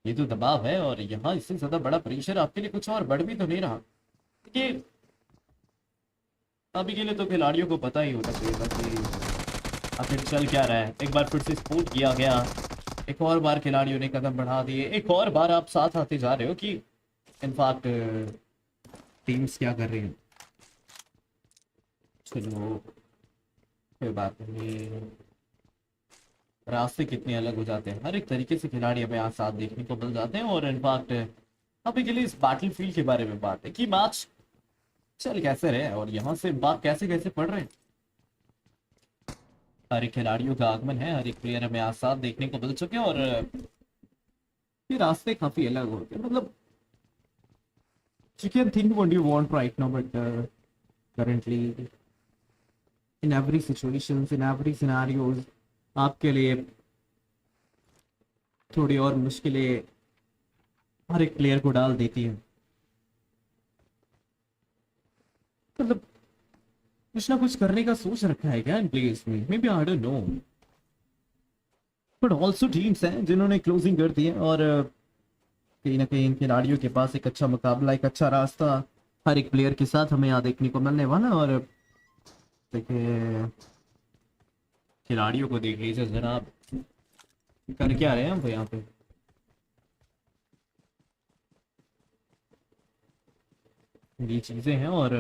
ये तो दबाव है, और यहाँ इससे ज्यादा बड़ा प्रेशर आपके लिए कुछ और बढ़ भी तो नहीं रहा। कि अभी के लिए तो खिलाड़ियों को पता ही होना चाहिए था कि आखिर चल क्या रहा है। एक बार फिर से स्पोर्ट किया गया, एक और बार खिलाड़ियों ने कदम बढ़ा दिए, एक और बार आप साथ आते जा रहे हो कि इनफैक्ट टीम्स क्या कर रही हैं। चलो कोई बात नहीं, रास्ते कितने अलग हो जाते हैं, हर एक तरीके से खिलाड़ी हमें यहाँ साथ देखने को मिल जाते हैं। और इनफैक्ट अभी के लिए इस बैटल फील्ड के बारे में बात है कि मैच चल कैसे रहे और यहाँ से बात कैसे कैसे पड़ रहे हैं। हर एक खिलाड़ियों का आगमन है, हर एक प्लेयर हमें आज साथ देखने को मिल चुके हैं, और ये रास्ते काफी अलग होते हैं। मतलब you can think what you want right now, but currently in every situations, in every scenarios, आपके लिए थोड़ी और मुश्किलें हर एक प्लेयर को डाल देती है। मतलब कुछ ना कुछ करने का सोच रखा है क्या इन प्लेयर्स में, maybe I don't know, but also teams हैं जिन्होंने क्लोजिंग कर दी है, और कहीं ना कहीं इन खिलाड़ियों के पास एक अच्छा मुकाबला, एक अच्छा रास्ता हर एक प्लेयर के साथ हमें यहाँ देखने को मिलने वाला। और देखिए खिलाड़ियों को देख लीजिए जरा, आप कर क्या रहे हैं हम यहाँ पे। ये चीजें हैं, और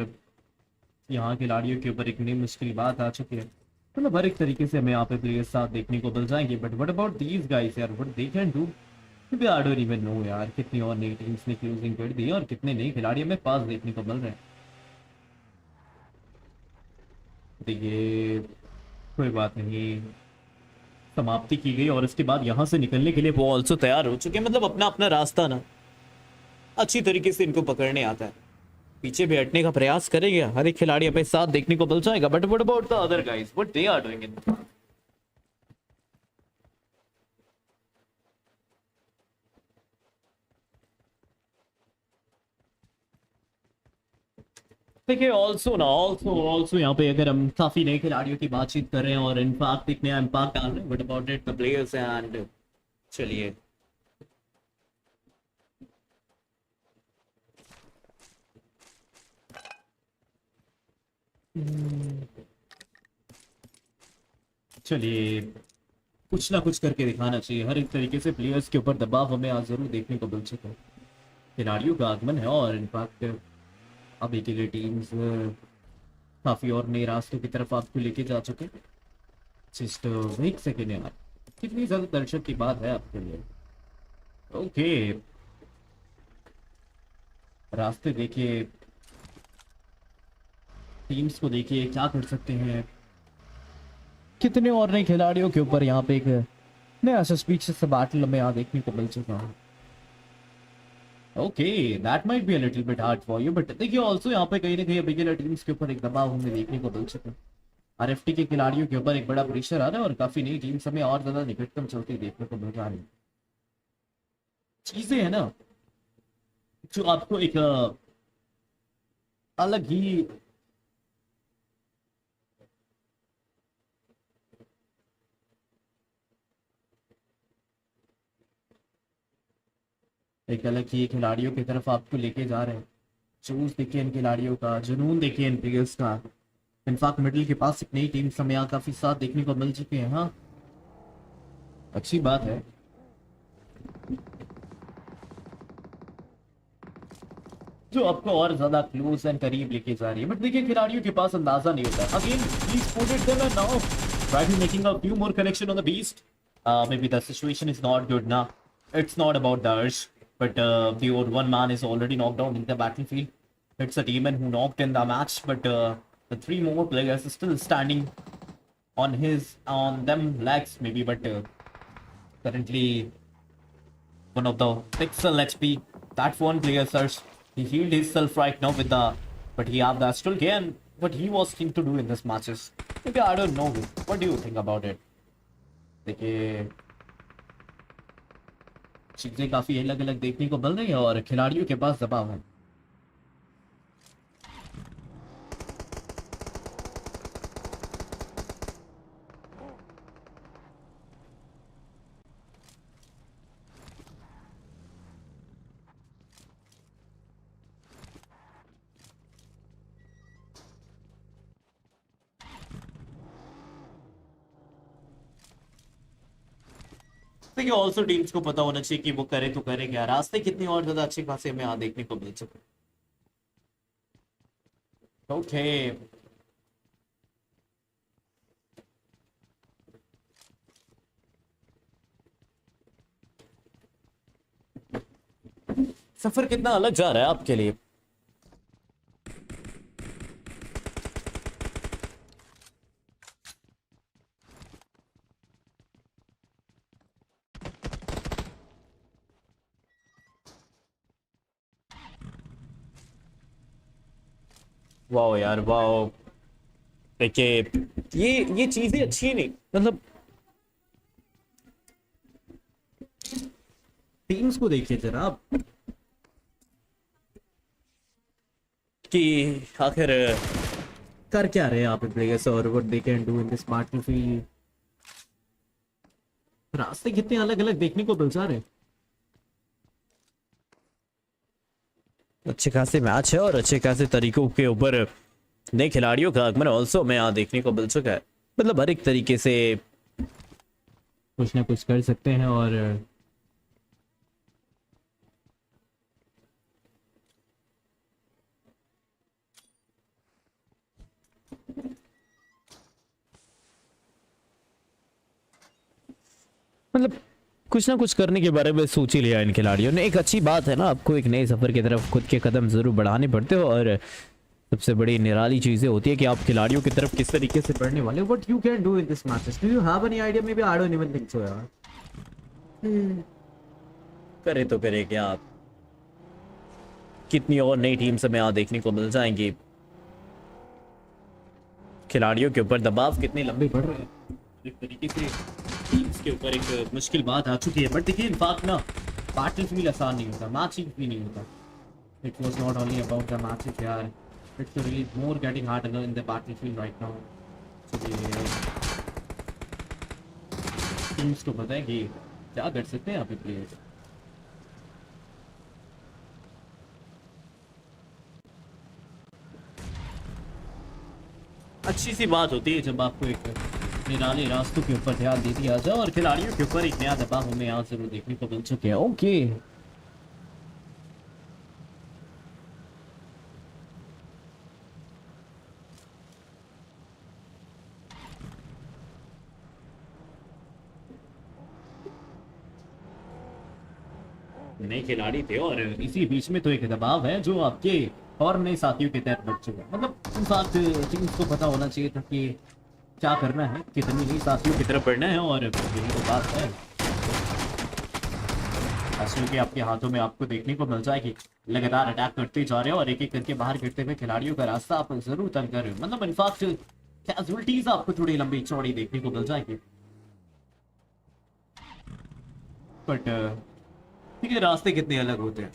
यहाँ खिलाड़ियों के ऊपर एक नई मुश्किल बात आ चुकी है। मतलब हर एक तरीके से हमें यहाँ पे प्लेयर्स साथ देखने को मिल जाएंगे, but what about these guys यार, what they can do, maybe I don't even know यार। कितनी और नई टीम्स ने क्लोजिंग कर दी और कितने नए खिलाड़ी हमें पास देखने को मिल रहे हैं। देखिए कोई बात नहीं, समाप्ति की गई और इसके बाद यहाँ से निकलने के लिए वो ऑल्सो तैयार हो चुके हैं। मतलब अपना अपना रास्ता ना अच्छी तरीके से इनको पकड़ने आता है, पीछे भी हटने का प्रयास करेंगे, हर एक खिलाड़ी हमें साथ देखने को मिल जाएगा। But what about the other guys, what they are doing in. देखिए ऑल्सो यहाँ पे अगर हम काफी नए खिलाड़ियों की बातचीत कर रहे हैं और इनफैक्ट एक नया इम्पैक्ट डाल रहे हैं, what about it the players and चलिए चलिए कुछ ना कुछ करके दिखाना चाहिए। हर एक तरीके से प्लेयर्स के ऊपर दबाव हमें आज जरूर देखने को मिल चुका है। खिलाड़ियों का आगमन है और इनफैक्ट अभी के लिए टीम्स काफी और नए रास्तों की तरफ आपको लेके जा चुके हैं। जस्ट वेट सेकेंड यार, कितनी ज्यादा दर्शक की बात है आपके लिए। ओके रास्ते देखिए, टीम्स को देखिए क्या कर सकते हैं, कितने और नए खिलाड़ियों के ऊपर यहाँ पे एक नया सस्पिशियस बैटल हमें यहाँ देखने को मिल चुका है। Okay that might be a little bit hard for you, but देखिए ऑल्सो यहाँ पे कहीं ना कहीं अभी के टीम्स के ऊपर एक दबाव हमें देखने को मिल चुका है। आरएफटी के खिलाड़ियों के ऊपर एक बड़ा प्रेशर आ रहा है और काफी नई टीम्स हमें और ज्यादा निकटतम चलती देखने को मिल रहा है। चीजें है ना जो आपको एक अलग ही खिलाड़ियों की तरफ आपको लेके जा रहे हैं। जोश देखिए इन खिलाड़ियों का, जुनून देखिए इन प्लेयर्स का। इनफैक्ट मिडिल के पास एक नई टीम समय यहाँ काफी साथ देखने को मिल चुके हैं। हाँ अच्छी बात है। जो आपको और ज्यादा क्लोज एंड करीब लेके जा रही है, बट देखिए खिलाड़ियों के पास अंदाजा नहीं होता। Again he spotted them and now try to making a few more connection on the beast. Maybe the situation is not good now. It's not about the urge, but the old one man is already knocked down in the battlefield. It's a demon who knocked in the match, but the three more players are still standing on them legs maybe, but currently one of the pixel HP. That one player search. He healed himself right now with the, but he have the astral K, and what he was keen to do in this matches. Maybe I don't know. What do you think about it? देखिए चीजें काफी अलग अलग देखने को मिल रही है और खिलाड़ियों के पास दबाव है. देखिए ऑल्सो टीम्स को पता होना चाहिए कि वो करे तो करे क्या. रास्ते कितनी और ज्यादा अच्छे खासे हमें यहाँ देखने को मिल सके. ओके सफर कितना अलग जा रहा है आपके लिए. वाह यार वाह. देखिए ये चीजें अच्छी नहीं, मतलब टीम्स को देखिए जरा आप कि आखिर कर क्या रहे हैं आप प्लेयर्स और what they can do in this battlefield. रास्ते कितने अलग अलग देखने को मिल जा रहे हैं. अच्छे खासे मैच है और अच्छे खासे तरीकों के ऊपर नए खिलाड़ियों का आगमन ऑल्सो में यहाँ देखने को मिल चुका है. मतलब हर एक तरीके से कुछ ना कुछ कर सकते हैं और मतलब कुछ ना कुछ करने के बारे में सोच ही लिया इन खिलाड़ियों ने. एक अच्छी बात है ना, आपको एक नए सफर की तरफ खुद के कदम जरूर बढ़ाने पड़ते हो और सबसे बड़ी निराली चीजें होती है कि आप खिलाड़ियों की तरफ किस तरीके से बढ़ने वाले हो. What you can do in this matches. Do you have any idea? Maybe I don't even think so यार. करे तो करे क्या आप. कितनी और नई टीम्स हमें यहाँ देखने को मिल जाएंगी. खिलाड़ियों के ऊपर दबाव कितने लंबे बढ़ रहे हैं. एक तरीके से टीम्स के ऊपर एक मुश्किल बात आ चुकी है. बट देखिए इनफैक्ट ना बैटलफील्ड आसान नहीं होता, मैचिंग भी नहीं होता. It was not only about the matches यार. It's really more getting hard in the battlefield right now. Teams को पता है कि क्या कर सकते हैं यहाँ पे प्लेयर्स. अच्छी सी बात होती है जब आपको एक निराले रास्तों के ऊपर ध्यान दे दिया जाए और खिलाड़ियों के ऊपर एक नया दबाव हमें यहाँ जरूर देखने को मिल चुके हैं. ओके नए खिलाड़ी थे और इसी बीच में तो एक दबाव है जो आपके और नए साथियों के तहत बढ़ चुका है. मतलब उन साथ टीम्स को पता होना चाहिए था कि क्या करना है, कितनी नई साथियों की तरफ बढ़ना है और यही तो बात है. असल के आपके हाथों में आपको देखने को मिल जाएगी. लगातार अटैक करते जा रहे हो और एक एक करके बाहर गिरते हुए खिलाड़ियों का रास्ता आप जरूर तंग कर रहे हो. मतलब इनफैक्ट कैजुअलिटीज आपको थोड़ी लंबी चौड़ी देखने को मिल जाएगी. बट ठीक है, रास्ते कितने अलग होते हैं.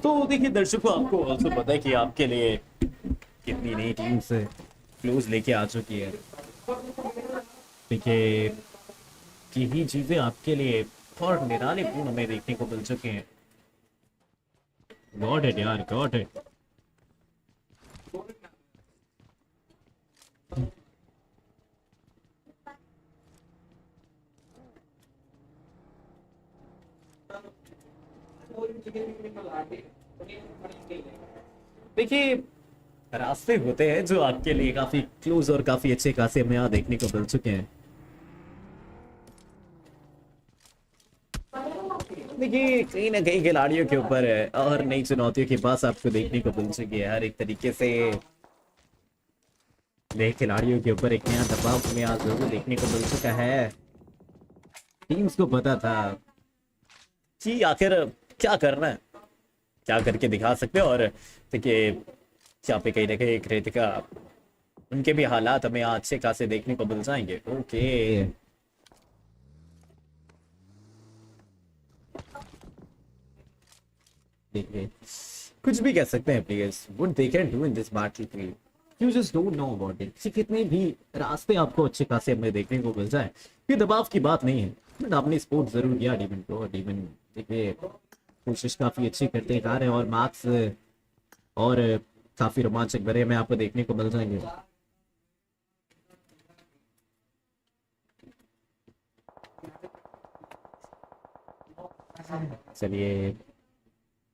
तो देखिए दर्शकों, आपको also पता है कि आपके लिए कितनी नई टीम से क्लोज लेके आ चुकी है. देखिए यही चीजें आपके लिए और निरालेपूर्ण हमें देखने को मिल चुके हैं। गॉड इट यार, गॉड इट। देखिए, रास्ते होते हैं जो आपके लिए काफी क्लोज और काफी अच्छे खासे हमें यहाँ देखने को मिल चुके हैं। देखिए, कहीं ना कहीं खिलाड़ियों के ऊपर और नई चुनौतियों के पास आपको देखने को मिल चुकी है। हर एक तरीके से नए खिलाड़ियों के ऊपर एक नया दबाव हमें आज जरूर देखने को मिल चुका है। टीम्स को पता था कि आखिर क्या करना है, क्या करके दिखा सकते हैं। और देखिए, यहाँ पे कहीं ना कहीं कृतिका, उनके भी हालात हमें आज अच्छे खासे देखने को मिल जाएंगे। ओके, देखिए, कुछ भी कह सकते हैं players, what they can do in this battle, you just don't know about it. कितने भी रास्ते आपको अच्छे खासे हमें देखने को मिल जाए, ये दबाव की बात नहीं है, बट आपने स्पोर्ट जरूर किया डीमन को। डीमन देखिए कोशिश काफी अच्छी करते हैं रहे, और मार्क्स और काफी रोमांचक भरे हमें आपको देखने को मिल जाएंगे। चलिए,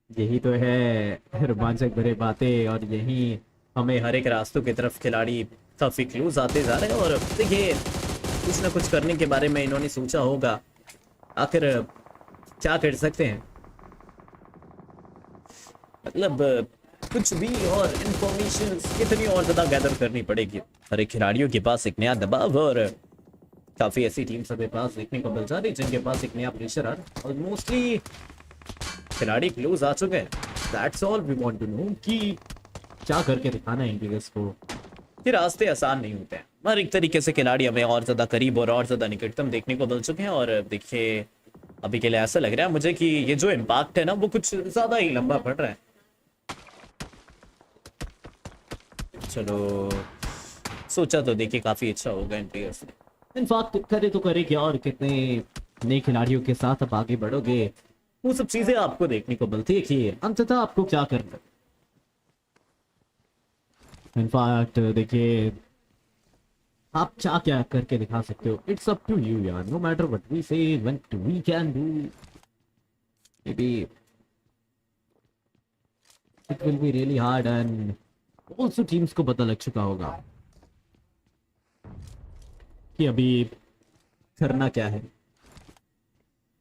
यही तो है रोमांचक भरे बातें, और यही हमें हर एक रास्तों की तरफ खिलाड़ी काफी क्लोज आते जा रहे हैं। और देखिए, कुछ ना कुछ करने के बारे में इन्होंने सोचा होगा, आखिर क्या कर सकते हैं, मतलब कुछ भी और इंफॉर्मेशन कितनी और ज्यादा गैदर करनी पड़ेगी। हर एक खिलाड़ियों के पास एक नया दबाव, और काफी ऐसी टीम सबके पास देखने को मिल जा रही जिनके पास एक नया प्रेशर है, और मोस्टली खिलाड़ी क्लोज आ चुके हैं। That's all we want to know कि क्या करके दिखाना है इंडियंस को। ये रास्ते आसान नहीं होते हैं, हर एक तरीके से खिलाड़ी हमें और ज्यादा करीब और ज्यादा निकटतम देखने को मिल चुके हैं। और देखिए, अभी के लिए ऐसा लग रहा है मुझे कि ये जो इम्पैक्ट है ना, वो कुछ ज्यादा ही लंबा पड़ रहा है। चलो, सोचा तो देखिए काफी अच्छा होगा इन प्लेयर्स ने। इनफैक्ट करे तो करे क्या, और कितने नए खिलाड़ियों के साथ आप आगे बढ़ोगे, वो सब चीजें आपको देखने को मिलती है कि अंततः आपको क्या करना है। इनफैक्ट देखिए, आप क्या क्या करके दिखा सकते हो, इट्स अप टू यू यार। No matter what we say, what we can do, maybe it will be really hard, and also teams को पता लग चुका होगा कि अभी करना क्या है।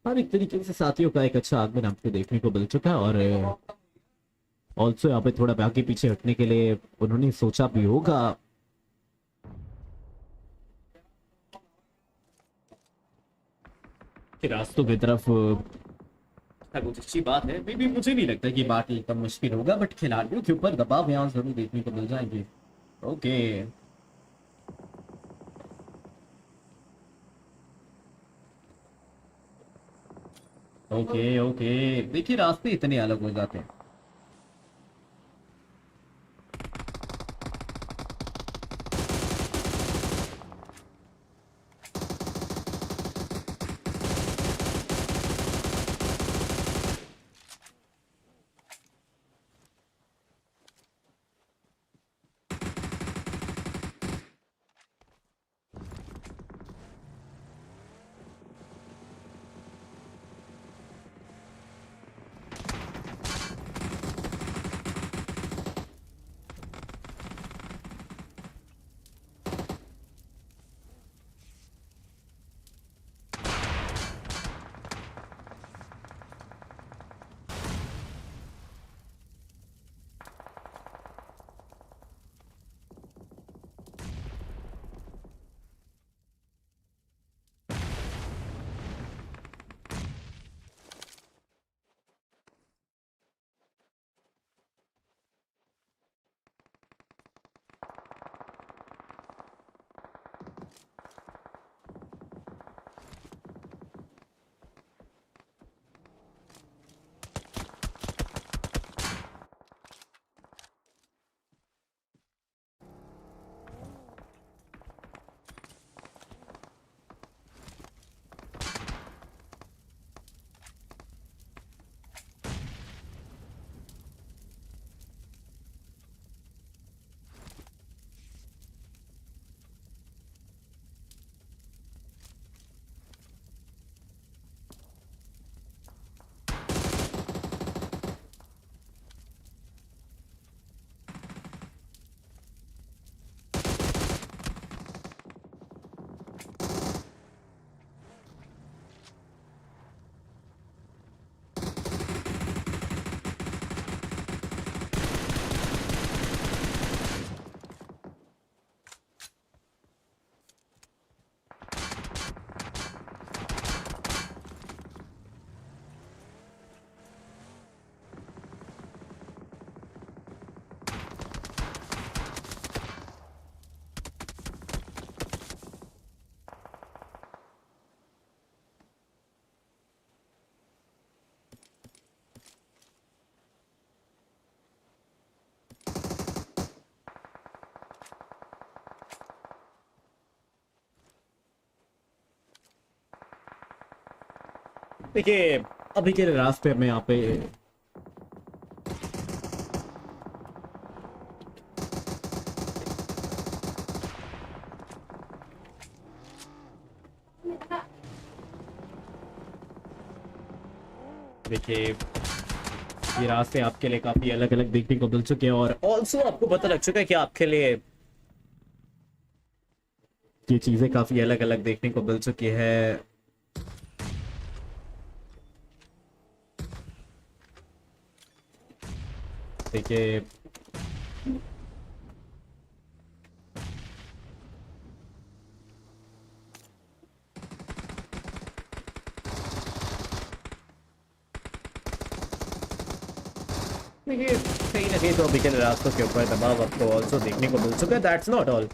हर एक तरीके से साथियों का एक अच्छा आगमन आपको देखने को मिल चुका है, और ऑल्सो यहाँ पे थोड़ा आगे पीछे हटने के लिए उन्होंने सोचा भी होगा। कि रास्तों की तरफ कुछ अच्छी बात है, मे बी मुझे नहीं लगता कि बात एकदम मुश्किल होगा, बट खिलाड़ियों के ऊपर दबाव यहाँ जरूर देखने को मिल जाएंगे। ओके, ओके, ओके, देखिए रास्ते इतने अलग हो जाते हैं। देखिए अभी के रास्ते में यहाँ पे देखिए ये रास्ते आपके लिए काफी अलग अलग देखने को मिल चुके हैं और ऑल्सो आपको पता लग चुका है कि आपके लिए ये चीजें काफी अलग अलग देखने को मिल चुकी है। देखिए देखिए कहीं ना कहीं तो अभी के रास्तों के ऊपर दबाव आपको ऑल्सो देखने को मिल चुका है। That's not all.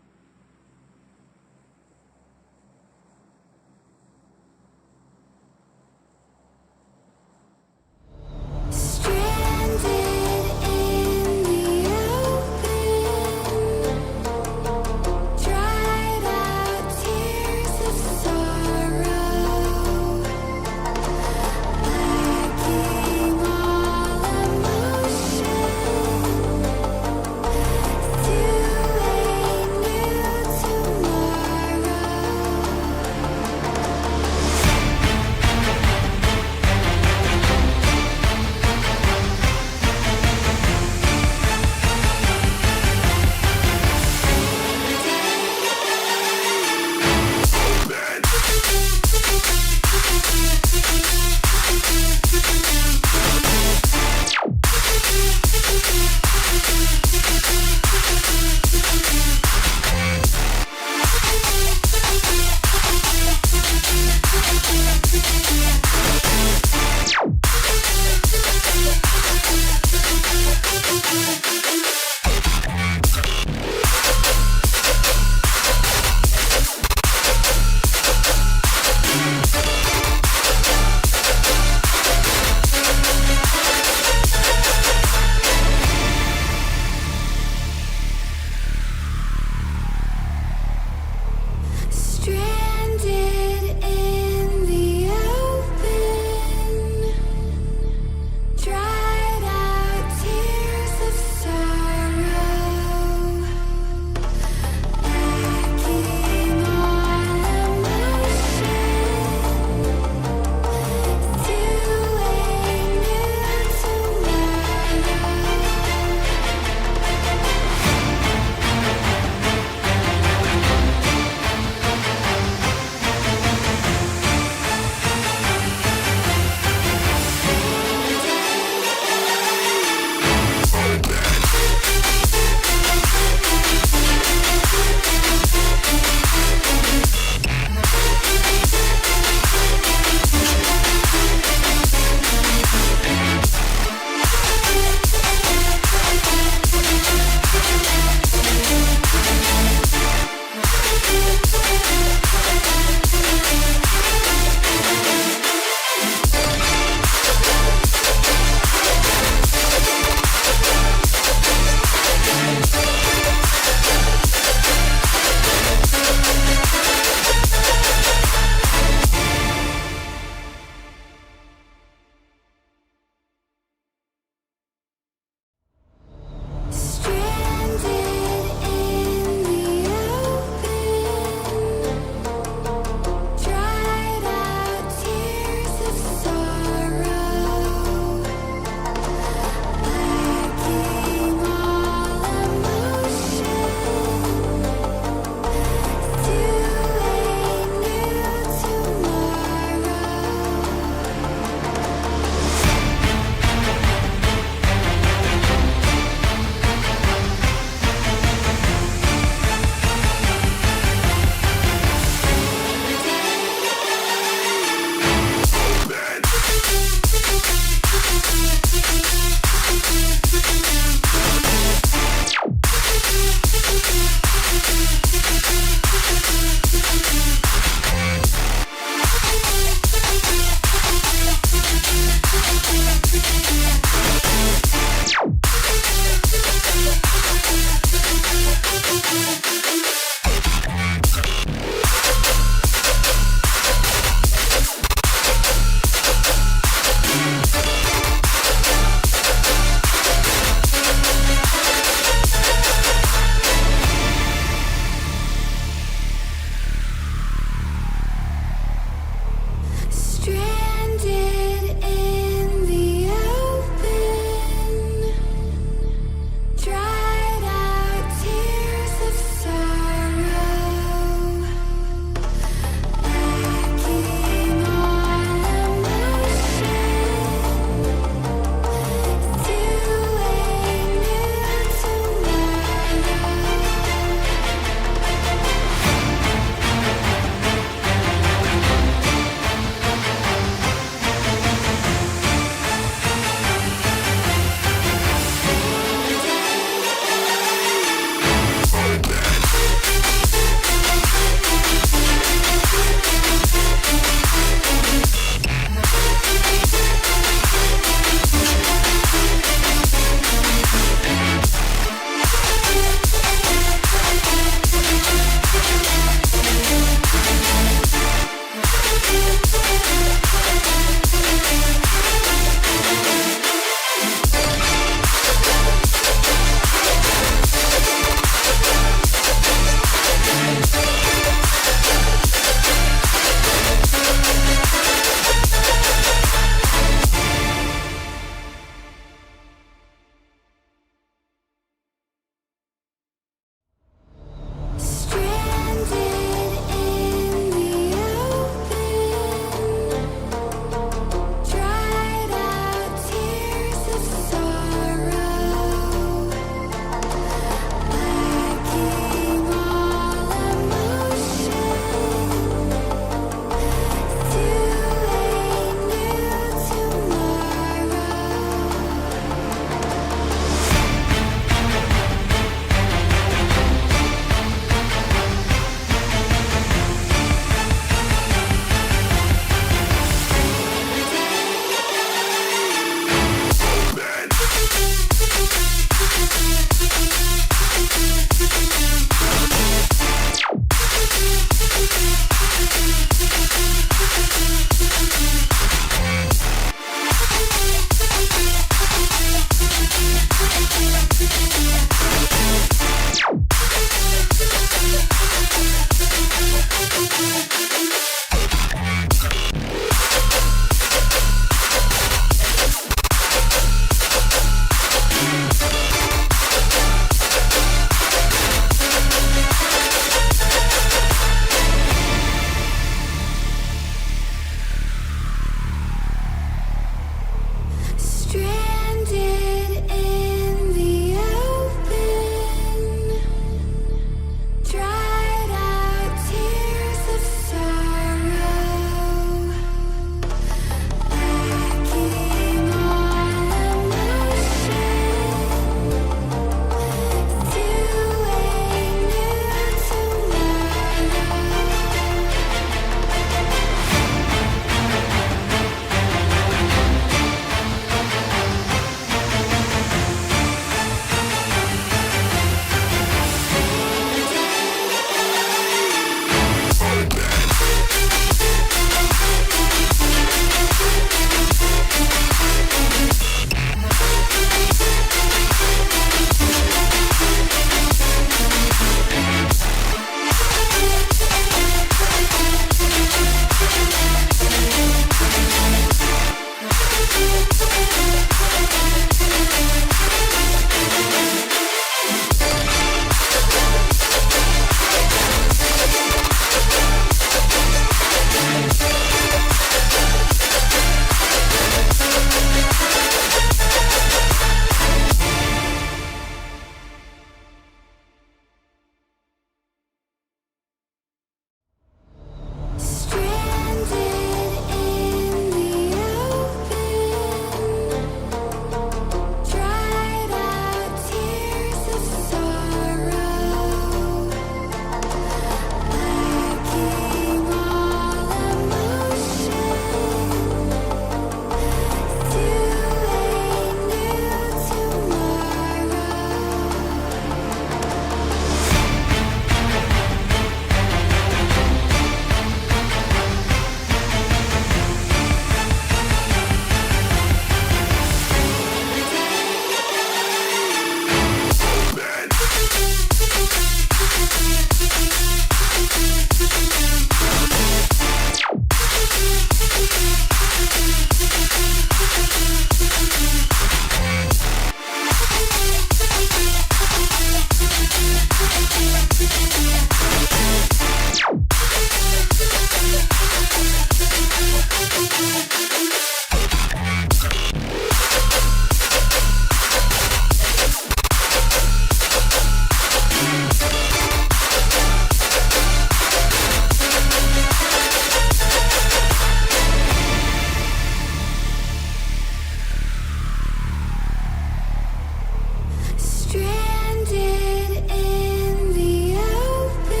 Stranded in the open,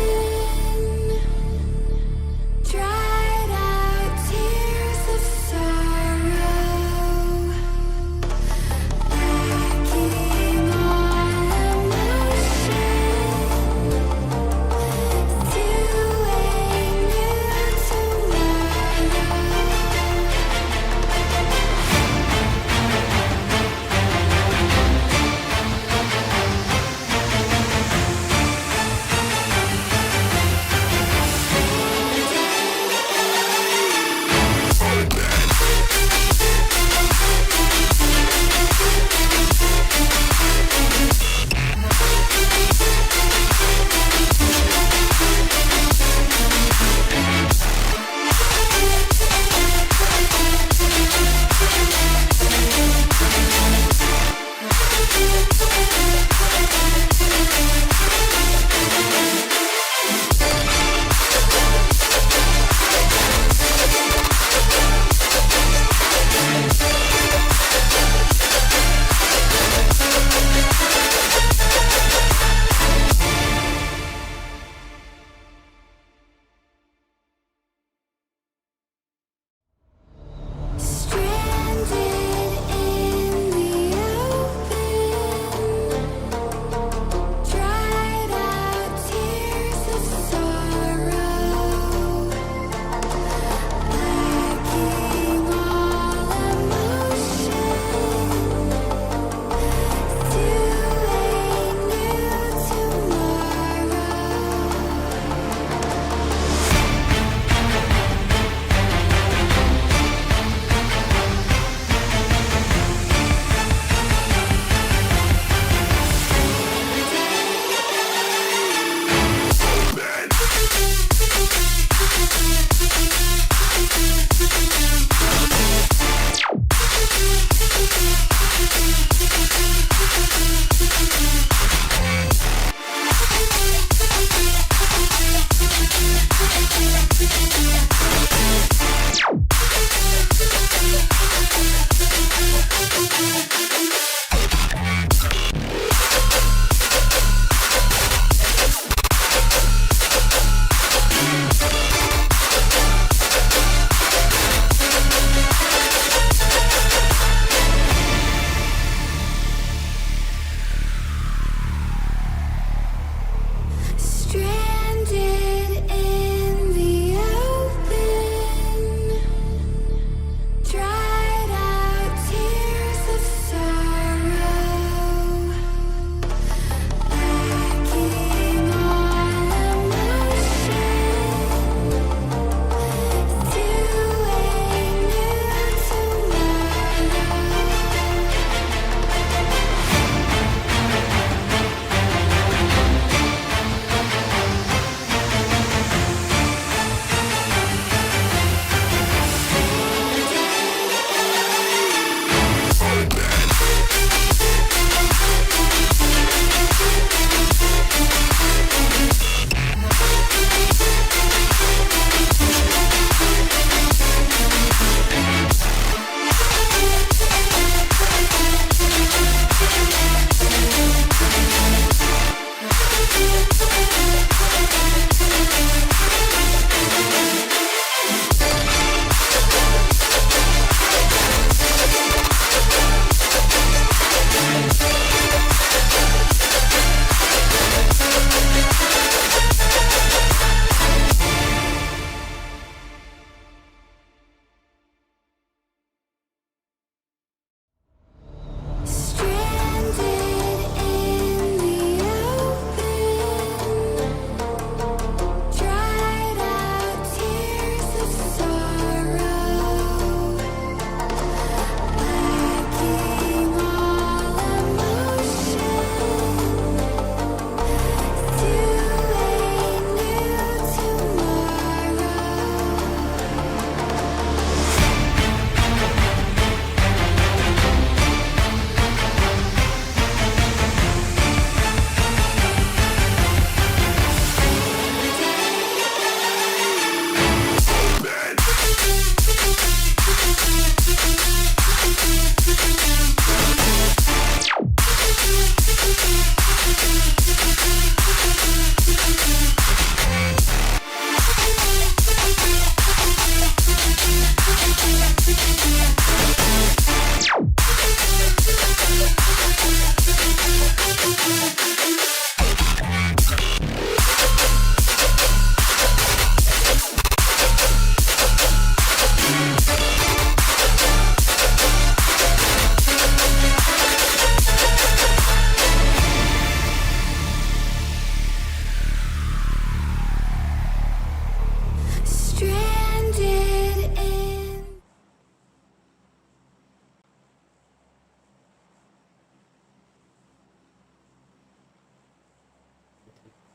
dried out tears of sorrow.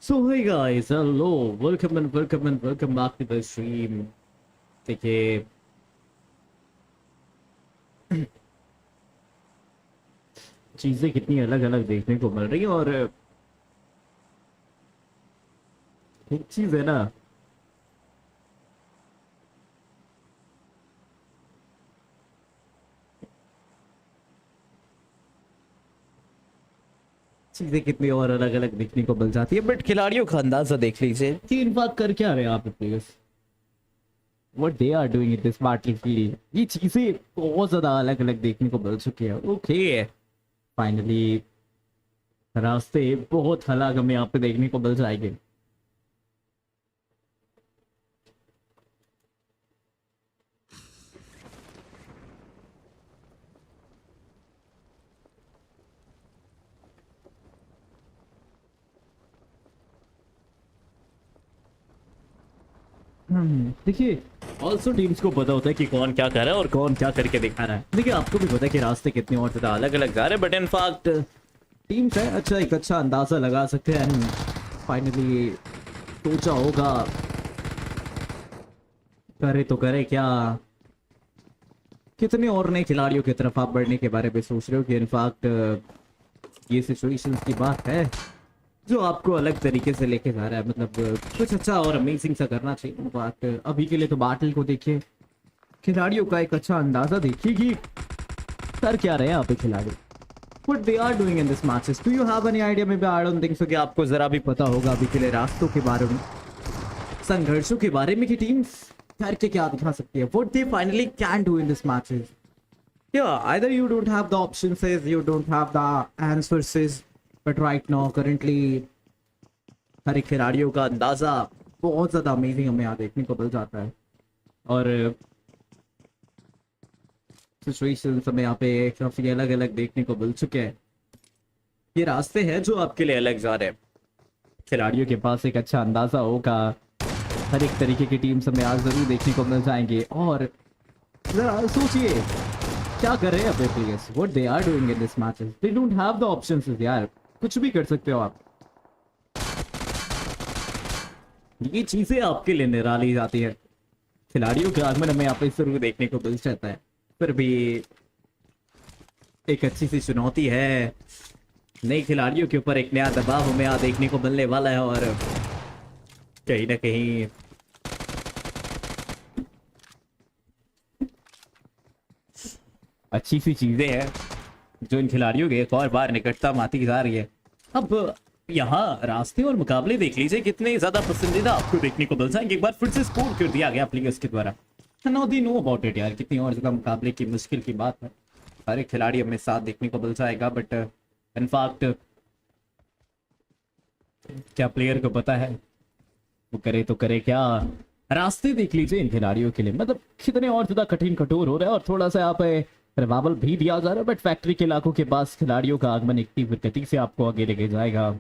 So hey guys, hello, welcome back to the stream. देखिए चीजें कितनी अलग अलग देखने को मिल रही है और एक चीज है ना, चीजें कितनी और अलग अलग देखने को मिल जाती है, बट खिलाड़ियों का अंदाजा देख लीजिए कि इन बात कर क्या रहे हैं आप players, what they are doing in this battlefield. ये चीजें बहुत ज्यादा अलग अलग देखने को मिल चुकी है। ओके, फाइनली रास्ते बहुत अलग हमें यहाँ पे देखने को मिल जाएंगे। देखिए ऑल्सो टीम्स को पता होता है कि कौन क्या कर रहा है और कौन क्या करके दिखा रहा है। देखिए आपको भी पता है कि रास्ते कितने और ज्यादा अलग अलग जा रहे हैं, बट इनफैक्ट टीम्स है एक अच्छा अंदाजा लगा सकते हैं। एंड फाइनली सोचा होगा करे तो करे क्या, कितने और नए खिलाड़ियों की तरफ आप बढ़ने के बारे में सोच रहे हो कि इनफैक्ट ये सिचुएशंस की बात है जो आपको अलग तरीके से लेके जा रहा है। मतलब कुछ अच्छा और अमेजिंग सा करना चाहिए। बात अभी के लिए तो बैटल को देखिए, खिलाड़ियों का एक अच्छा अंदाजा देखिए कि कर क्या रहे हैं आप खिलाड़ी, what they are doing in this matches. Do you have any idea? Maybe I don't think so कि आपको जरा भी पता होगा अभी के लिए रास्तों के बारे में, संघर्षों के बारे में कि टीम्स करके क्या दिखा सकती है, what they finally can do in this matches. Yeah, either you don't have the options, you don't have the answers, but right now currently हर एक खिलाड़ियों का अंदाजा बहुत ज्यादा अमेजिंग हमें यहाँ देखने को मिल जाता है। और सिचुएशंस हमें यहाँ पे काफी अलग अलग देखने को मिल चुके हैं। ये रास्ते हैं जो आपके लिए अलग जा रहे हैं। खिलाड़ियों के पास एक अच्छा अंदाजा होगा, हर एक तरीके की टीम हमें आज जरूर देखने को मिल जाएंगे। और जरा सोचिए क्या कर रहे हैं अपने players, what they are doing in this matches. They don't have the options यार, कुछ भी कर सकते हो आप। ये चीजें आपके लिए निराली जाती है। खिलाड़ियों के आगमन हमें यहाँ पे जरूर देखने को मिल जाता है, पर भी एक अच्छी सी चुनौती है। नए खिलाड़ियों के ऊपर एक नया दबाव हमें यहाँ देखने को मिलने वाला है और कहीं ना कहीं अच्छी सी चीजें हैं जो इन खिलाड़ियों के एक और बार निकटता आती जा रही है। अब यहाँ रास्ते और मुकाबले देख लीजिए कितने ज्यादा पसंदीदा आपको देखने को मिल जाएंगे। एक बार फिर से स्कोर कर दिया गया प्लेयर्स के द्वारा। Know the no about it यार, कितनी और ज्यादा मुकाबले की मुश्किल की बात है। हर एक खिलाड़ी हमें साथ देखने को मिल जाएगा, बट इनफैक्ट क्या प्लेयर को पता है वो करे तो करे क्या। रास्ते देख लीजिए इन खिलाड़ियों के लिए, मतलब कितने और ज्यादा कठिन कठोर हो रहे हैं। और थोड़ा सा यहाँ पे रिवाइवल भी दिया जा रहा है, बट फैक्ट्री के इलाकों के पास खिलाड़ियों का आगमन एक तीव्र गति से आपको आगे लेके जाएगा।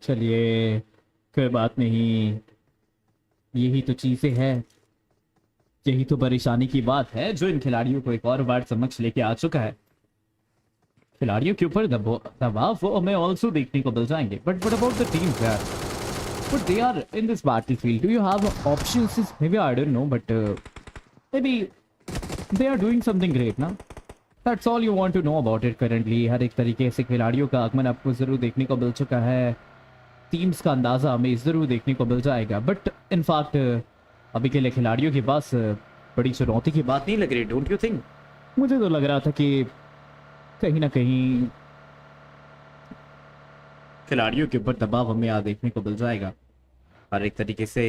चलिए कोई बात नहीं, यही तो चीजें हैं, यही तो परेशानी की बात है जो इन खिलाड़ियों को एक और बार समक्ष लेके आ चुका है। खिलाड़ियों के ऊपर दबाव वो हमें ऑल्सो देखने को मिल जाएंगे, but what about the teams यार, but they are in this battlefield, do you have options? Maybe I don't know, but maybe they are doing something great ना। That's all you want to know about it currently. हर एक तरीके से खिलाड़ियों का आगमन आपको जरूर देखने को मिल चुका है, टीम्स का अंदाजा हमें जरूर देखने को मिल जाएगा, बट इनफैक्ट अभी के लिए खिलाड़ियों के पास बड़ी चुनौती की बात नहीं लग रही, डोंट यू थिंक? मुझे तो लग रहा था कि कहीं ना कहीं खिलाड़ियों के ऊपर दबाव हमें यहाँ देखने को मिल जाएगा। हर एक तरीके से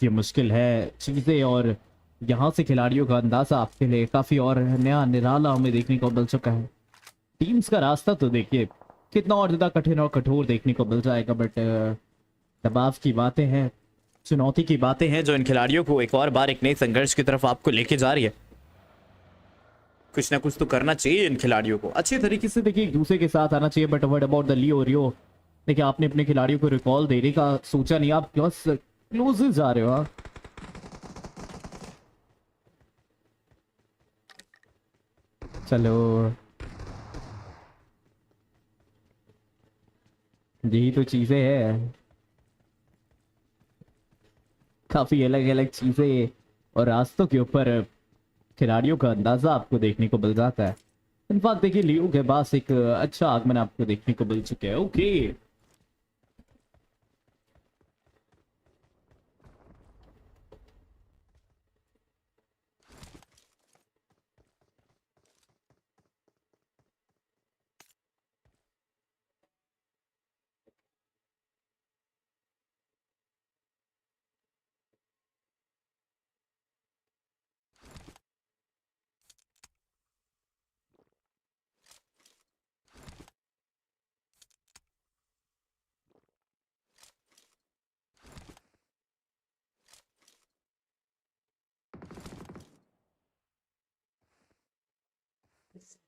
ये मुश्किल है चीज़ें, और यहाँ से खिलाड़ियों का अंदाजा आपके लिए काफ़ी और नया निराला हमें देखने को मिल चुका है। टीम्स का रास्ता तो देखिए कितना और ज़्यादा कठिन और कठोर देखने को मिल जाएगा, बट दबाव की बातें हैं, चुनौती की बातें हैं जो इन खिलाड़ियों को एक और बार एक नए संघर्ष की तरफ आपको लेके जा रही है। कुछ ना कुछ तो करना चाहिए इन खिलाड़ियों को, अच्छे तरीके से देखिए एक दूसरे के साथ आना चाहिए। बट व्हाट अबाउट द लियो रियो, देखिए आपने अपने खिलाड़ियों को रिकॉल देने का सोचा नहीं, आप क्लोज जा रहे हो। हाँ चलो यही तो चीजें हैं, काफी अलग अलग चीजें और रास्तों के ऊपर खिलाड़ियों का अंदाजा आपको देखने को मिल जाता है। इनफैक्ट देखिए लियो के पास एक अच्छा आगमन आपको देखने को मिल चुका है। ओके,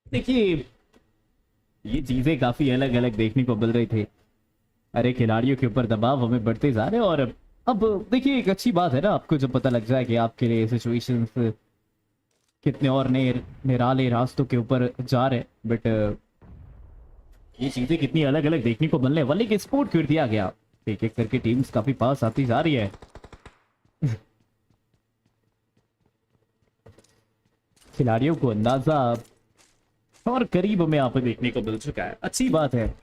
देखिए ये चीजें काफी अलग अलग देखने को मिल रही थी। अरे खिलाड़ियों के ऊपर दबाव हमें बढ़ते जा रहे हैं और अब देखिए एक अच्छी बात है ना, आपको जब पता लग जाए कि आपके लिए सिचुएशंस कितने और निराले रास्तों के ऊपर जा रहे हैं, बट ये चीजें कितनी अलग अलग देखने को मिलने वाली कि स्पोर्ट कर दिया गया। एक एक करके टीम्स काफी पास आती जा रही है। खिलाड़ियों को अंदाजा और करीब में यहाँ पे देखने को मिल चुका है, अच्छी बात है।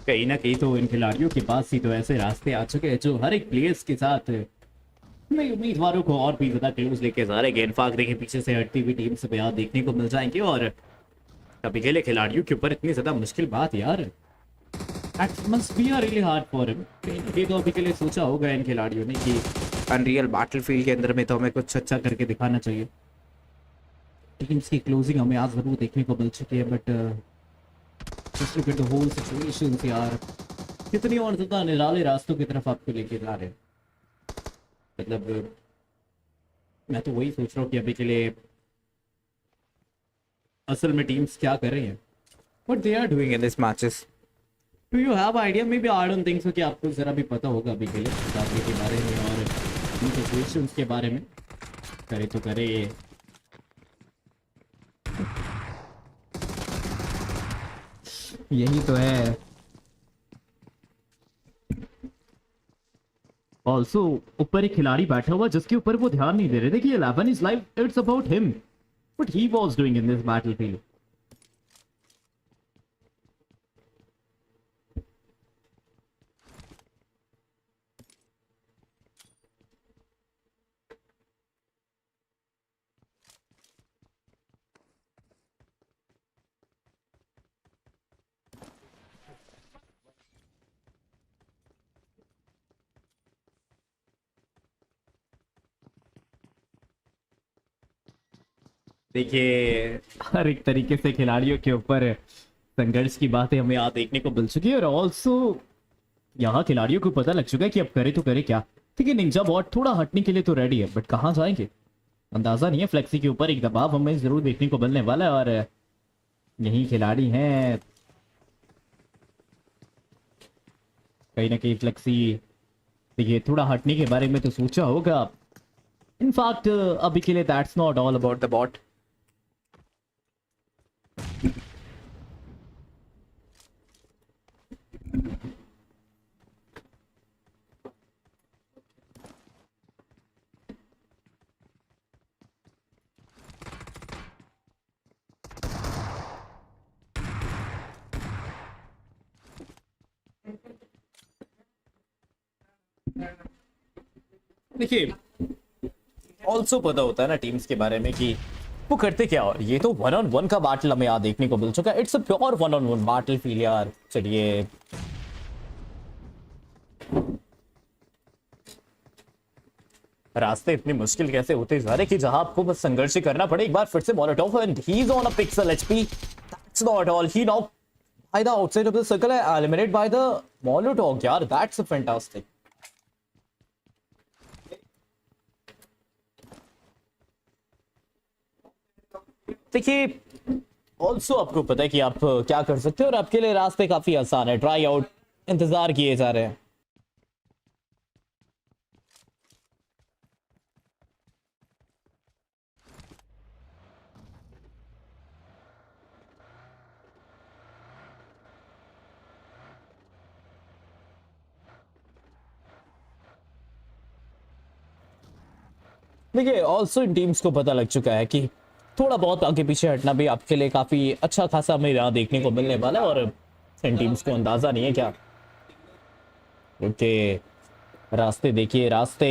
कहीं ना कहीं तो इन खिलाड़ियों के पास ही तो ऐसे रास्ते आ चुके हैं जो हर एक प्लेयर्स के साथ नए उम्मीदवारों को और भी ज्यादा क्लोज लेके जा रहे हैं। इनफैक्ट देखिए पीछे से हटती हुई टीम से यहाँ देखने को मिल जाएंगे और कभी के लिए खिलाड़ियों के ऊपर इतनी ज्यादा मुश्किल बात यार, that must be a really hard for him. ये तो अभी के लिए सोचा होगा इन खिलाड़ियों ने कि अनरियल बैटलफील्ड के अंदर में तो हमें कुछ अच्छा करके दिखाना चाहिए। टीम्स की क्लोजिंग हमें आज जरूर देखने को मिल चुकी है, but just look at the whole situation यार, कितनी और ज्यादा निराले रास्तों की तरफ आपको लेके जा रहे हैं। मतलब मैं तो वही सोच रहा हूँ कि अभी के लिए असल में टीम्स क्या कर रही हैं, what they are doing in this matches. Do you have idea? Maybe I don't think so कि आपको जरा भी पता होगा अभी के लिए मुकाबले के बारे में और इन सिचुएशंस के बारे में। करे तो करे, यही तो है। ऑल्सो ऊपर एक खिलाड़ी बैठा हुआ जिसके ऊपर वो ध्यान नहीं दे रहे थे कि 11 is live, it's about him, what he was doing in this battlefield. देखिए हर एक तरीके से खिलाड़ियों के ऊपर संघर्ष की बातें हमें यहाँ देखने को मिल चुकी है और ऑल्सो यहाँ खिलाड़ियों को पता लग चुका है कि अब करे तो करे क्या। ठीक है, निंजा बॉट थोड़ा हटने के लिए तो रेडी है, बट कहाँ जाएंगे अंदाजा नहीं है। फ्लेक्सी के ऊपर एक दबाव हमें जरूर देखने को मिलने वाला है और यही खिलाड़ी हैं कहीं ना कहीं फ्लेक्सी। देखिए थोड़ा हटने के बारे में तो सोचा होगा। इनफैक्ट अभी के लिए that's not all about the bot. देखिए ऑल्सो पता होता है ना टीम्स के बारे में कि वो करते क्या, और ये तो 1-on-1 का बैटल हमें यहाँ देखने को मिल चुका है। It's a pure 1-on-1 battle feel यार। चलिए रास्ते इतनी मुश्किल कैसे होते जा रहे कि जहां आपको बस संघर्ष ही करना पड़े। एक बार फिर से Molotov and he is on a pixel HP, that's not all, he knock by the outside of the circle, eliminate by the Molotov यार, दैट्स अ फैंटास्टिक। देखिए ऑल्सो आपको पता है कि आप क्या कर सकते हो और आपके लिए रास्ते काफी आसान है। ट्राई आउट इंतजार किए जा रहे हैं। देखिए ऑल्सो इन टीम्स को पता लग चुका है कि थोड़ा बहुत आगे पीछे हटना भी आपके लिए काफी अच्छा खासा हमें यहाँ देखने को मिलने वाला है। और इन टीम्स को अंदाजा नहीं है क्या, क्योंकि रास्ते देखिए, रास्ते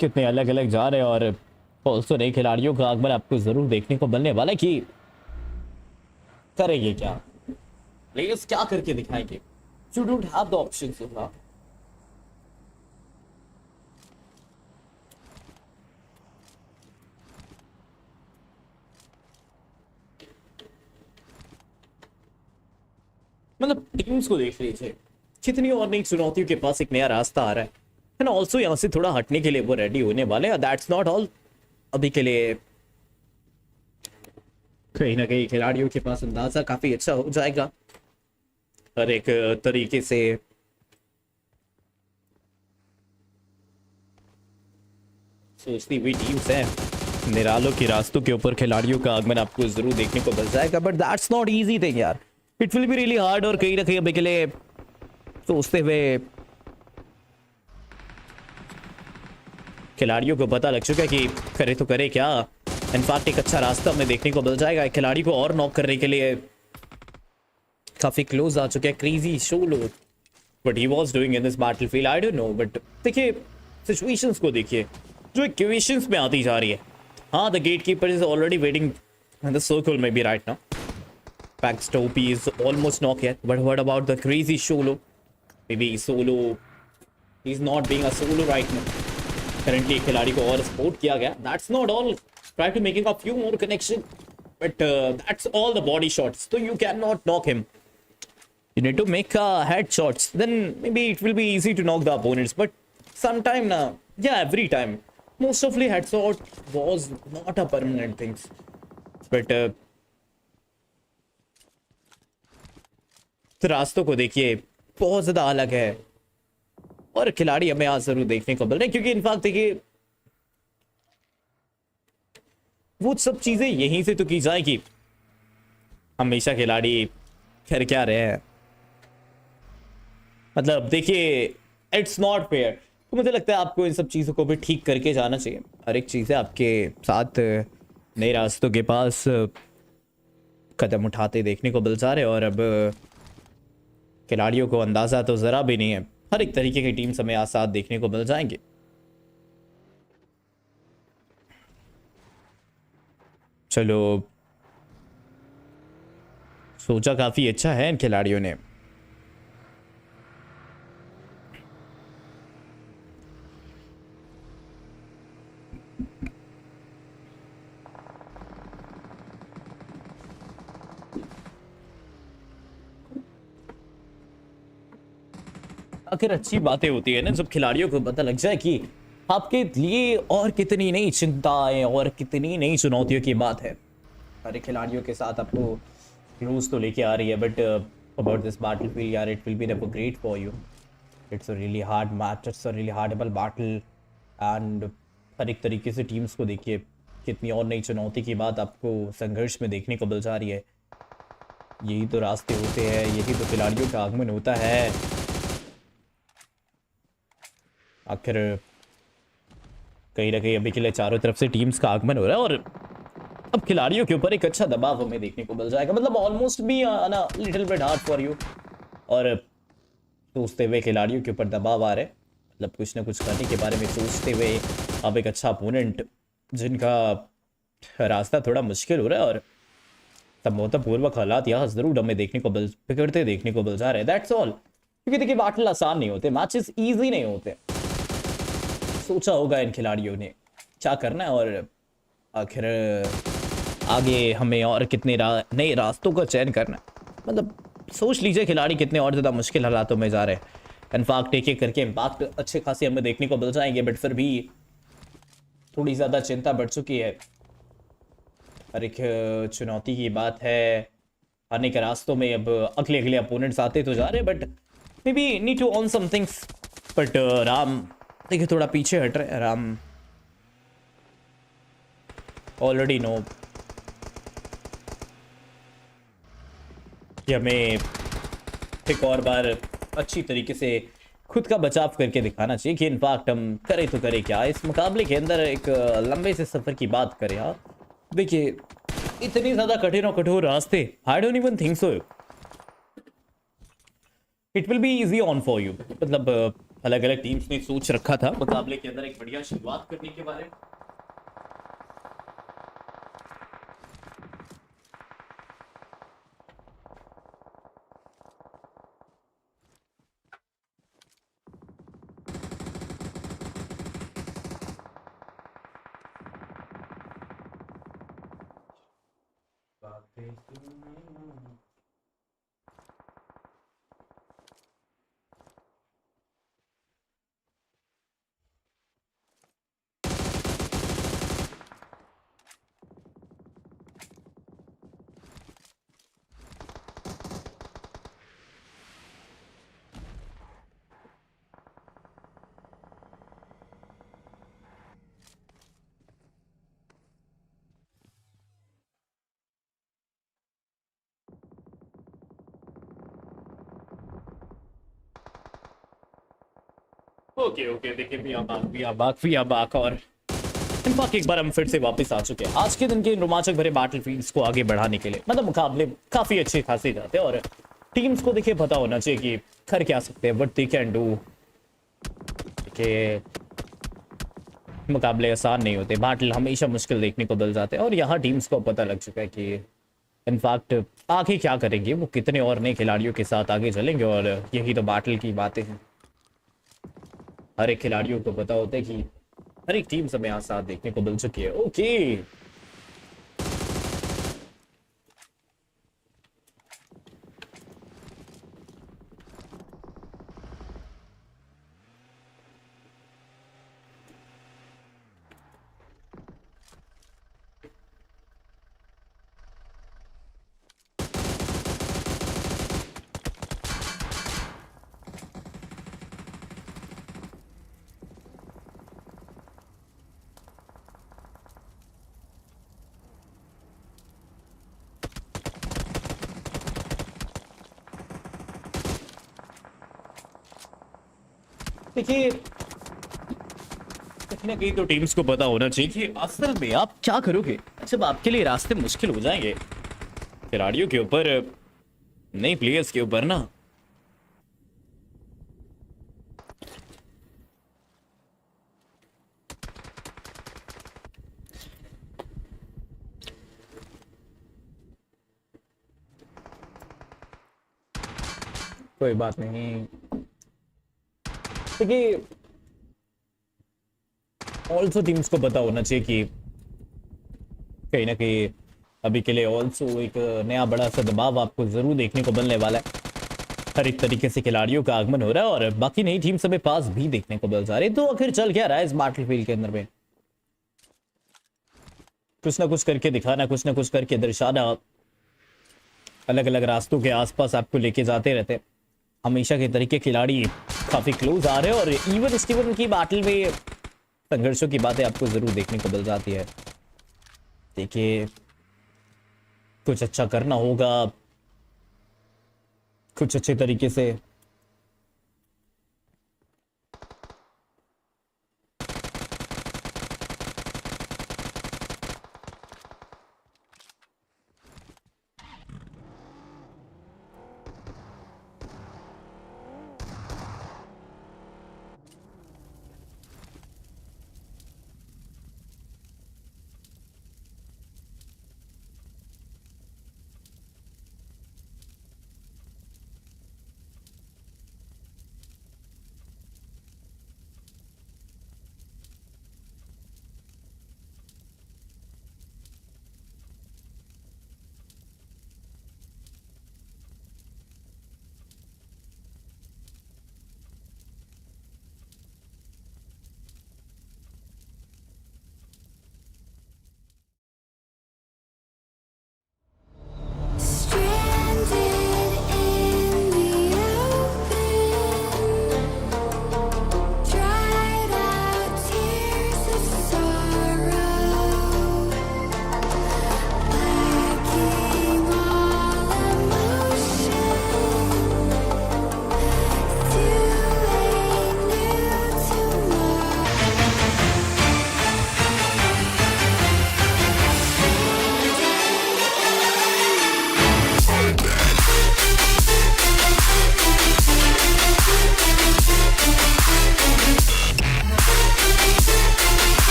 कितने अलग अलग जा रहे हैं। और ऑल्सो नए खिलाड़ियों का आगमन आपको जरूर देखने को मिलने वाला है कि करेंगे क्या, प्लेयर्स क्या करके दिखाएंगे। You don't have the options ना। मतलब टीम्स को देख लीजिए, कितनी और नई चुनौतियों के पास एक नया रास्ता आ रहा है एंड ऑल्सो यहाँ से थोड़ा हटने के लिए वो रेडी होने वाले हैं। That's not all. अभी के लिए कहीं ना कहीं खिलाड़ियों के पास अंदाजा काफी अच्छा हो जाएगा हर एक तरीके से। सोचती हुई टीम्स है, निरालों के रास्तों के ऊपर खिलाड़ियों का आगमन आपको जरूर देखने को मिल जाएगा। But that's not easy thing यार, it will be really hard. और कहीं ना कहीं अभी के लिए सोचते हुए खिलाड़ियों को पता लग चुका है कि करे तो करे क्या। इनफैक्ट एक अच्छा रास्ता हमें देखने को मिल जाएगा। एक खिलाड़ी को और नॉक करने के लिए काफी क्लोज आ चुके हैं crazy शोलो, but he was doing in this battlefield, I don't know. But देखिए सिचुएशंस को देखिए जो इक्वेशंस में आती जा रही है। हाँ, the gatekeeper is already waiting in the circle maybe right now. Backstop is almost knocked yet, but what about the crazy solo? Maybe solo, he's not being a solo right now. Currently एक खिलाड़ी को और support किया गया। That's not all. Try to making a few more connection, but that's all the body shots. So you cannot knock him. You need to make head shots. Then maybe it will be easy to knock the opponents. But sometime now, yeah, every time, most of the headshot was not a permanent thing. But तो रास्तों को देखिए बहुत ज्यादा अलग है और खिलाड़ी हमें आज जरूर देखने को मिल रहे हैं। क्योंकि इनफैक्ट देखिए वो सब चीजें यहीं से तो की जाएगी। हमेशा खिलाड़ी कर क्या रहे हैं, मतलब देखिए इट्स नॉट फेयर। तो मुझे लगता है आपको इन सब चीजों को भी ठीक करके जाना चाहिए। हर एक चीजें आपके साथ नए रास्तों के पास कदम उठाते देखने को मिल जा रहे हैं। और अब खिलाड़ियों को अंदाजा तो जरा भी नहीं है, हर एक तरीके की टीम हमें आज साथ देखने को मिल जाएंगे। चलो, सोचा काफी अच्छा है इन खिलाड़ियों ने। आखिर अच्छी बातें होती है ना जब खिलाड़ियों को पता लग जाए कि आपके लिए और कितनी नई चिंताएं और कितनी नई चुनौतियों की बात है। सारे खिलाड़ियों के साथ आपको क्लोज तो लेके आ रही है। बट अबाउट दिस बैटलफील्ड यार, it will be never great for you. It's a really hard match, it's a really hardable battle. And हर एक तरीके से टीम्स को देखिए कितनी और नई चुनौती की बात आपको संघर्ष में देखने को मिल जा रही है। यही तो रास्ते होते हैं, यही तो खिलाड़ियों का आगमन होता है। आखिर कहीं ना कहीं अभी के लिए चारों तरफ से टीम्स का आगमन हो रहा है और अब खिलाड़ियों के ऊपर एक अच्छा दबाव हमें देखने को मिल जाएगा। मतलब ऑलमोस्ट भी ना little bit hard for you. और सोचते हुए खिलाड़ियों के ऊपर दबाव आ रहे हैं, मतलब कुछ ना कुछ करने के बारे में सोचते हुए अब एक अच्छा अपोनेंट जिनका रास्ता थोड़ा मुश्किल हो रहा है और संभवतपूर्वक हालात यहाँ जरूर हमें देखने को बिगड़ते देखने को मिल जा रहे हैं। That's all. क्योंकि देखिए बैटल आसान नहीं होते, मैचेस ईजी नहीं होते। सोचा होगा इन खिलाड़ियों ने क्या करना है और आखिर आगे हमें और कितने नए रास्तों का चयन करना है। मतलब सोच लीजिए खिलाड़ी कितने और ज़्यादा मुश्किल हालातों में जा रहे हैं। इनफैक्ट एक एक करके इम्पैक्ट अच्छे खासे हमें देखने को मिल जाएंगे, बट फिर भी थोड़ी ज़्यादा चिंता बढ़ चुकी है। हर एक चुनौती की बात है। आने के रास्तों में अब अगले अगले अपोनेंट्स आते तो जा रहे, but maybe need to on some things. But Ram देखिए थोड़ा पीछे हट रहे हैं। राम ऑलरेडी नो कि हमें एक और बार अच्छी तरीके से खुद का बचाव करके दिखाना चाहिए कि इनफैक्ट हम करें तो करें क्या इस मुकाबले के अंदर। एक लंबे से सफर की बात करें यार, देखिए इतनी ज्यादा कठिन और कठोर रास्ते, आई don't even think so it will be easy on for you. मतलब अलग अलग टीम्स ने सोच रखा था मुकाबले के अंदर एक बढ़िया शुरुआत करने के बारे में। ओके ओके, देखिए वी आर बैक और इनफैक्ट एक बार हम फिर से वापस आ चुके हैं आज के दिन के रोमांचक भरे बैटलफील्ड्स को आगे बढ़ाने के लिए। मतलब मुकाबले काफी अच्छे खासे जाते हैं और टीम्स को देखिए पता होना चाहिए कि कर क्या सकते हैं, व्हाट दे कैन डू। कि मुकाबले आसान नहीं होते, बैटल हमेशा मुश्किल देखने को मिल जाते हैं और यहाँ टीम्स को पता लग चुका है कि इनफैक्ट आगे क्या करेंगे, वो कितने और नए खिलाड़ियों के साथ आगे चलेंगे। और यही तो बैटल की बातें हैं। हर एक खिलाड़ियों को पता होता है कि हर एक टीम से यहाँ साथ देखने को मिल चुकी है। ओके देखिए कहीं ना कहीं तो टीम्स को पता होना चाहिए कि असल में आप क्या करोगे जब आपके लिए रास्ते मुश्किल हो जाएंगे। खिलाड़ियों के ऊपर, नए प्लेयर्स के ऊपर ना। कोई बात नहीं, देखिए ऑल्सो टीम्स को पता होना चाहिए कि कहीं ना कहीं अभी के लिए ऑल्सो एक नया बड़ा सा दबाव आपको जरूर देखने को मिलने वाला है। हर एक तरीके से खिलाड़ियों का आगमन हो रहा है और बाकी नई टीम हमें पास भी देखने को मिल जा रही है। तो आखिर चल क्या रहा है इस बैटलफील्ड के अंदर में, कुछ ना कुछ करके दिखाना, कुछ ना कुछ करके दर्शाना। अलग अलग रास्तों के आसपास आपको लेके जाते रहते हैं। हमेशा के तरीके खिलाड़ी काफी क्लोज आ रहे हैं और इवन स्टीवन की बैटल में संघर्षों की बातें आपको जरूर देखने को मिल जाती है। देखिए कुछ अच्छा करना होगा, कुछ अच्छे तरीके से।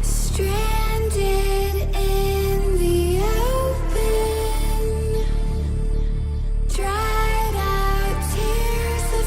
Stranded in the open, dried out tears of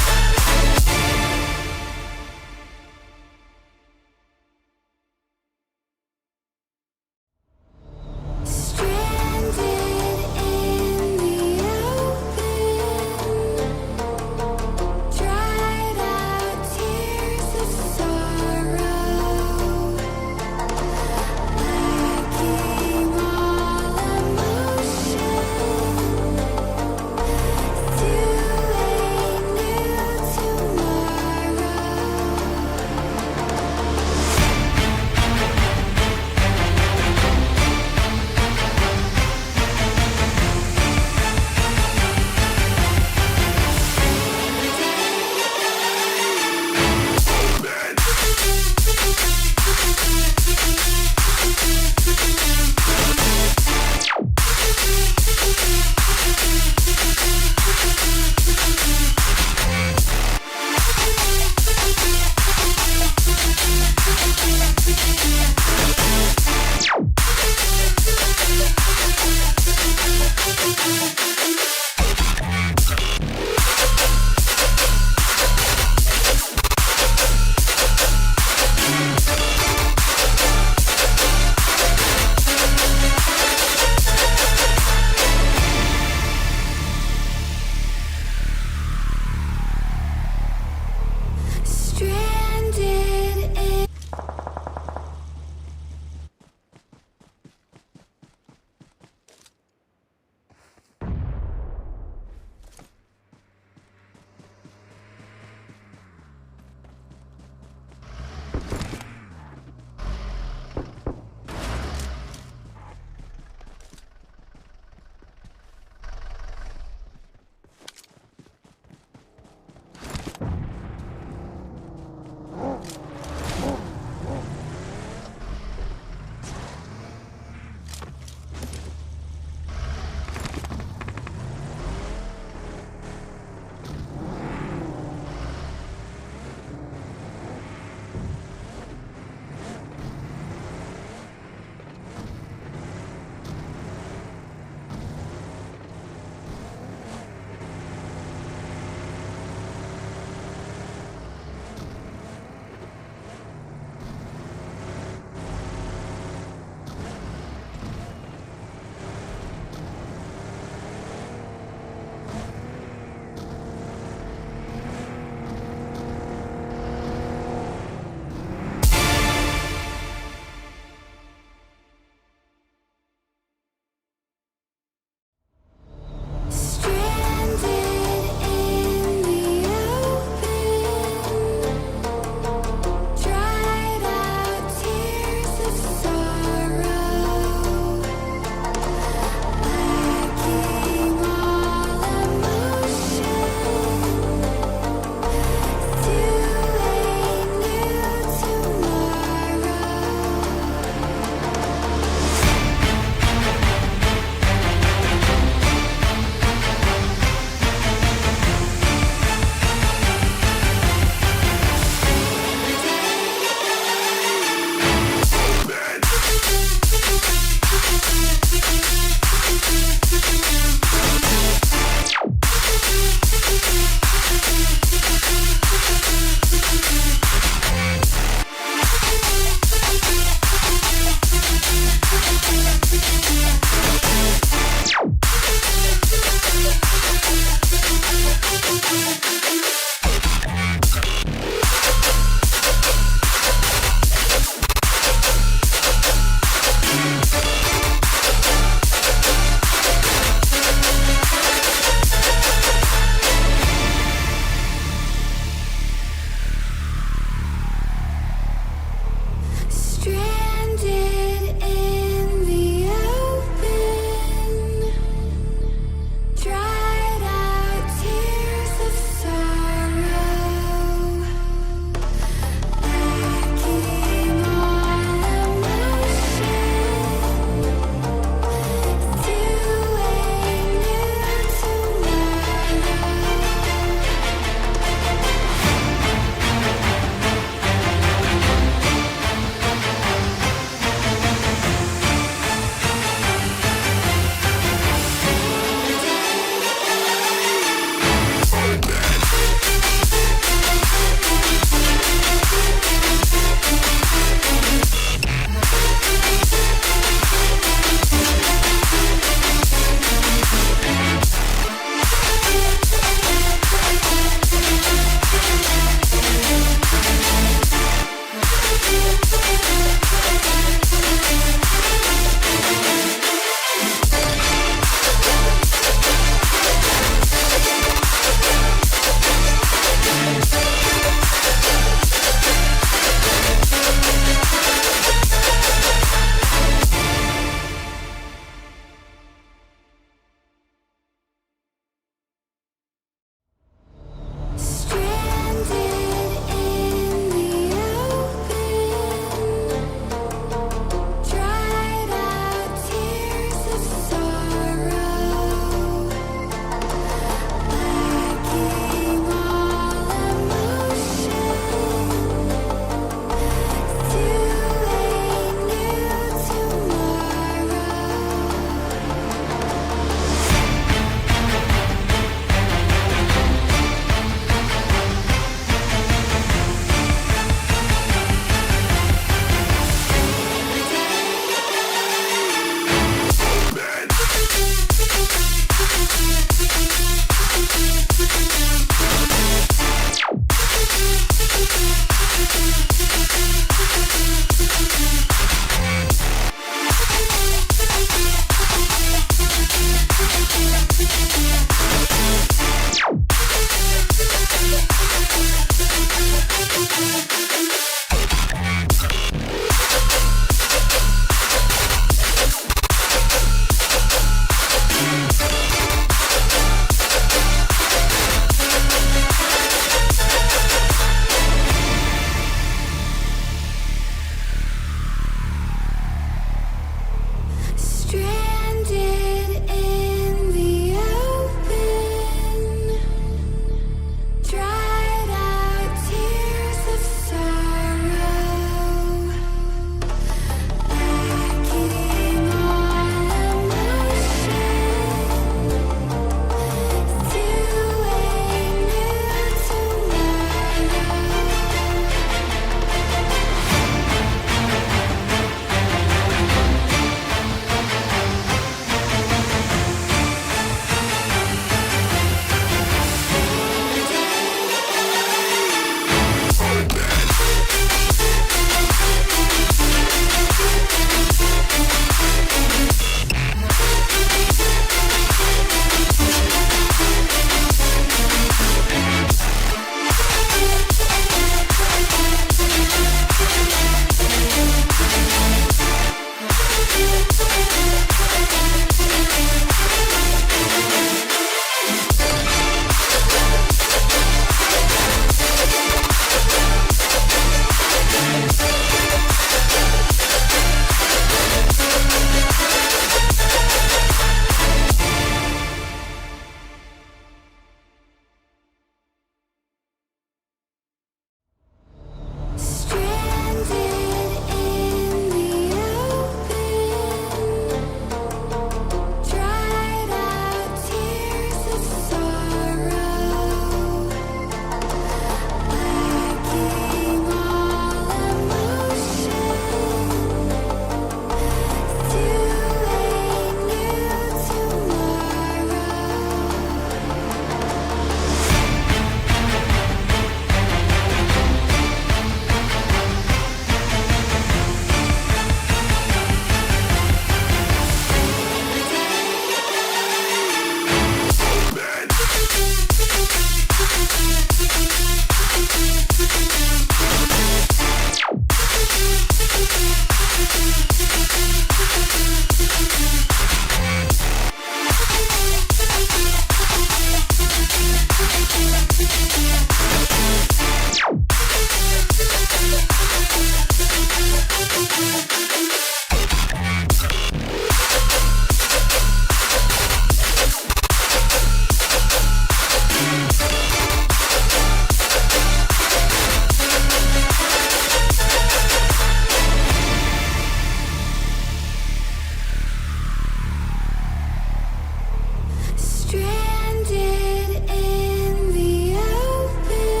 Stranded in the open,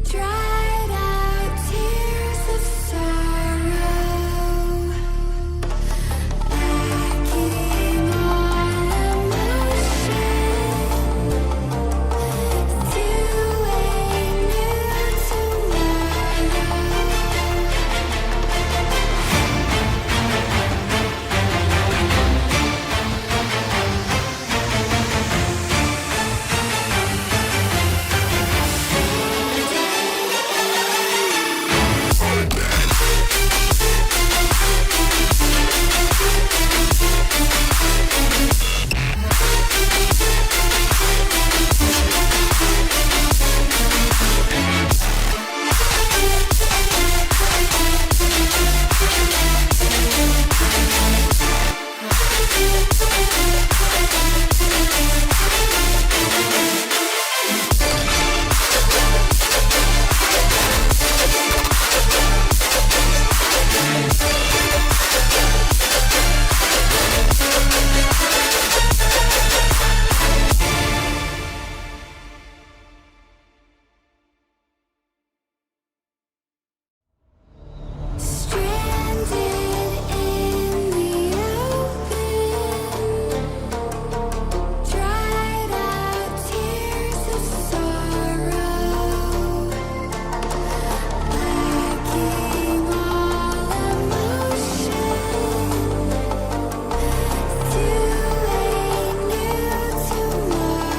dried out tears of sorrow, lacking all emotion to a new tomorrow. Stranded in the open, dried out tears of sorrow, lacking all emotion to a new tomorrow.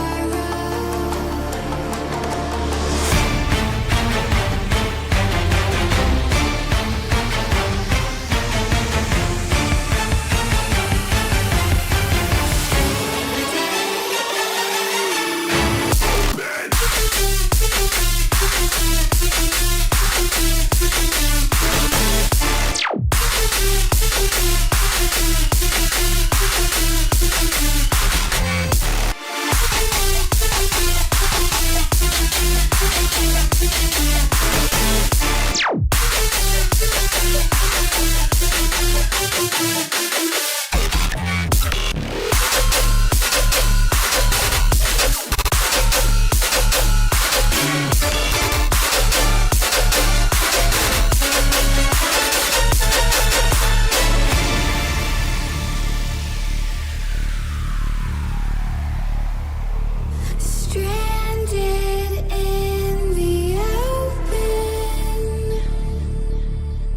Stranded in the open,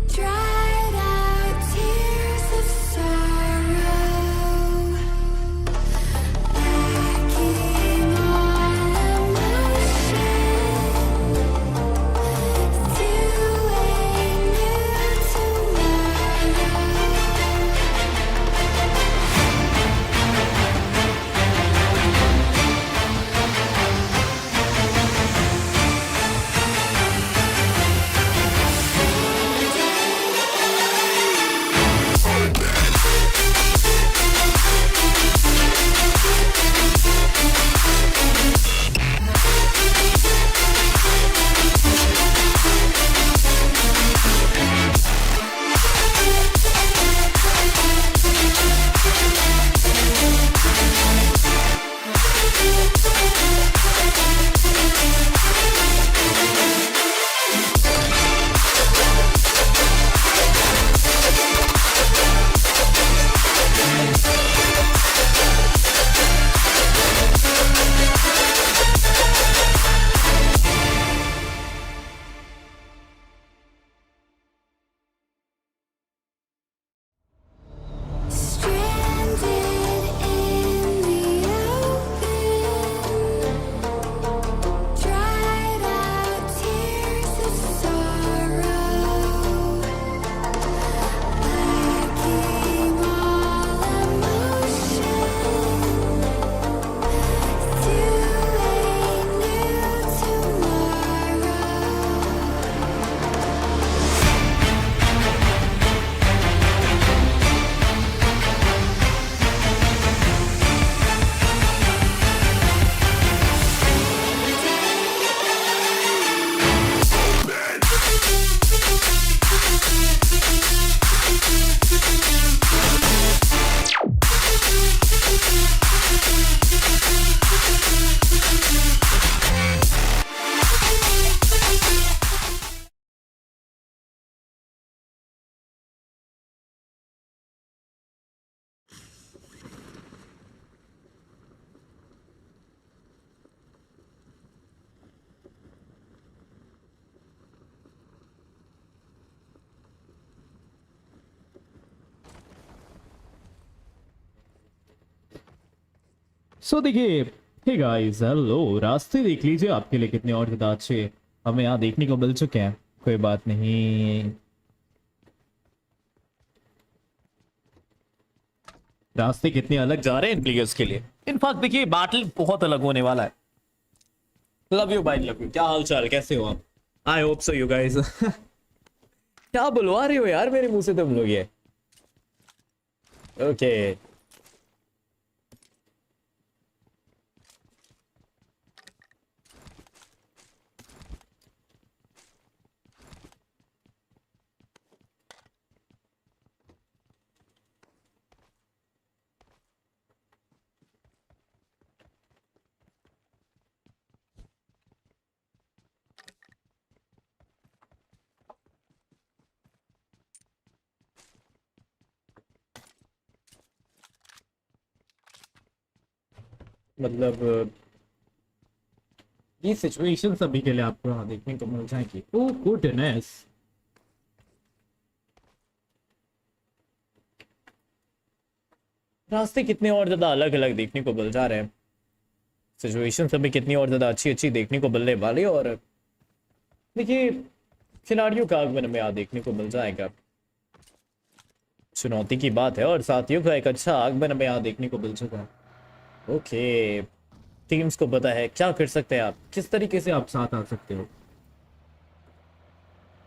dried out tears of sorrow. सो देखिए, hey guys, hello, रास्ते देख लीजिए आपके लिए कितने और ज्यादा अच्छे हमें यहाँ देखने को मिल चुके हैं। कोई बात नहीं, रास्ते कितने अलग जा रहे हैं इन प्लेयर्स के लिए। इनफैक्ट देखिए, बैटल बहुत अलग होने वाला है। लव यू भाई, लव यू। क्या हाल चाल, कैसे हो आप? आई होप सो यू गाइस। क्या बुलवा रहे हो यार मेरे मुंह से तुम लोग ये? ओके, मतलब ये सिचुएशन सभी के लिए आपको यहाँ देखने को मिल जाएगी। ओह गुडनेस, रास्ते कितने और ज्यादा अलग अलग देखने को मिल जा रहे हैं। सिचुएशन सभी कितनी और ज्यादा अच्छी अच्छी देखने को मिलने वाली है। और देखिए, खिलाड़ियों का आगमन हमें यहाँ देखने को मिल जाएगा। चुनौती की बात है और साथियों का एक अच्छा आगमन हमें यहाँ देखने को मिल चुका है। ओके, टीम्स को पता है क्या कर सकते हैं आप, किस तरीके से आप साथ आ सकते हो।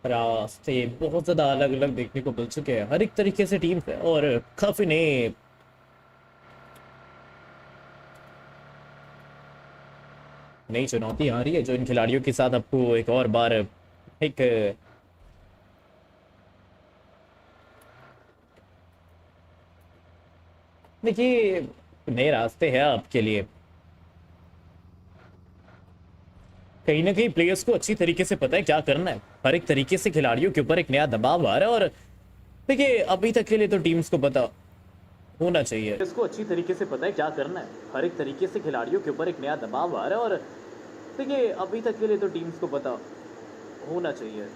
रास्ते बहुत ज्यादा अलग अलग देखने को मिल चुके हैं, हर एक तरीके से टीम्स है और काफी नए नई चुनौती आ रही है जो इन खिलाड़ियों के साथ आपको एक और बार एक देखिए नए रास्ते हैं आपके लिए। कहीं ना कहीं प्लेयर्स को अच्छी तरीके से पता है क्या करना है, हर एक तरीके से खिलाड़ियों के ऊपर एक नया दबाव आ रहा है। और देखिए, अभी तक के लिए तो टीम्स को पता होना चाहिए, इसको अच्छी तरीके से पता है क्या करना है, हर एक तरीके से खिलाड़ियों के ऊपर एक नया दबाव आ रहा है। और देखिए, अभी तक के लिए तो टीम्स को पता होना चाहिए।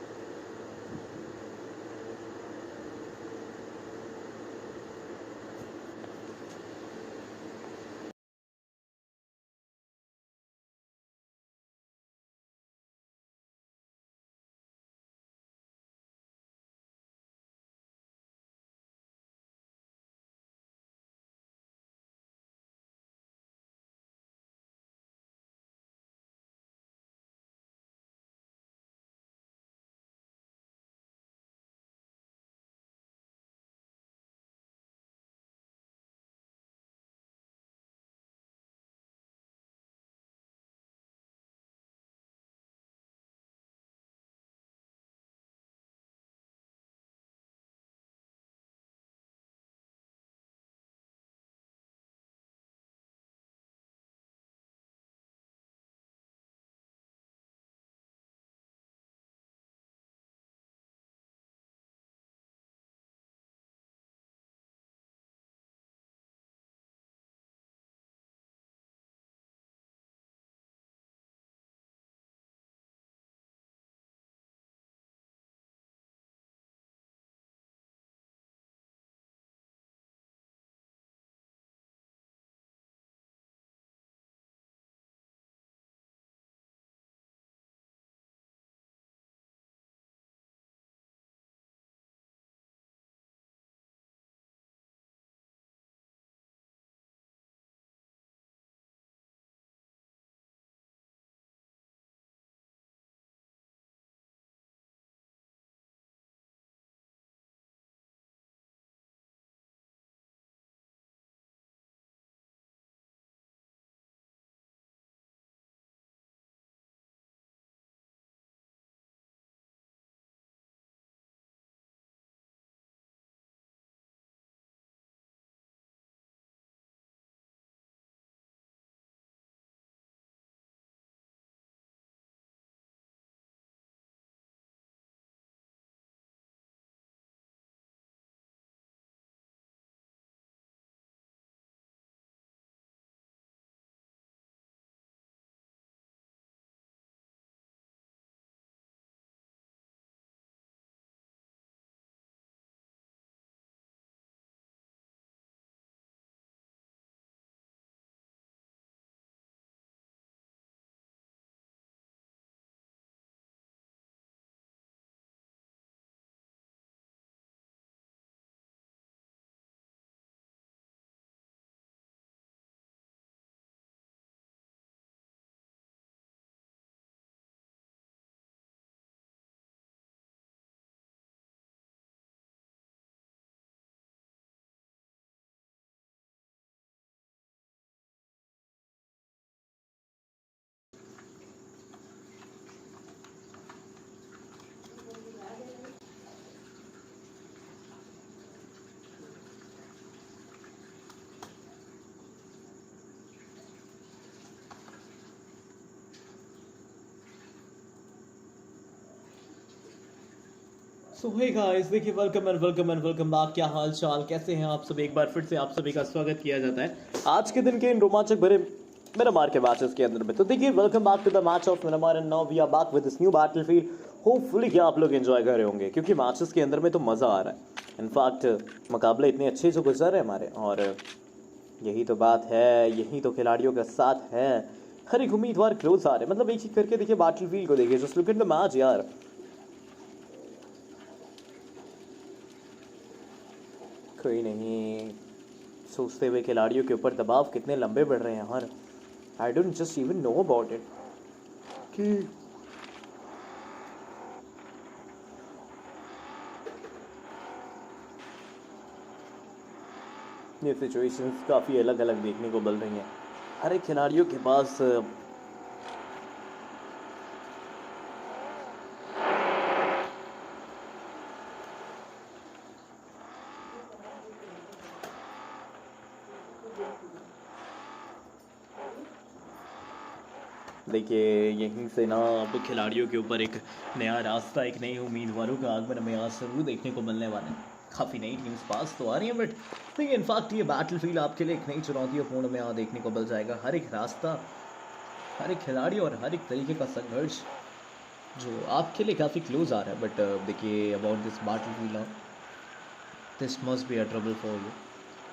सो हे गाइस, देखिए वेलकम एंड वेलकम बैक। क्या हाल चाल, कैसे हैं आप सब? एक बार फिर से आप सभी का स्वागत किया जाता है आज के दिन के इन रोमांचक भरे मिरामार के मैचेस के अंदर में। तो देखिए, welcome back to the match of Miramar and now we are back with this new battlefield. Hopefully कि आप लोग एंजॉय कर रहे होंगे क्योंकि मैचेस के अंदर में तो मज़ा आ रहा है। इनफैक्ट मुकाबले इतने अच्छे से गुजर रहे हैं हमारे, और यही तो बात है, यही तो खिलाड़ियों का साथ है। हर एक उम्मीदवार क्लोज आ रहे हैं, मतलब एक एक करके देखिए बैटलफील्ड को देखिए, just look at the match यार। कोई नहीं, सोचते हुए खिलाड़ियों के ऊपर दबाव कितने लंबे बढ़ रहे हैं यार। I don't just even know about it कि ये सिचुएशंस काफ़ी अलग अलग देखने को मिल रही हैं। हर एक खिलाड़ियों के पास देखिए, यहीं से ना अब खिलाड़ियों के ऊपर एक नया रास्ता, एक नए उम्मीदवारों का आगमन हमें आज जरूर देखने को मिलने वाला है। काफ़ी नई टीम्स पास तो आ रही हैं, बट देखिए इनफैक्ट ये बैटलफील्ड आपके लिए एक नई चुनौतियों में यहाँ देखने को मिल जाएगा। हर एक रास्ता, हर एक खिलाड़ी और हर एक तरीके का संघर्ष जो आपके लिए काफ़ी क्लोज आ रहा है। बट देखिए, about this battlefield now, this must be a trouble for you.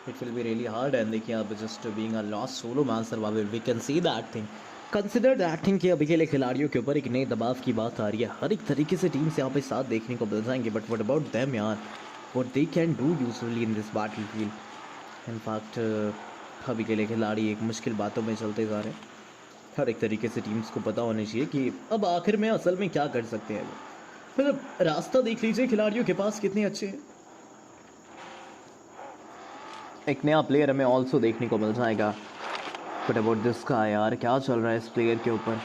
It will be really hard. And देखिए, आप just being a lost solo man survival, we can see that thing, consider that thing कि अभी के लिए खिलाड़ियों के ऊपर एक नए दबाव की बात आ रही है। हर एक तरीके से टीम्स यहाँ पे साथ देखने को मिल जाएंगे। बट व्हाट अबाउट देम यार, what they can do usually in this battlefield. In fact अभी के लिए खिलाड़ी एक मुश्किल बातों में चलते जा रहे हैं। हर एक तरीके से टीम्स को पता होना चाहिए कि अब आखिर में असल में क्या कर सकते हैं वो। मतलब रास्ता देख लीजिए खिलाड़ियों के पास कितने अच्छे हैं। एक नया प्लेयर हमें ऑल्सो देखने को मिल जाएगा। बट अबाउट दिस का यार, क्या चल रहा है इस प्लेयर के ऊपर।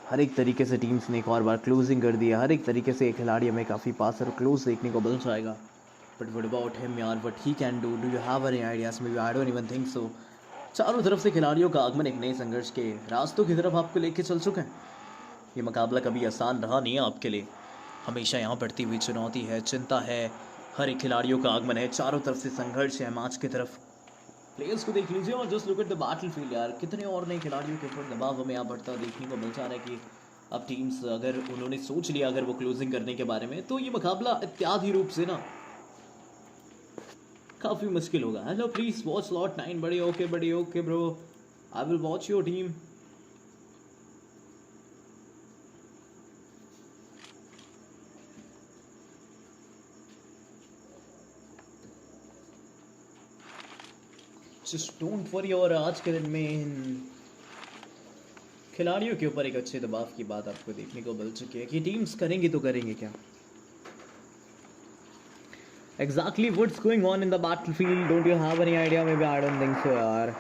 हर एक तरीके से टीम्स ने एक और बार क्लोजिंग कर दिया। हर एक तरीके से एक खिलाड़ी हमें काफ़ी पास और क्लोज देखने को मिल जाएगा। बट व्हाट अबाउट हिम यार, what he can do you have any ideas? Maybe I don't even think so. चारों तरफ से खिलाड़ियों का आगमन एक नए संघर्ष के रास्तों की तरफ आपको लेके चल चुका है। ये मुकाबला कभी आसान रहा नहीं है आपके लिए। हमेशा यहाँ बढ़ती हुई चुनौती है, चिंता है, हर एक खिलाड़ियों का आगमन है, चारों तरफ से संघर्ष है मैच की तरफ। प्लेयर्स को देख लीजिए और just look at the battlefield यार। कितने और नए खिलाड़ियों के ऊपर दबाव हमें यहाँ बढ़ता देखने को मिल जा रहा है कि अब टीम्स, अगर उन्होंने सोच लिया अगर वो क्लोजिंग करने के बारे में, तो ये मुकाबला इत्यादि रूप से ना काफ़ी मुश्किल होगा। हेलो प्लीज वॉच लॉट 9 बड़ी okay bro, I will watch your team. Just don't worry. और आज के दिन में खिलाड़ियों के ऊपर एक अच्छे दबाव की बात आपको देखने को मिल चुकी है कि टीम्स करेंगी तो करेंगे क्या। Exactly what's going on in the battlefield, don't you have any idea? Maybe I don't think so यार।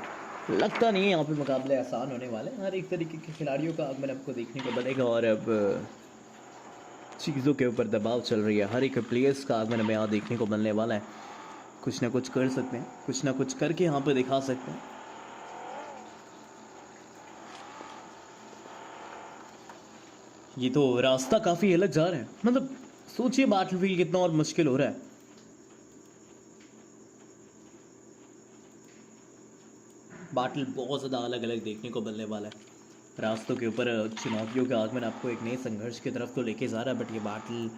लगता नहीं है यहाँ पे मुकाबले आसान होने वाले हैं। हर एक तरीके के खिलाड़ियों का आगमन आपको देखने को मिलेगा और अब चीज़ों के ऊपर दबाव चल रही है। हर एक प्लेयर्स का आगमन हमें यहाँ देखने को मिलने वाला है। कुछ ना कुछ कर सकते हैं, कुछ ना कुछ करके यहाँ पे दिखा सकते हैं। ये तो रास्ता काफ़ी अलग जा रहा है। मतलब सोचिए बैटलफील्ड कितना और मुश्किल हो रहा है। बैटल बहुत ज़्यादा अलग अलग देखने को मिलने वाला है। रास्तों के ऊपर चुनौतियों का आगमन आपको एक नए संघर्ष की तरफ तो लेके जा रहा है। बट ये बैटल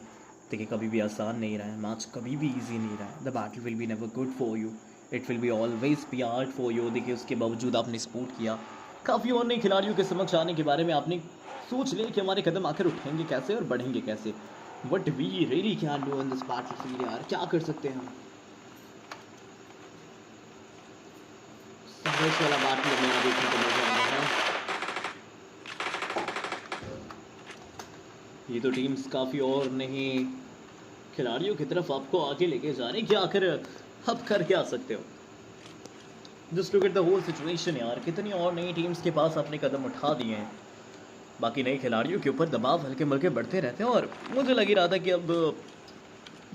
देखिए कभी भी आसान नहीं रहा है, मैच कभी भी इजी नहीं रहा है। The battle will be never good for you, it will be always be hard for you. देखिए उसके बावजूद आपने सपोर्ट किया। काफ़ी और नए खिलाड़ियों के समक्ष आने के बारे में आपने सोच लिया कि हमारे कदम आखिर उठेंगे कैसे और बढ़ेंगे कैसे। What we really can do in this battlefield यार, क्या कर सकते हैं हम। संघर्ष वाला बैटल हमें यहाँ देखने को मिल रहा है। ये तो टीम्स काफ़ी और नहीं खिलाड़ियों की तरफ आपको आगे लेके जा रही है कि आखिर अब कर क्या सकते हो। Just look at the whole situation यार, कितनी और नई टीम्स के पास अपने कदम उठा दिए हैं। बाकी नए खिलाड़ियों के ऊपर दबाव हल्के मुल्के बढ़ते रहते हैं और मुझे लग ही रहा था कि अब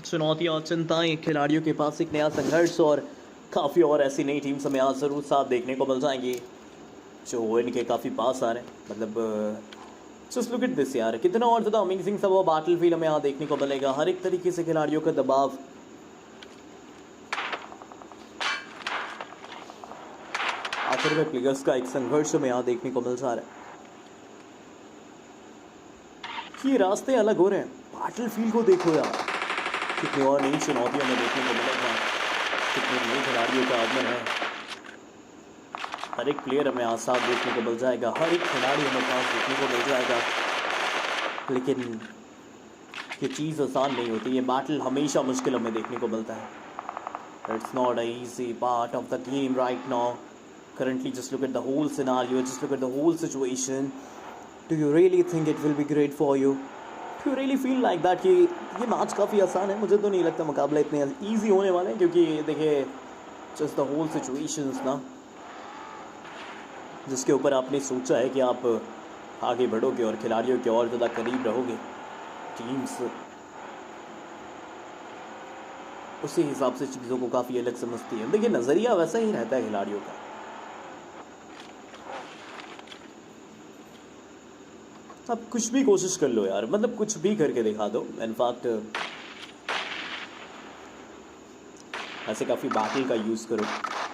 चुनौतियाँ, चिंताएँ, खिलाड़ियों के पास एक नया संघर्ष और काफ़ी और ऐसी नई टीम्स हमें आज ज़रूर साथ देखने को मिल जाएंगी जो इनके काफ़ी पास आ रहे हैं। मतलब जस्ट लुक एट दिस यार, कितना और ज़्यादा अमेजिंग सा वो बैटलफील्ड हमें यहाँ देखने को मिलेगा। हर एक तरीके से खिलाड़ियों का दबाव, आखिर में प्लेयर्स का एक संघर्ष हमें यहाँ देखने को मिल जा रहा है। ये रास्ते अलग हो रहे हैं। बैटलफील्ड को देखो यार, कितनी और नई चुनौतियां हमें देखने को मिलेगा, कितने नए खिलाड़ियों का आगमन है। हर एक प्लेयर हमें आसाद देखने को मिल जाएगा, हर एक खिलाड़ी हमें पास देखने को मिल जाएगा। लेकिन ये चीज़ आसान नहीं होती, ये बैटल हमेशा मुश्किल हमें देखने को मिलता है। It's not a easy part of the game right now. Currently, just look at the whole scenario, just look at the whole situation. Do you really think it will be great for you? Do you really feel like that कि ये match काफ़ी आसान है? मुझे तो नहीं लगता मुकाबला इतने ईजी होने वाले हैं, क्योंकि देखिए just the whole situations ना, जिसके ऊपर आपने सोचा है कि आप आगे बढ़ोगे और खिलाड़ियों के और ज़्यादा करीब रहोगे, टीम्स उसी हिसाब से चीज़ों को काफ़ी अलग समझती है। देखिए नज़रिया वैसा ही रहता है खिलाड़ियों का। आप कुछ भी कोशिश कर लो यार, मतलब कुछ भी करके दिखा दो। इनफैक्ट ऐसे काफ़ी बैटल का यूज़ करो।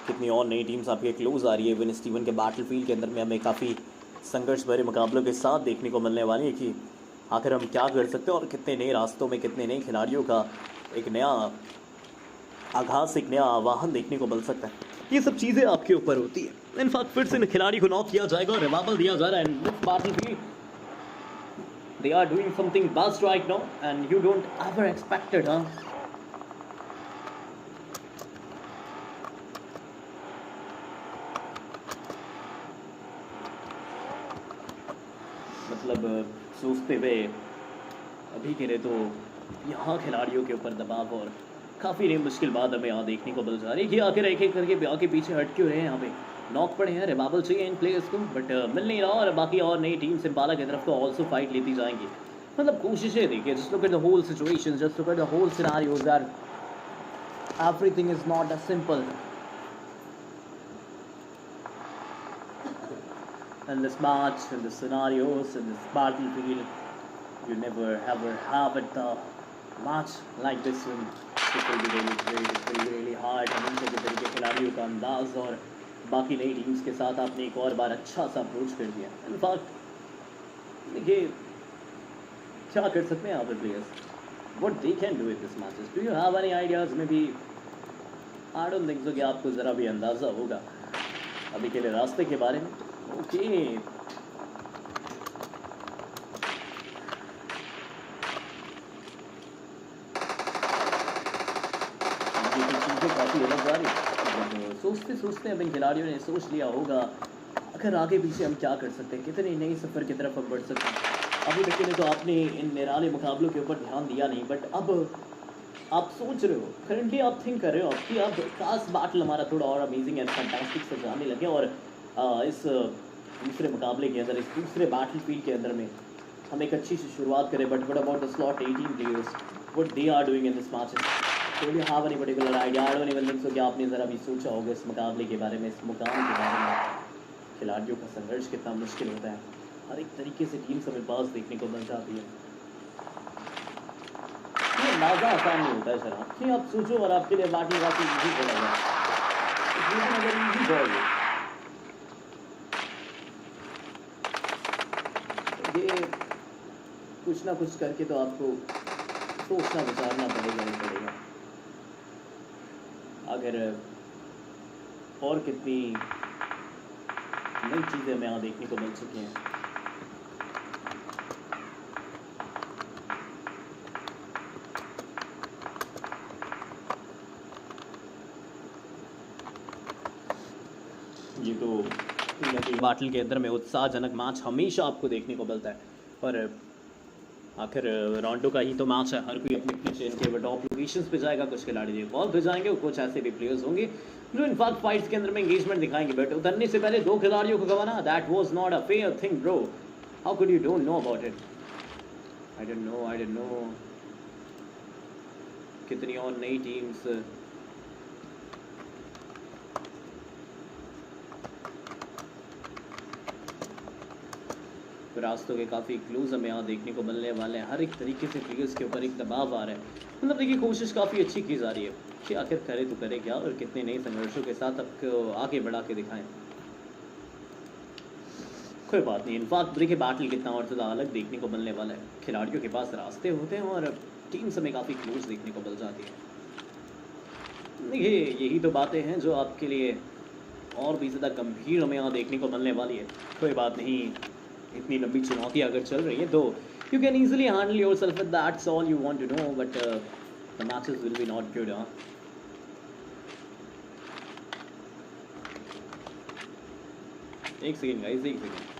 कितनी और नई टीम्स आपके क्लोज आ रही है। विन स्टीवन के बैटलफील्ड के अंदर में हमें काफ़ी संघर्ष भरे मुकाबलों के साथ देखने को मिलने वाली है कि आखिर हम क्या कर सकते हैं और कितने नए रास्तों में कितने नए खिलाड़ियों का एक नया आगाज़, एक नया आवाहन देखने को मिल सकता है। ये सब चीज़ें आपके ऊपर होती है। इनफैक्ट फिर से खिलाड़ी को नॉक किया जाएगा और रिवाइवल दिया जा रहा है। This battlefield they are doing something best right now and you don't ever expect it, huh? मतलब सोचते हुए अभी के लिए तो यहाँ खिलाड़ियों के ऊपर दबाव और काफ़ी नई मुश्किल बात हमें यहाँ देखने को मिल जा रही है कि आखिर एक एक करके आगे पीछे हट क्यों रहे हैं। यहाँ पे नॉक पड़े हैं, रिवाइवल चाहिए इन प्लेयर्स को, बट मिल नहीं रहा। और बाकी और नई टीम सिम्बाला की तरफ तो ऑल्सो फाइट लेती जाएंगी। मतलब कोशिशें देखिए, just look at the whole situation, just look at the whole scenarios that everything is not a simple in this match, in the scenarios, in this battlefield. You never ever have it the match like this one. It will be really great, it will be really hard. हमेशा के तरीके खिलाड़ियों का अंदाज और बाकी नई teams के साथ आपने एक और बार अच्छा सा अप्रोच कर दिया। इनफैक्ट देखिए क्या कर सकते हैं यहाँ पे players, what they can do in this matches. Do you have any ideas? Maybe I don't think so कि आपको ज़रा भी अंदाज़ा होगा अभी के लिए रास्ते के बारे में। ओके ये चीज़ें काफ़ी अलग जा रही है। सोचते सोचते अब इन खिलाड़ियों ने सोच लिया होगा अगर आगे पीछे हम क्या कर सकते हैं, कितने नए सफ़र की तरफ हम बढ़ सकते हैं। अभी तक के लिए तो आपने इन निराले मुकाबलों के ऊपर ध्यान दिया नहीं, बट अब आप सोच रहे हो, करंटली आप थिंक कर रहे हो कि अब काश बैटल हमारा थोड़ा और अमेजिंग एंड फैंटास्टिक से जाने लगे और इस दूसरे मुकाबले के अंदर, इस दूसरे बैटलफील्ड के अंदर में हम एक अच्छी सी शुरुआत करें। But what about the slot 18 players, what they are doing in this match? Do you have any particular idea? I don't even think so कि आपने ज़रा भी सोचा होगा इस मुकाबले के बारे में, इस मुकाम के बारे में। खिलाड़ियों का संघर्ष कितना मुश्किल होता है, हर एक तरीके से टीम हमें पास देखने को मिल जाती है। ये अंदाज़ा आसान नहीं होता है सर, आपकी आप सोचो और आपके लिए बैटल काफ़ी ईजी पड़ेगा। अगर ईजी जाओगे ये कुछ ना कुछ करके तो आपको सोचना विचारना पड़ेगा ही पड़ेगा। अगर और कितनी नई चीज़ें हमें यहाँ देखने को मिल चुकी हैं। ये तो बैटल के अंदर में उत्साहजनक मैच हमेशा आपको देखने को मिलता है, और आखिर रोंडो का ही तो मैच है। हर कोई अपनी अपनी चेन के टॉप लोकेशंस पे जाएगा, कुछ खिलाड़ी रिवॉल्व पे जाएंगे और कुछ ऐसे भी प्लेयर्स होंगे जो इनफैक्ट फाइट्स के अंदर में एंगेजमेंट दिखाएंगे। बट उतरने से पहले दो खिलाड़ियों को गंवाना, that was not a fair thing bro. How could you don't know about it? I don't know कितनी और नई टीम्स रास्तों के काफ़ी क्लूज हमें यहाँ देखने को मिलने वाले हैं। हर एक तरीके से प्लेयर्स के ऊपर एक दबाव आ रहा है। मतलब देखिए कोशिश काफ़ी अच्छी की जा रही है कि आखिर करे तो करे क्या और कितने नए संघर्षों के साथ अब आगे बढ़ा के दिखाएं। कोई बात नहीं। इनफैक्ट देखिए बैटल कितना और ज़्यादा अलग देखने को मिलने वाला है। खिलाड़ियों के पास रास्ते होते हैं और टीम्स हमें काफ़ी क्लोज देखने को मिल जाती है। देखिए यही तो बातें हैं जो आपके लिए और भी ज़्यादा गंभीर हमें यहाँ देखने को मिलने वाली है। कोई बात नहीं, इतनी लंबी चुनौती अगर चल रही है तो you can easily handle yourself, that's all you want to know, but the matches will be not good. एक सेकेंड गाइस, एक सेकेंड।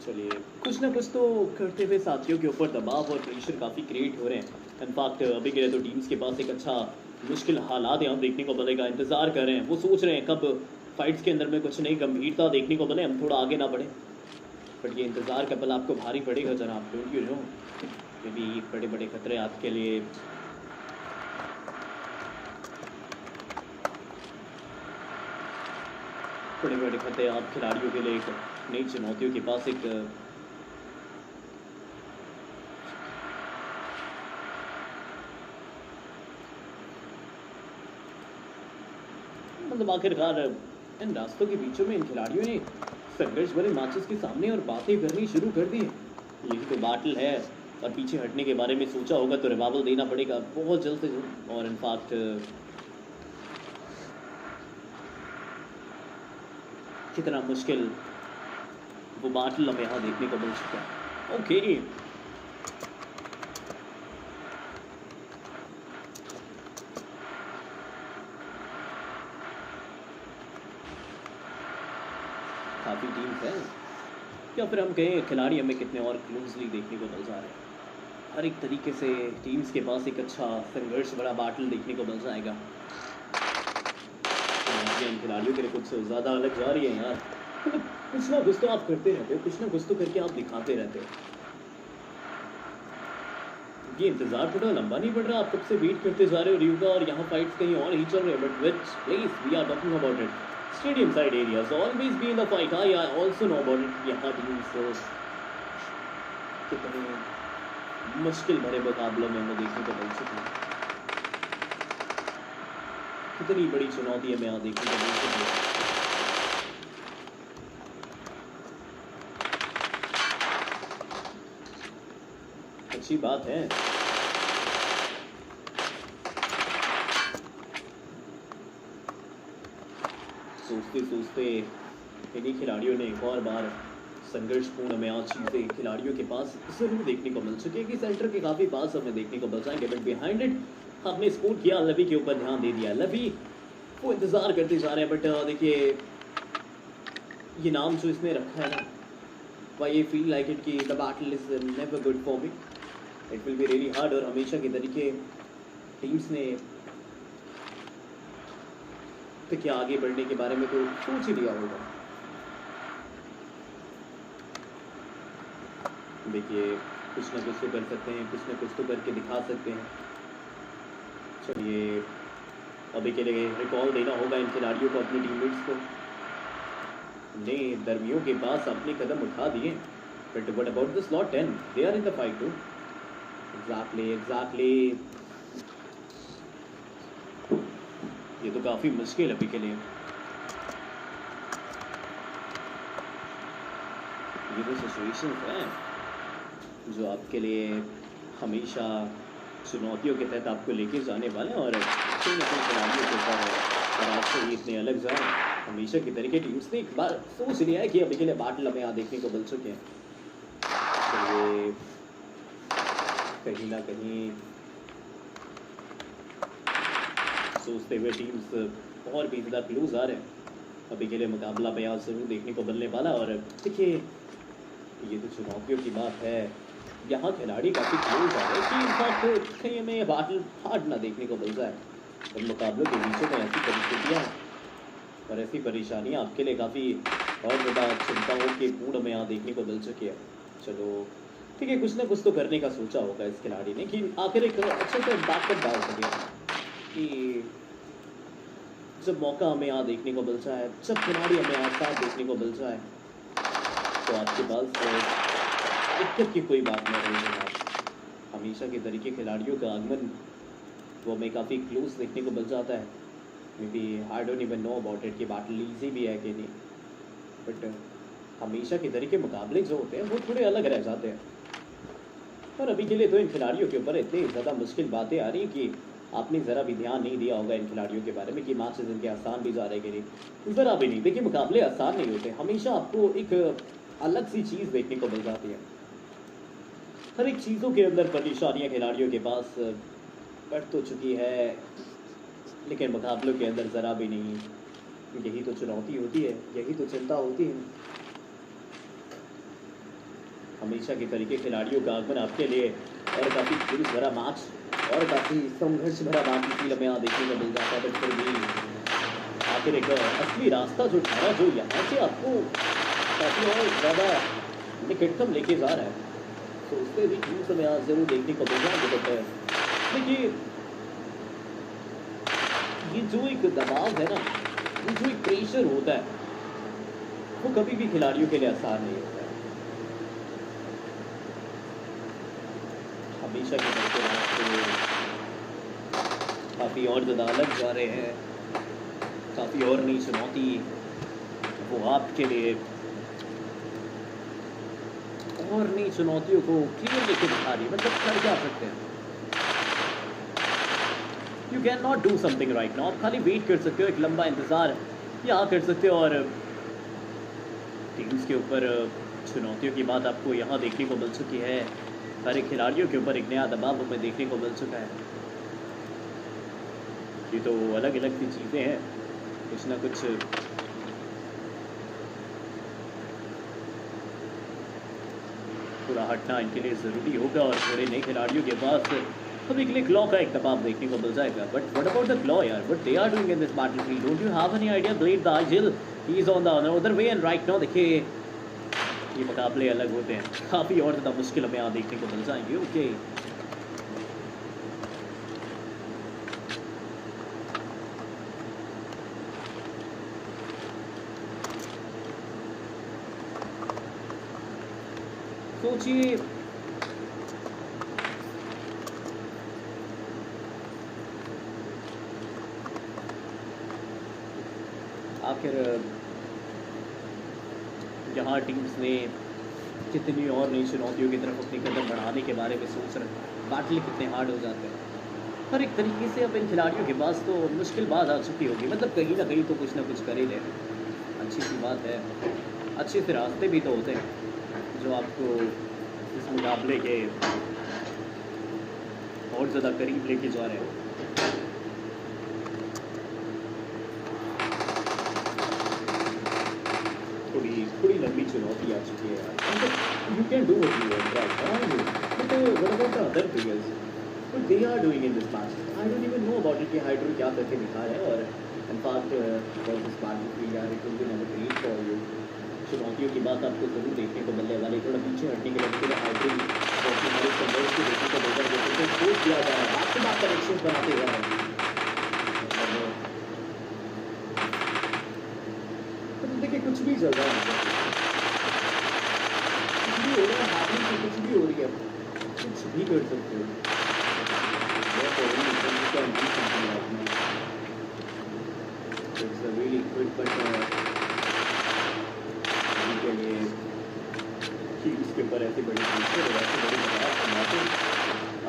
चलिए कुछ ना कुछ तो करते हुए साथियों के ऊपर दबाव और प्रेशर काफ़ी क्रिएट हो रहे हैं। इनफैक्ट अभी के लिए तो टीम्स के पास एक अच्छा मुश्किल हालात यहाँ देखने को मिलेगा। इंतज़ार कर रहे हैं, वो सोच रहे हैं कब फाइट्स के अंदर में कुछ नई गंभीरता देखने को मिले, हम थोड़ा आगे ना बढ़े। बट ये इंतज़ार का पल आपको भारी पड़ेगा जनाब, डोंट यू नो। ये भी बड़े बड़े खतरे आपके लिए बड़े बड़े खतरे आप खिलाड़ियों के लिए एक नई चुनौतियों के पास एक मतलब आखिरकार इन रास्तों के बीचों में इन खिलाड़ियों ने संघर्ष भरे मैचेस के सामने और बातें करनी शुरू कर दी है। यही तो बैटल है और पीछे हटने के बारे में सोचा होगा तो रिवाइवल देना पड़ेगा बहुत जल्द से जल्द। और इनफैक्ट कितना मुश्किल वो बैटल हमें यहाँ देखने को मिल चुका है। ओके काफ़ी टीम्स हैं, या फिर हम कहें खिलाड़ी हमें कितने और क्लोजली देखने को मिल जा रहे हैं। हर एक तरीके से टीम्स के पास एक अच्छा संघर्ष बड़ा बैटल देखने को मिल जाएगा। इन खिलाड़ियों के लिए कुछ ज़्यादा अलग जा रही है यार। कुछ ना कुछ तो आप करते रहते हो, कुछ ना कुछ तो करके आप दिखाते रहते हो। ये इंतजार थोड़ा लंबा नहीं पड़ रहा, आप कब से वेट करते जा रहे हो रिव्यू का और यहाँ फाइट्स कहीं और ही चल रहे हैं। But which place we are talking about it, stadium side areas always be in the fight. I also know about it. यहाँ टीम्स कितने मुश्किल भरे मुकाबलों में हमें देखने को मिल चुकी है। कितनी बड़ी चुनौती हमें यहाँ देखने को मिल चुकी है। अच्छी बात है। सोचते सोचते इन्हीं खिलाड़ियों ने एक और बार संघर्षपूर्ण हमें आज चीज़ें खिलाड़ियों के पास जरूर देखने को मिल चुकी है कि सेंटर के काफ़ी पास हमें देखने को मिल जाएंगे। बट बिहाइंड इट आपने स्पोर्ट किया, लवी के ऊपर ध्यान दे दिया। लवी वो इंतज़ार करते जा रहे हैं। बट देखिए ये नाम जो इसने रखा है ना, वाई ये फील लाइक इट कि the battle is never good for me, it will be really hard. और हमेशा के तरीके टीम्स ने तो क्या आगे बढ़ने के बारे में तो सोच ही लिया होगा। देखिए कुछ ना कुछ तो कर सकते हैं, कुछ ना कुछ तो करके दिखा सकते हैं। चलिए अभी के लिए रिकॉल देना होगा इन खिलाड़ियों को, अपने टीममेट्स को। ने दरमियों के पास अपने कदम उठा दिए। But what about the slot 10, they are in the fight too. Exactly ये तो काफ़ी मुश्किल अभी के लिए। ये तो सिचुएशन है जो आपके लिए हमेशा चुनौतियों के तहत आपको लेके जाने वाले हैं। और कहीं ना कहीं खिलाड़ियों के ऊपर और आपसे ये इतने अलग जाए हमेशा की तरीके टीम्स ने एक बार सोच लिया है कि अभी के लिए बैटल हमें यहाँ देखने को मिल चुके हैं। तो ये कहीं ना कहीं सोचते हुए टीम्स और भी ज़्यादा क्लोज आ रहे हैं। अभी के लिए मुकाबला पे यहाँ ज़रूर देखने को मिलने वाला। और देखिए ये तो चुनौतियों की बात है, यहाँ खिलाड़ी काफ़ी क्लोज आ रहे हैं कि इनफैक्ट कहीं हमें बैटल हार्ड ना देखने को मिल जाए। और मुकाबलों के बीचों में ऐसी परिस्थितियाँ और ऐसी परेशानियां आपके लिए काफ़ी और ज़्यादा चिंताओं के पूर्ण में यहाँ देखने को मिल चुकी है। चलो ठीक है, कुछ ना कुछ तो करने का सोचा होगा इस खिलाड़ी ने कि आखिर एक अच्छे से बैकअप डाल सके कि जब मौका हमें यहाँ देखने को मिल जाए, जब खिलाड़ी हमें यहाँ साथ देखने को मिल जाए, तो आपके पास दिक्कत की कोई बात नहीं रहेगी जनाब। हमेशा के तरीके खिलाड़ियों का आगमन वो हमें काफ़ी क्लोज देखने को मिल जाता है। Maybe I don't even know about it कि बैटल ईजी भी है कि नहीं, बट हमेशा के तरीके मुकाबले जो होते हैं वो थोड़े अलग रह जाते हैं। और अभी के लिए तो इन खिलाड़ियों के ऊपर इतनी ज़्यादा मुश्किल बातें आ रही कि आपने ज़रा भी ध्यान नहीं दिया होगा इन खिलाड़ियों के बारे में कि मैचेस इनके आसान भी जा रहे कि नहीं। ज़रा भी नहीं, देखिए मुकाबले आसान नहीं होते, हमेशा आपको एक अलग सी चीज़ देखने को मिल जाती है। हर एक चीज़ों के अंदर परेशानियाँ खिलाड़ियों के पास बढ़ तो चुकी है, लेकिन मुकाबलों के अंदर ज़रा भी नहीं। यही तो चुनौती होती है, यही तो चिंता होती है। हमेशा के तरीके खिलाड़ियों का आगमन आपके लिए और काफ़ी जुलूस भरा मैच और काफ़ी संघर्ष भरा मैच इसलिए हमें यहाँ देखने को मिल जाता है, बट फिर भी आखिर एक असली रास्ता जो ठहरा जो यहाँ से आपको काफ़ी और ज़्यादा निकटतम लेके जा रहा है, तो उससे भी टीम से यहाँ ज़रूर देखने को मिल जाएंगे। बट देखिए ये जो एक दबाव है ना, ये जो एक प्रेशर होता है, वो कभी भी खिलाड़ियों के लिए आसान नहीं होता है। हमेशा के तरीके रास्ते काफ़ी और ज़्यादा अलग जा रहे हैं, काफ़ी और नई चुनौती वो आपके लिए और नई चुनौतियों को क्लियर लेके दिखा रही है। मतलब कर क्या सकते हैं, you can not do something right now. आप खाली वेट कर सकते हो, एक लंबा इंतज़ार यहाँ कर सकते हो, और टीम्स के ऊपर चुनौतियों की बात आपको यहाँ देखने को मिल चुकी है। हर एक खिलाड़ियों के ऊपर एक नया दबाव हमें देखने को मिल चुका है। ये तो अलग अलग सी चीज़ें हैं, कुछ ना कुछ पूरा हटना इनके लिए ज़रूरी होगा, और थोड़े नए खिलाड़ियों के पास अभी के लिए क्लॉ का एक दबाव देखने को मिल जाएगा। But what about the claw यार, what they are doing in this battlefield, don't you have any idea? Blade the aisle, he is on the other way, and right now देखिए ये मुकाबले अलग होते हैं, काफ़ी और ज़्यादा मुश्किल हमें यहाँ देखने को मिल जाएंगे। ओके सोचिए आखिर यहाँ टीम्स ने कितनी और नई चुनौतियों की तरफ अपनी कदम बढ़ाने के बारे में सोच रहे हैं, बैटल कितने हार्ड हो जाते हैं। हर एक तरीके से अब इन खिलाड़ियों के पास तो मुश्किल बात आ चुकी होगी, मतलब कहीं ना कहीं तो कुछ ना कुछ कर ही रहे। अच्छी सी बात है, अच्छे से रास्ते भी तो होते हैं जो आपको इस मुकाबले के और ज़्यादा करीब लेके जा रहे हैं। थोड़ी लंबी चुनौती आ चुकी है यार। You can do what you want right, but what about the other players, what they are doing in this match? I don't even know about it कि हाइड्रो क्या करके दिखा है। और इनफैक्ट फॉर दिस बैटलफील्ड यार, it will be number 3 for you. चुनौतियों की बात आपको ज़रूर देखने को मिलने वाली। थोड़ा पीछे हटने के लिए हाइड्रो हमारे संघर्ष को देखने को मिल रहा है, सोच दिया जा रहा है, आपके बात कनेक्शन बनाते जा रहे हैं। देखिए कुछ भी चल रहा है, कुछ भी हो रहा है, हाथों से कुछ भी हो रही है, कुछ भी कर सकते हो। It's a really good, but अभी के लिए टीम्स के ऊपर ऐसी बड़ी चीज़ें और ऐसी बड़ी बातें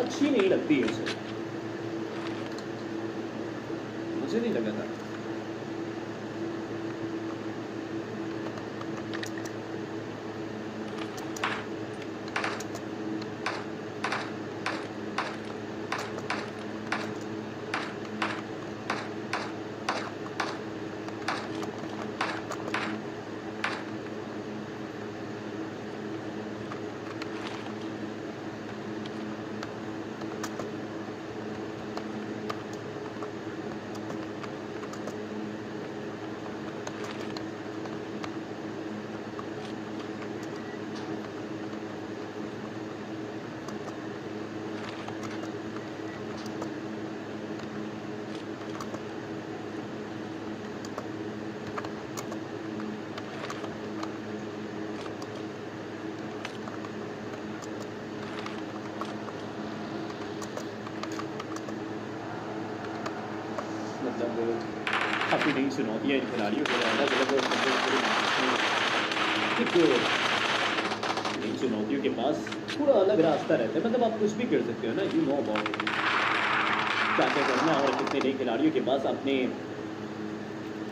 अच्छी नहीं लगती है उसे, मुझे नहीं लगा था। मतलब काफ़ी नई चुनौतियाँ इन खिलाड़ियों के लिए अलग अलग नई चुनौतियों के पास थोड़ा अलग रास्ता रहता है। मतलब आप कुछ भी कर सकते हो ना, यू नो अबाउट क्या क्या करना है। और कितने नए खिलाड़ियों के पास आपने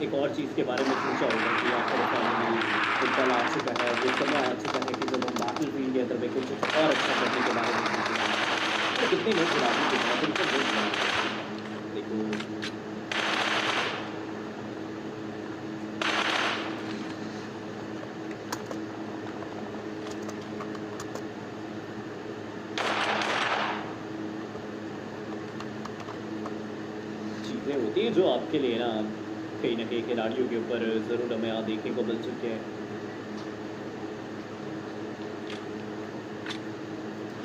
एक और चीज़ के बारे में सोचा होगा कि आखिर फाइनली एक पल आ चुका है, वो समय आ चुका है कि जब हम बैटल फील्ड के अंदर में कुछ और अच्छा करने के बारे में सोचेंगे। तो कितने नए खिलाड़ियों के पास उनका देखो चीज़ें होती हैं जो आपके लिए ना कहीं खिलाड़ियों के ऊपर ज़रूर हमें यहाँ देखने को मिल चुके हैं।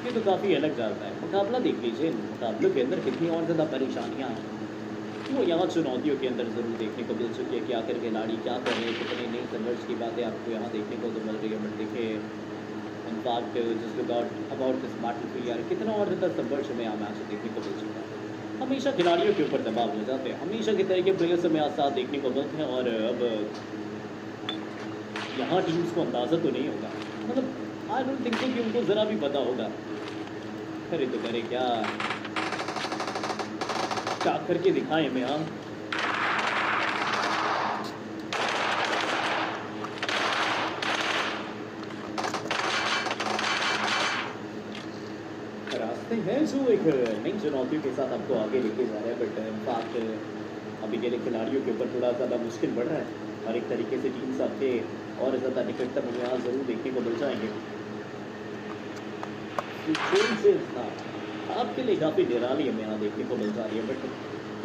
ये तो काफ़ी अलग जाता है। मुकाबला देख लीजिए, इन मुकाबलों के अंदर कितनी और ज़्यादा परेशानियाँ हैं, वो यहाँ चुनौतियों के अंदर ज़रूर देखने को मिल चुकी है कि आखिर खिलाड़ी क्या कर रहे हैं। कितने नई संघर्ष की बातें आपको यहाँ देखने को तो मिल रही है। बट देखिए in fact just about this battlefield यार, कितना और ज़्यादा संघर्ष हमें यहाँ मैच देखने को मिल चुका है। हमेशा खिलाड़ियों के ऊपर दबाव हो जाते हैं, हमेशा की तरह के प्लेयर्स हमें आज साथ देखने को मिलते हैं। और अब यहाँ टीम्स को अंदाज़ा तो नहीं होगा, मतलब आई डोंट थिंक सो कि उनको ज़रा भी पता होगा करे तो करे क्या, क्या करके दिखाएं हमें हम। रास्ते हैं जो एक नई चुनौतियों के साथ आपको आगे लेके जा रहे हैं। बट इनफैक्ट अभी के लिए खिलाड़ियों के ऊपर थोड़ा ज़्यादा मुश्किल बढ़ रहा है और एक तरीके से टीम्स आपके और ज़्यादा निकटतम हमें यहाँ ज़रूर देखने को मिल जाएंगे। आपके लिए काफ़ी निराली हमें यहाँ देखने को मिल जा रही है। But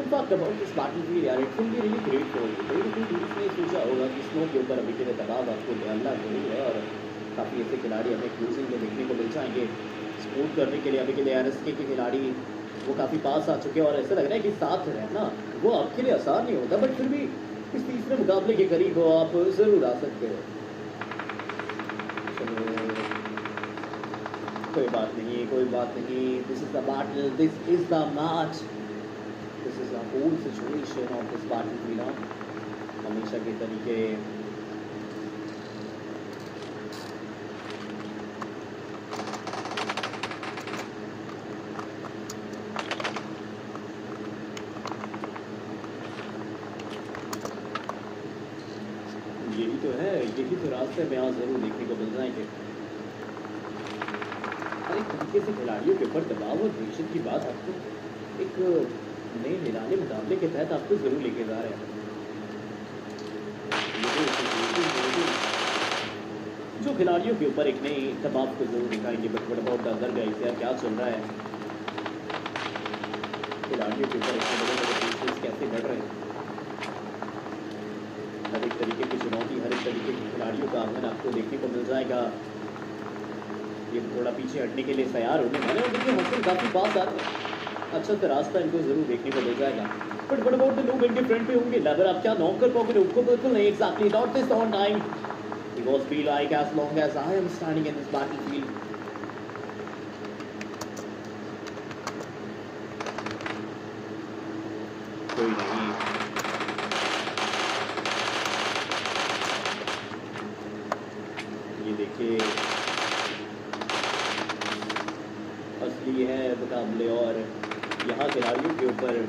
in fact about this battlefield यार, it will be really great for you. कोई ना कोई टीम्स ने सोचा होगा कि स्नो के ऊपर अभी के लिए दबाव आपको डालना जरूर है और काफ़ी ऐसे खिलाड़ी हमें क्रूजिंग में देखने को मिल जाएंगे सपोर्ट करने के लिए। अभी के लिए आरएसके के खिलाड़ी वो काफ़ी पास आ चुके हैं और ऐसा लग रहा है कि साथ रहना वो आपके लिए आसान नहीं होता। बट फिर भी इस तीसरे मुकाबले के करीब हो आप ज़रूर आ सकते हो। कोई बात नहीं, कोई बात नहीं। This is the battle, this is the match, this is the whole situation of this battlefield. हमेशा के तरीके यही तो है, यही तो रास्ते में यहाँ ज़रूर देखने को मिल जाएंगे। हर एक तरीके से खिलाड़ियों के ऊपर दबाव और प्रेशर की बात आपको एक नए निराले मुकाबले के तहत आपको ज़रूर लेके जा रहे हैं। जो खिलाड़ियों के ऊपर एक नए दबाव को जरूर दिखाएंगे। But what about the other guys यार, क्या चल रहा है खिलाड़ियों के ऊपर इतने बड़े बड़े प्रेशर्स कैसे बढ़ रहे हैं। हर एक तरीके की चुनौती, हर एक तरीके के खिलाड़ियों का आगमन आपको देखने को मिल जाएगा। ये थोड़ा पीछे हटने के लिए तैयार होने वाले और देखिए हसन काफ़ी पास आ रहे हैं। अच्छा सा रास्ता इनको ज़रूर देखने को मिल जाएगा। बट व्हाट अबाउट द लोग इनके फ्रंट पे होंगे, लेवर आप क्या नॉक कर पाओगे उनको? बिल्कुल नहीं, exactly not this on time. Because be like as long as I am standing in this battlefield, कोई नहीं। ये देखिए असली है मुकाबले और यहाँ खिलाड़ियों के ऊपर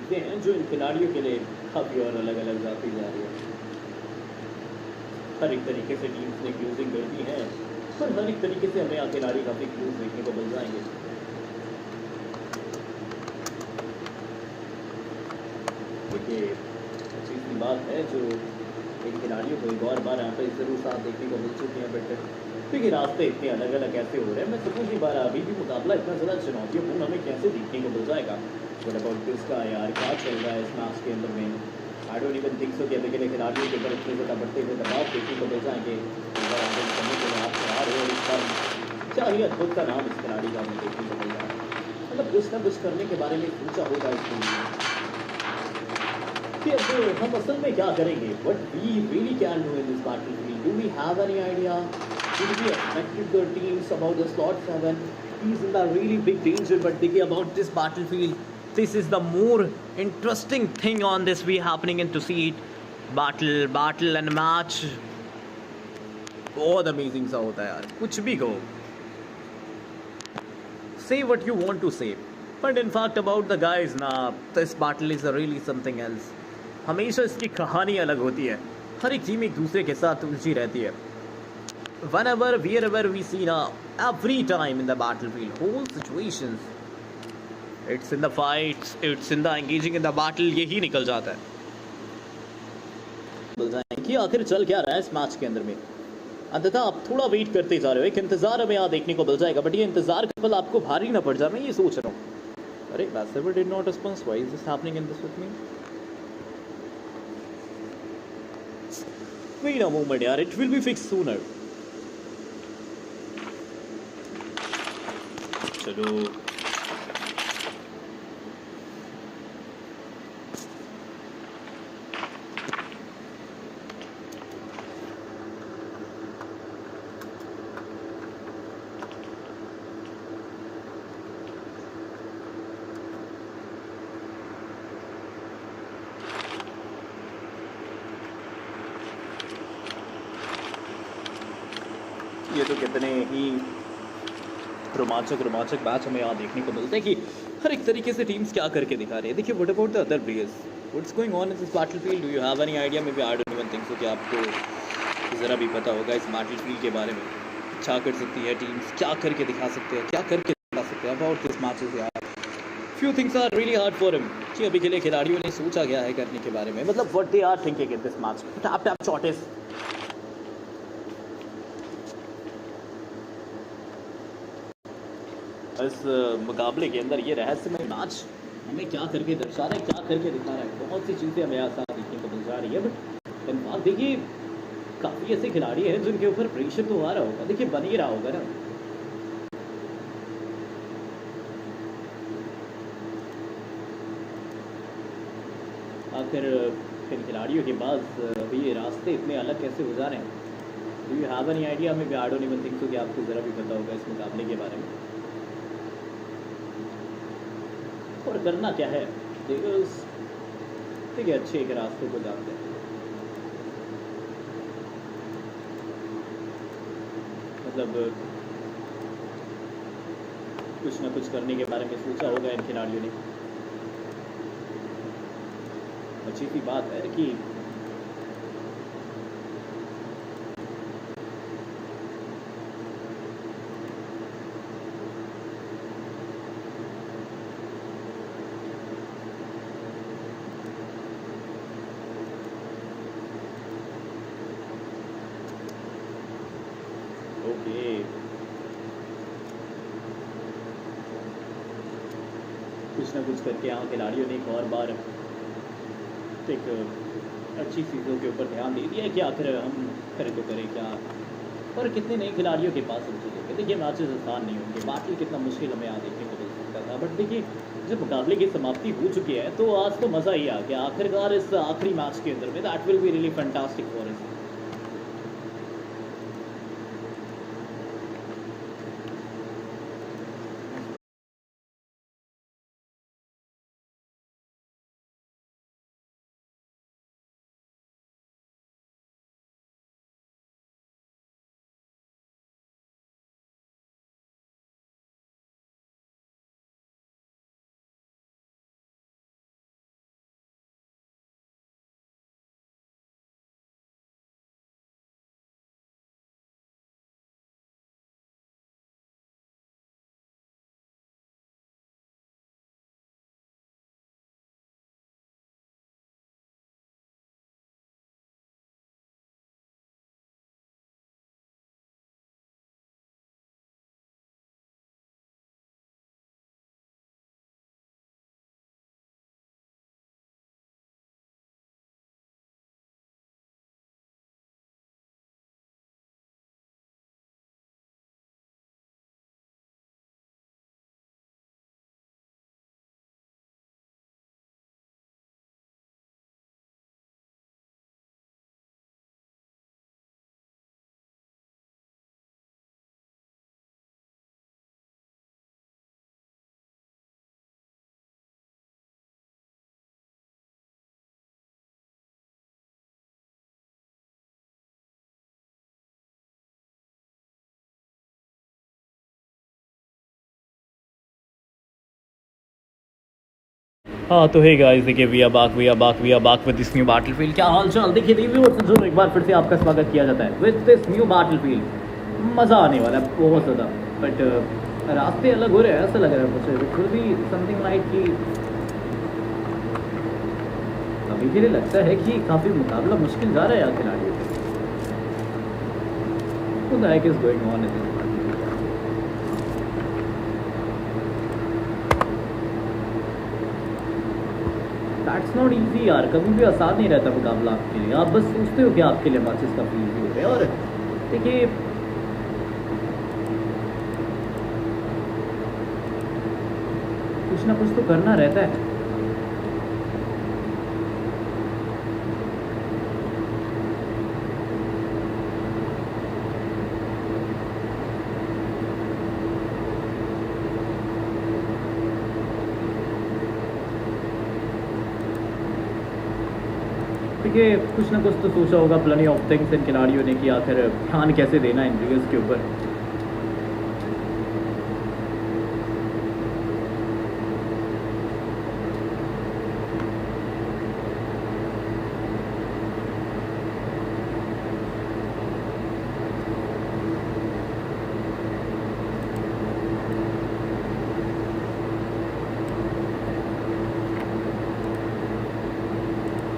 चीज़ें हैं जो इन खिलाड़ियों के लिए काफ़ी और अलग अलग जाती जा रही है। हर एक तरीके से टीम्स ने क्रूजिंग कर दी है, पर हर एक तरीके से हमें यहाँ खिलाड़ी काफ़ी क्रूज देखने को मिल जाएंगे। देखिए चीज़ की बात है जो इन खिलाड़ियों को एक और बार यहाँ पे ज़रूर साथ देखने को मिल चुकी है। बट देखिए रास्ते इतने अलग अलग कैसे हो रहे हैं, मैं समझ नहीं पा रहा अभी भी मुकाबला इतना ज़्यादा चुनौतियों हमें कैसे देखने को मिल जाएगा। व्हाट अबाउट दिस का यार, क्या चल रहा है इस मैच के अंदर में? I don't even think so कि अभी के लिए खिलाड़ियों के ऊपर इतने ज़्यादा बढ़ते हुए दबाव देखने को मिल जाएंगे। इस बार आगे करने के लिए आप तैयार हो और इस बार क्या ही अद्भुत का नाम इस खिलाड़ी का हमें देखने को मिल रहा है। मतलब कुछ ना कुछ करने के बारे में सोचा होगा इस टीम ने। कि अब हम असल में क्या करेंगे? What we really can do in this battlefield? Do we have any idea? Did we expected the teams about the slot 7? He's in the really big danger. But देखिए about this battlefield, this is the more interesting thing on this we happening in to see it. Battle and match. बहुत amazing सा होता है यार, कुछ भी कहो. Say what you want to say, but in fact about the guys ना, this battle is really something else. हमेशा इसकी कहानी अलग होती है. हर एक टीम एक दूसरे के साथ उलझी रहती है. Whenever, wherever we see ना, every time in the battlefield, whole situations, it's in the fights, it's in the engaging in the battle, यही निकल जाता है. बोल जाएं कि आखिर चल क्या रहा है इस मैच के अंदर में. अंततः आप थोड़ा वेट करते जा रहे हो, एक इंतजार हमें यहाँ देखने को मिल जाएगा, बट ये इंतजार का फल आपको भारी ना पड़ जाए, मैं ये सोच रहा हूँ. अरे Basser did not respond. Why is this happening in this with me? Wait a moment यार, it will be fixed sooner. चलो ये तो कितने ही रोमांचक मैच हमें यहाँ देखने को मिलते हैं कि हर एक तरीके से टीम्स क्या करके दिखा रही है. देखिए what about the other players, what's going on in this battlefield? Do you have any idea? Maybe I don't even think so कि आपको ज़रा भी पता होगा इस बैटलफील्ड के बारे में. क्या कर सकती है टीम्स, क्या करके दिखा सकते हैं, क्या करके दिखा सकते हैं अबाउट दिस मैचेस यार. Few things are really hard for him कि अभी के लिए खिलाड़ियों ने सोचा गया है करने के बारे में, मतलब what they are thinking in this match. टैप शॉटेस. इस मुकाबले के अंदर ये रहस्यमय मैच हमें क्या करके दर्शा रहा है, क्या करके दिखा रहा है, बहुत सी चीज़ें हमें आसान देखने को मिल जा रही है. बट इन बात देखिए काफ़ी ऐसे खिलाड़ी हैं जिनके ऊपर प्रेशर तो आ रहा होगा, देखिए बन ही रहा होगा ना. आखिर इन खिलाड़ियों के पास अभी ये रास्ते इतने अलग कैसे गुजारे हैं? Do you have any idea? Maybe I don't even think so कि आपको ज़रा भी पता होगा इस मुकाबले के बारे में. और करना क्या है, देखिए अच्छे एक रास्तों को जानते हैं. मतलब कुछ ना कुछ करने के बारे में सोचा होगा इन खिलाड़ियों ने. अच्छी सी बात है कि ओके कुछ ना कुछ करके यहाँ खिलाड़ियों ने एक और बार एक अच्छी चीज़ों के ऊपर ध्यान दे दिया है कि आखिर हम करें तो करें क्या. और कितने नए खिलाड़ियों के पास रुचि होंगे. देखिए मैचेस आसान नहीं होंगे, बाकी कितना मुश्किल हमें यहाँ देखने को मिल सकता था. बट देखिए जब मुकाबले की समाप्ति हो चुकी है तो आज तो मज़ा ही आ गया आखिरकार इस आखिरी मैच के अंदर में. That will be really fantastic for us. हाँ तो हे गाइस, देखिए we are back with this new battlefield. क्या हाल चाल? देखिए रिव्यूअर्स जो एक बार फिर से आपका स्वागत किया जाता है विद दिस न्यू बैटलफील्ड। मज़ा आने वाला है बहुत ज़्यादा, बट रास्ते अलग हो रहे हैं, ऐसा लग रहा है मुझे। It will be something like कि अभी के लिए लगता है कि काफ़ी मुकाबला मुश्किल जा रहा है यार खिलाड़ियों का। What the heck is going on in this battle? That's not easy यार, कभी भी आसान नहीं रहता मुकाबला आपके लिए। आप बस सोचते हो कि आपके लिए मैचेस काफ़ी इजी हो रहे हैं, और देखिए कुछ ना कुछ तो करना रहता है। देखिए कुछ ना कुछ तो सोचा होगा प्लेनी ऑफ थिंग्स इन खिलाड़ियों ने कि आखिर ध्यान कैसे देना इन रिव्यूज के ऊपर।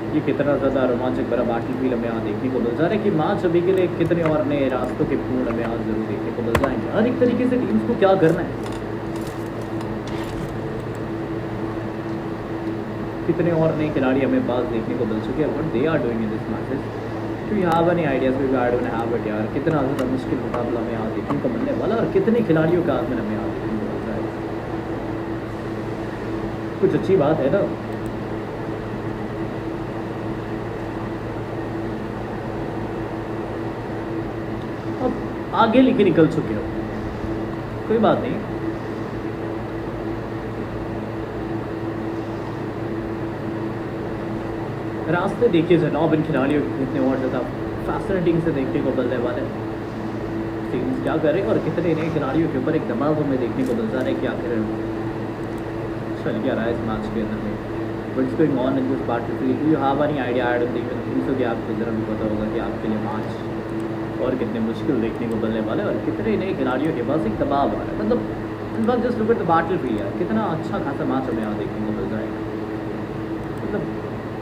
ये कितना ज़्यादा रोमांचक भरा बैटलफील्ड हमें यहाँ देखने को मिल जा रहा है कि मैच अभी के लिए कितने और नए रास्तों के पूर्ण हमें आज जरूर देखने को मिल जाएंगे। हर एक तरीके से टीम्स को क्या करना है, कितने और नए खिलाड़ी हमें पास देखने को मिल चुके हैं। What they are doing in this matches, do you have any ideas? We I don't have it यार। कितना ज़्यादा मुश्किल मुकाबला हमें यहाँ देखने को मिलने वाला, और कितने खिलाड़ियों का आगमन हमें यहाँ देखने को मिल जाएगा। कुछ अच्छी बात है ना। आगे लेके निकल चुके हो, कोई बात नहीं। रास्ते देखिए जनाब इन खिलाड़ियों के कितने और ज़्यादा फैसिनेटिंग से देखने को मिलने वाले टीम्स क्या करें, और कितने नए खिलाड़ियों के ऊपर एक दबाव हमें देखने को मिल जा रहा है कि आखिर चल क्या रहा है इस मैच के अंदर में। What's going on in this battlefield? Do you have any idea? I don't even think so कि आपको जरा भी पता होगा कि आपके लिए मैच और कितने मुश्किल देखने को मिलने वाले, और कितने नए खिलाड़ियों के पास एक दबाव आ रहा है। मतलब just look at the battlefield यार, कितना अच्छा खासा मैच हमें यहाँ देखने को मिल जाएगा। मतलब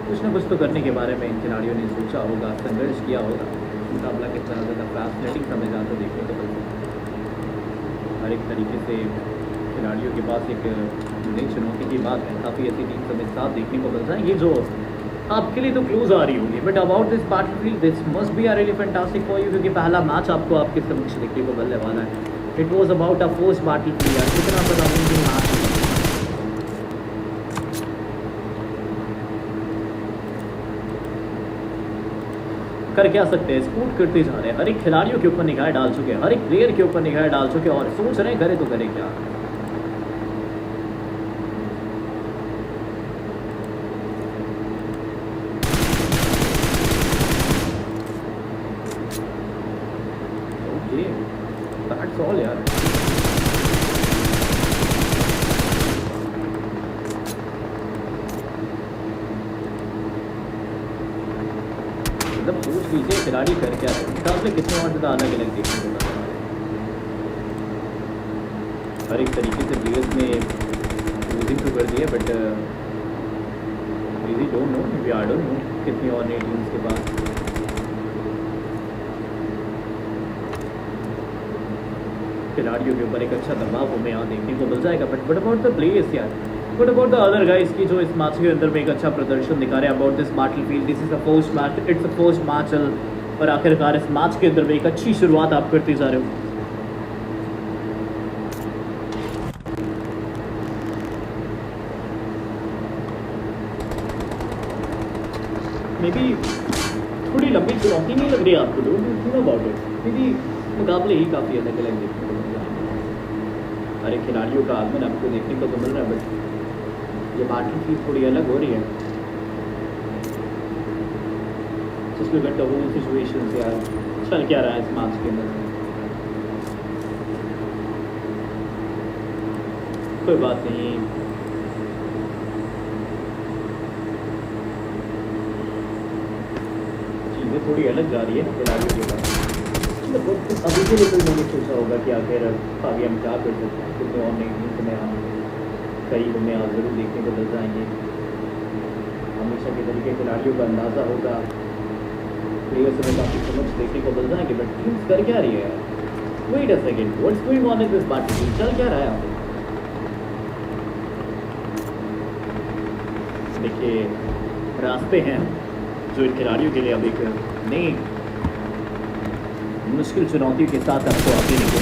कुछ ना कुछ तो करने के बारे में इन खिलाड़ियों ने सोचा होगा, संघर्ष किया होगा। मुकाबला कितना ज़्यादा फैसिनेटिंग हमें ज़्यादा देखने को मिलता है। हर एक तरीके से खिलाड़ियों के पास एक नई चुनौती की बात है। काफ़ी ऐसी टीम्स हमें साथ देखने को मिल जाएंगी जो आपके लिए तो क्लूज आ रही होगी, but about this battlefield this must B really fantastic for you, क्योंकि पहला मैच आपको आपके समक्ष देखने को मिलने वाला है। It was about a first battlefield यार, कितना ज़्यादा अमेजिंग मैच है। कर क्या सकते हैं, स्पोर्ट करते जा रहे हैं। हर एक खिलाड़ियों के ऊपर निगाह डाल चुके हैं, हर एक प्लेयर के ऊपर निगाह डाल चुके हैं, और सोच रहे हैं करे तो करे क्या। That's all यार। मतलब सोच लीजिए खिलाड़ी कर क्या रहे हैं, मुकाबले कितने और ज़्यादा अलग अलग देखने को मिल रहा है। हर एक तरीके से प्लेयर्स ने लूजिंग तो कर दिया, but really don't know, we I don't know कितनी और नई टीम्स के पास खिलाड़ियों के ऊपर एक अच्छा दबाव हमें यहाँ देखने को मिल जाएगा। But what about the players यार, what about the other guys की जो इस मैच के अंदर में एक अच्छा प्रदर्शन दिखा रहे हैं। About this battlefield, this is a first match, it's a first match, और आखिरकार इस मैच के अंदर में एक अच्छी शुरुआत आप करते जा रहे हो। मे बी थोड़ी लंबी चुनौती नहीं लग रही है आपको? Don't about it, may be मुकाबले ही काफ़ी अलग अलग देखने को मिल रहा है। हर एक खिलाड़ियों का आगमन आपको देखने को तो मिल रहा है, बट ये बैटलफील्ड थोड़ी अलग हो रही है। Just look at the whole situations यार, चल क्या रहा है इस मैच के अंदर। कोई बात नहीं, चीज़ें थोड़ी अलग जा रही है खिलाड़ियों के पास। मतलब अभी के लिए तो मैंने सोचा होगा कि आखिर आगे हम क्या कर सकते हैं, कुछ और नई टीम में हम कई हमें आज ज़रूर देखने को मिल जाएंगे। हमेशा के तरीके खिलाड़ियों का अंदाज़ा होगा, प्लेयर्स हमें काफ़ी समझ देखने को मिल जाएंगे। बट टीम्स कर क्या रही है यार? Wait a second, what's going on in this battle? चल क्या रहा है यहाँ पे? देखिए रास्ते हैं जो इन खिलाड़ियों के लिए अब एक नई मुश्किल चुनौतियों के साथ आपको आगे लेके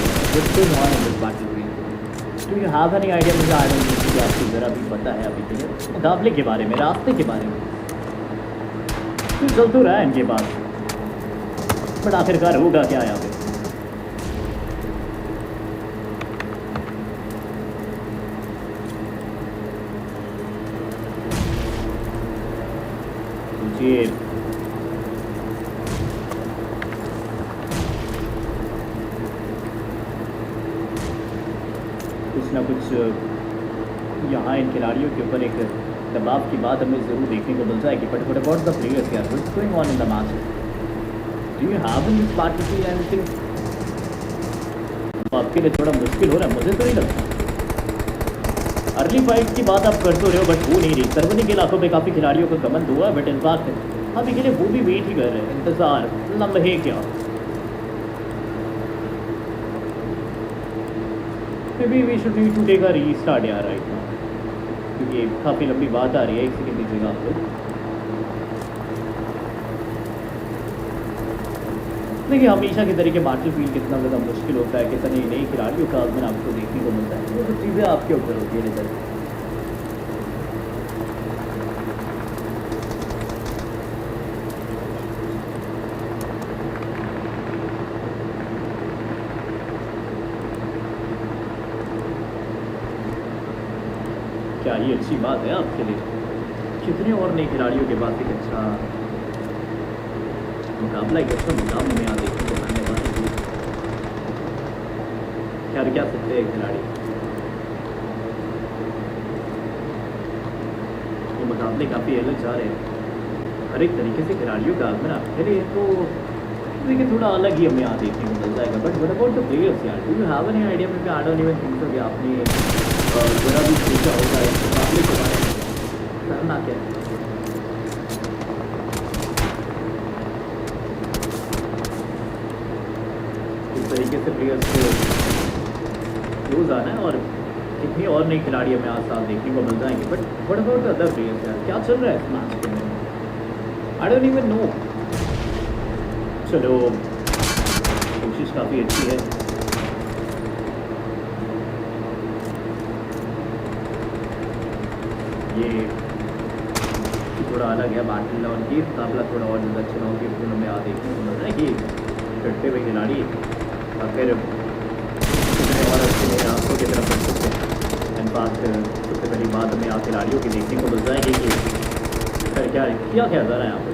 do you have any idea? मुझे आई डोंट नो कि आपको ज़रा भी पता है अभी के लिए मुकाबले के बारे में, रास्ते के बारे में। क्यों चल तो रहा है इनके पास, बट आखिरकार होगा क्या यहाँ पे? सोचिए कुछ ना कुछ यहाँ इन खिलाड़ियों के ऊपर एक दबाव की बात हमें ज़रूर देखने को मिल जाएगी। But what about the players यार, what's going on in the match? Do you have in this party anything? आपके लिए थोड़ा मुश्किल हो रहा है, मुझे तो नहीं लगता। अर्ली फाइट की बात आप कर तो रहे हो, बट वो नहीं रही। सर्वनी के इलाकों में काफ़ी खिलाड़ियों का गमन हुआ, बट इनफैक्ट अभी के लिए वो भी वेट ही कर रहे हैं, इंतज़ार लम्हे क्या। Maybe we should need to take a restart यार राइट नाउ, क्योंकि काफ़ी लंबी बात आ रही है। एक सेकंड दीजिएगा आपको। देखिए हमेशा के तरीके बैटल फील्ड कितना ज़्यादा मुश्किल होता है, कितने नए खिलाड़ियों का आगमन आपको देखने को मिलता है, वो सब चीज़ें आपके ऊपर होती है निकल। क्या ही अच्छी बात है आपके लिए, कितने और नए खिलाड़ियों के पास एक अच्छा मुकाबला, एक अच्छा मुकाबला में यहाँ देखने को मिलने वाला है। खैर क्या सकते हैं खिलाड़ी, ये मुकाबले काफ़ी अलग जा रहे हैं। हर एक तरीके से खिलाड़ियों का आगमन आपके लिए तो देखिए थोड़ा अलग ही हमें यहाँ देखने को मिल जाएगा। But what about the players यार, do you have any idea? में I don't even think so कि आपने ज़रा भी सोचा होगा इस मुकाबले के बारे में, करना क्या है। इस तरीके से प्लेयर्स को क्लोज आना है और कितनी और नई खिलाड़ी हमें आज साल देखने को मिल जाएंगे। But what about the other players यार, क्या चल रहा है इस मैच के में? I don't even no. चलो कोशिश काफ़ी अच्छी है। ये थोड़ा अलग है बैटल, और ये मुकाबला थोड़ा और ज़्यादा चुनौतीपूर्ण में आ देखने को मिल रहा है कि करते हुए खिलाड़ी फिर कितने और अच्छे नए रास्तों की तरफ बढ़ सकते हैं। इनफैक्ट सबसे पहली बात हमें यहाँ खिलाड़ियों की देखने को मिल जाएगी कि फिर क्या किया क्या जा रहा है यहाँ पर।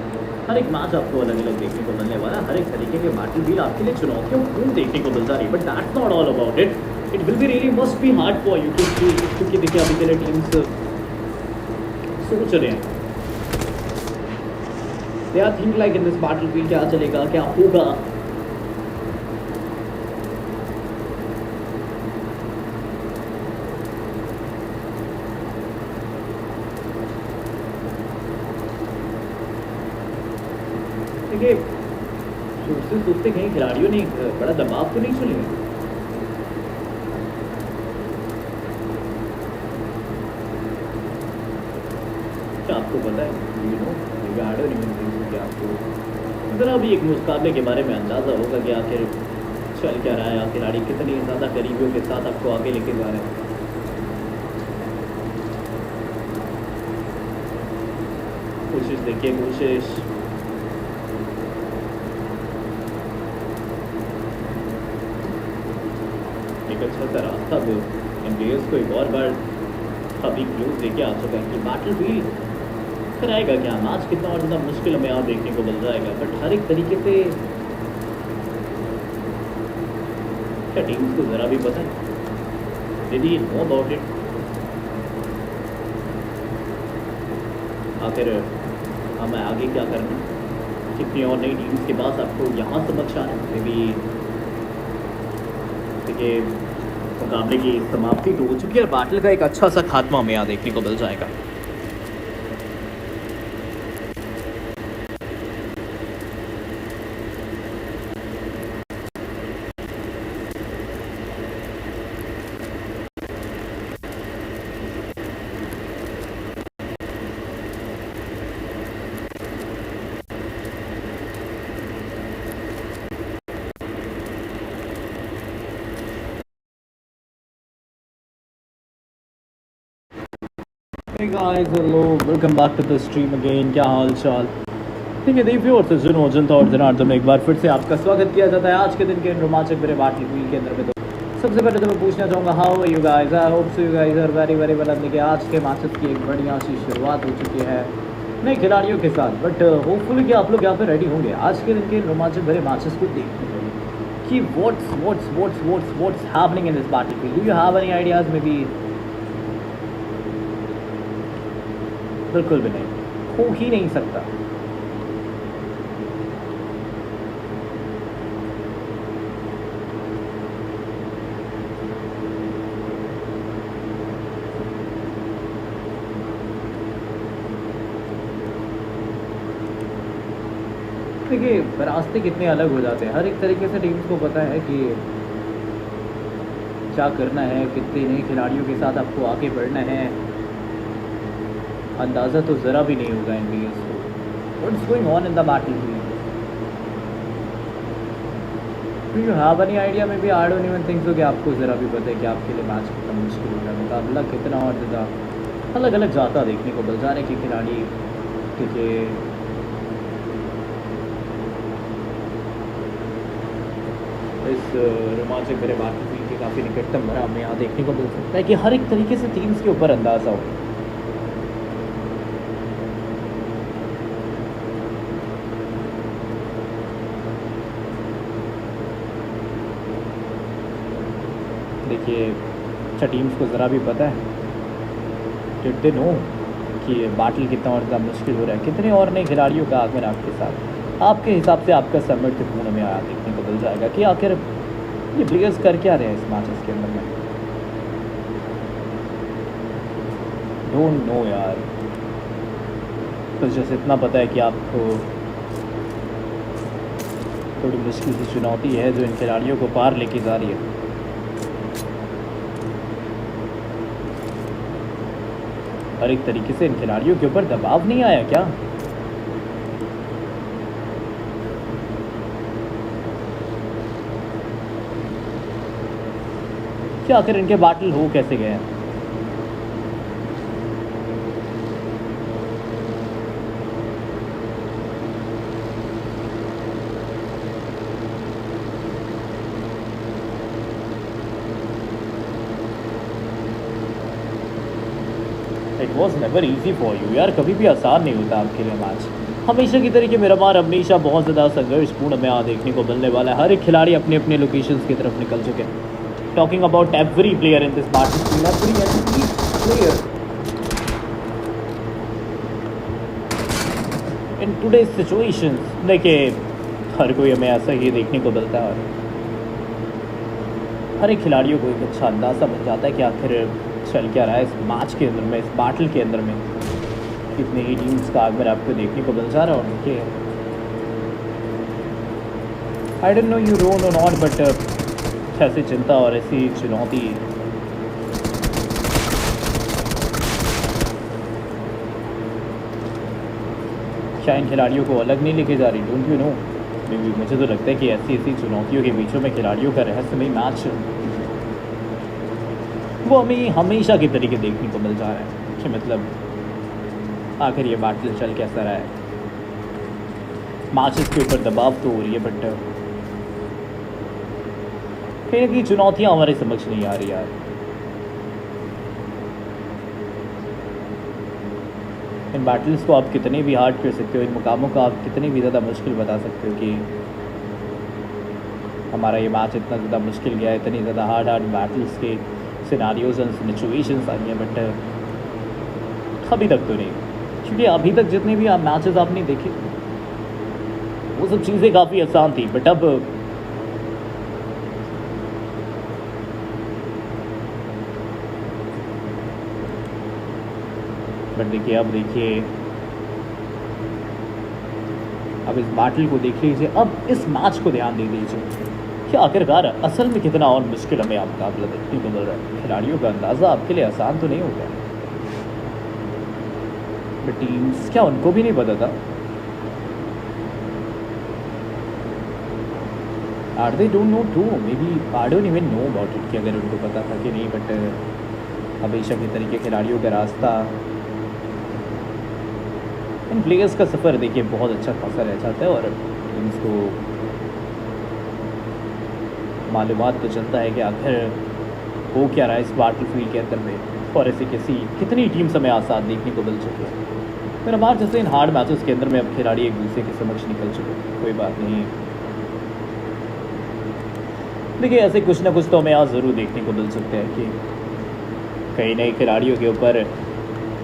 हर एक मैच आपको अलग अलग देखने को मिलने वाला है, हर एक तरीके के बैटल भी आपके लिए चुनौतियों पूर्ण देखने को मिल जा रही है। But that's not all about it, it will be really must be hard for you too, क्योंकि देखिए अभी के लिए टीम्स सोच रहे हैं, they are think like in this battlefield क्या चलेगा, क्या होगा। देखिए सोचते सोचते कहीं खिलाड़ियों ने एक बड़ा दबाव तो नहीं सुनी है। आपको पता है यू नो आपको ज़रा भी एक मुकाबले के बारे में अंदाज़ा होगा कि आखिर चल क्या रहा है, खिलाड़ी कितनी ज़्यादा करीबियों के साथ आपको आगे लेके जा रहे हैं। कोशिश देखिए, कोशिश एक अच्छा सा रास्ता वो इन प्लेयर्स को एक और बार अभी क्लोज लेके आ चुका है कि बैटल फील्ड कराएगा क्या, मैच कितना और ज़्यादा मुश्किल हमें यहाँ देखने को मिल जाएगा। बट हर एक तरीके से क्या टीम्स को ज़रा भी पता है, did he no about it? आखिर हमें आगे क्या करना है, कितनी और नई टीम्स के पास आपको यहाँ समझ आ रहा है। मे बी देखिए मुकाबले की समाप्ति तो हो चुकी है, बैटल का एक अच्छा सा खात्मा हमें यहाँ देखने को मिल जाएगा। Hey guys, hello, welcome back to the stream again। क्या हाल चाल? ठीक है देखिए, और सज्जन भोजन और जनार्दन में एक बार फिर से आपका स्वागत किया जाता है आज के दिन के रोमांचक मेरे बैटल वीक के अंदर में। तो सबसे पहले तो मैं पूछना चाहूँगा, how are you guys? I hope so you guys are very very well. देखिए आज के मैचेस की एक बढ़िया सी शुरुआत हो चुकी है नए खिलाड़ियों के साथ, बट होपफुली कि आप लोग यहाँ पे रेडी होंगे आज के दिन के रोमांचक भरे मैचेस को देखने के लिए कि what's happening in this battlefield. Do you have any ideas? May be बिल्कुल भी नहीं, हो ही नहीं सकता। देखिए रास्ते कितने अलग हो जाते हैं, हर एक तरीके से टीम्स को पता है कि क्या करना है, कितने नए खिलाड़ियों के साथ आपको आगे बढ़ना है। अंदाज़ा तो ज़रा भी नहीं होगा एनबीएस को what's going on in the battle field. Do you have any idea? Maybe I don't even think so कि आपको ज़रा भी पता है कि आपके लिए मैच कितना मुश्किल होगा, मुकाबला कितना और ज़्यादा अलग अलग जाता देखने को मिल जा रहे कि खिलाड़ी के इस रोमांचक भरे बैटल फील्ड के काफ़ी निकटतम भरा हमें यहाँ देखने को मिल सकता है कि हर एक तरीके से टीम्स के ऊपर अंदाज़ा हो। देखिए अच्छा टीम्स को ज़रा भी पता है, डिड दे नो कि बैटल कितना और ज़्यादा मुश्किल हो रहा है, कितने और नए खिलाड़ियों का आगमन आपके साथ। आपके हिसाब से आपका सामर्थ्यपूर्ण में आया देखने को मिल जाएगा कि आखिर ये प्लेयर्स कर क्या रहे हैं इस मैचेस के अंदर में। डोंट नो यार, तो जैसे इतना पता है कि आपको थोड़ी मुश्किल सी चुनौती है जो इन खिलाड़ियों को पार लेके जा रही है। हर एक तरीके से इन खिलाड़ियों के ऊपर दबाव नहीं आया क्या? क्या आखिर इनके बैटल हो कैसे गए हैं? It was never easy for you यार, कभी भी आसान नहीं होता आपके लिए मैच। हमेशा की तरीके मेरा मार हमेशा बहुत ज़्यादा संघर्षपूर्ण में यहाँ देखने को मिलने वाला है। हर एक खिलाड़ी अपने अपने लोकेशंस की तरफ निकल चुके हैं। Talking about every player in this battle, every player in today's situations. देखिए हर कोई हमें ऐसा ही देखने को मिलता है और हर एक खिलाड़ियों को एक अच्छा अंदाज़ा मिल जाता है कि आखिर चल क्या रहा है इस मैच के अंदर में, इस बैटल के अंदर में कितने ही टीम्स का आगमन आपको देखने को मिल जा रहा है। और उनके आई don't no you don't no not, but ऐसी चिंता और ऐसी चुनौती क्या इन खिलाड़ियों को अलग नहीं लेके जा रही? डोंट यू नो, मुझे तो लगता है कि ऐसी ऐसी चुनौतियों के बीचों में खिलाड़ियों का रहस्यमय मैच वो हमें हमेशा के तरीके देखने को मिल जा रहा है कि मतलब आखिर ये बैटल चल कैसा रहा है। मैचेस के ऊपर दबाव तो हो रही है, बट कहीं ना कहीं चुनौतियाँ हमारे समझ नहीं आ रही यार। इन बैटल्स को आप कितने भी हार्ड कर सकते हो, इन मुकामों का आप कितने भी ज़्यादा मुश्किल बता सकते हो कि हमारा ये मैच इतना ज़्यादा मुश्किल गया है, इतनी ज़्यादा हार्ड बैटल्स के सिनारियोज एंड सिचुएशंस आई हैं, बट अभी तक तो नहीं, क्योंकि अभी तक जितने भी आप मैचेस आपने देखे वो सब चीज़ें काफ़ी आसान थी, बट अब देखिए, अब देखिए, अब इस बैटल को देख लीजिए, अब इस मैच को ध्यान दे दीजिए कि आखिरकार असल में कितना और मुश्किल हमें आप मुकाबला देखने को मिल रहा है। खिलाड़ियों का अंदाज़ा आपके लिए आसान तो नहीं हो गया, बट टीम्स क्या उनको भी नहीं पता था? Are they don't know too, maybe I don't even know about it कि अगर उनको पता था कि नहीं, बट हमेशा की तरीके खिलाड़ियों का रास्ता, इन प्लेयर्स का सफ़र देखिए बहुत अच्छा खासा रह जाता है और टीम्स को मालूमात तो चलता है कि आखिर हो क्या रहा है इस बैटल फील्ड के अंदर में, और ऐसी कितनी टीम्स हमें आसाद देखने को मिल चुकी है। फिर हमारे जैसे इन हार्ड मैचेस के अंदर में अब खिलाड़ी एक दूसरे के समक्ष निकल चुके हैं, कोई बात नहीं। देखिए, ऐसे कुछ ना कुछ तो हमें आज ज़रूर देखने को मिल सकते हैं कि कई नए खिलाड़ियों के ऊपर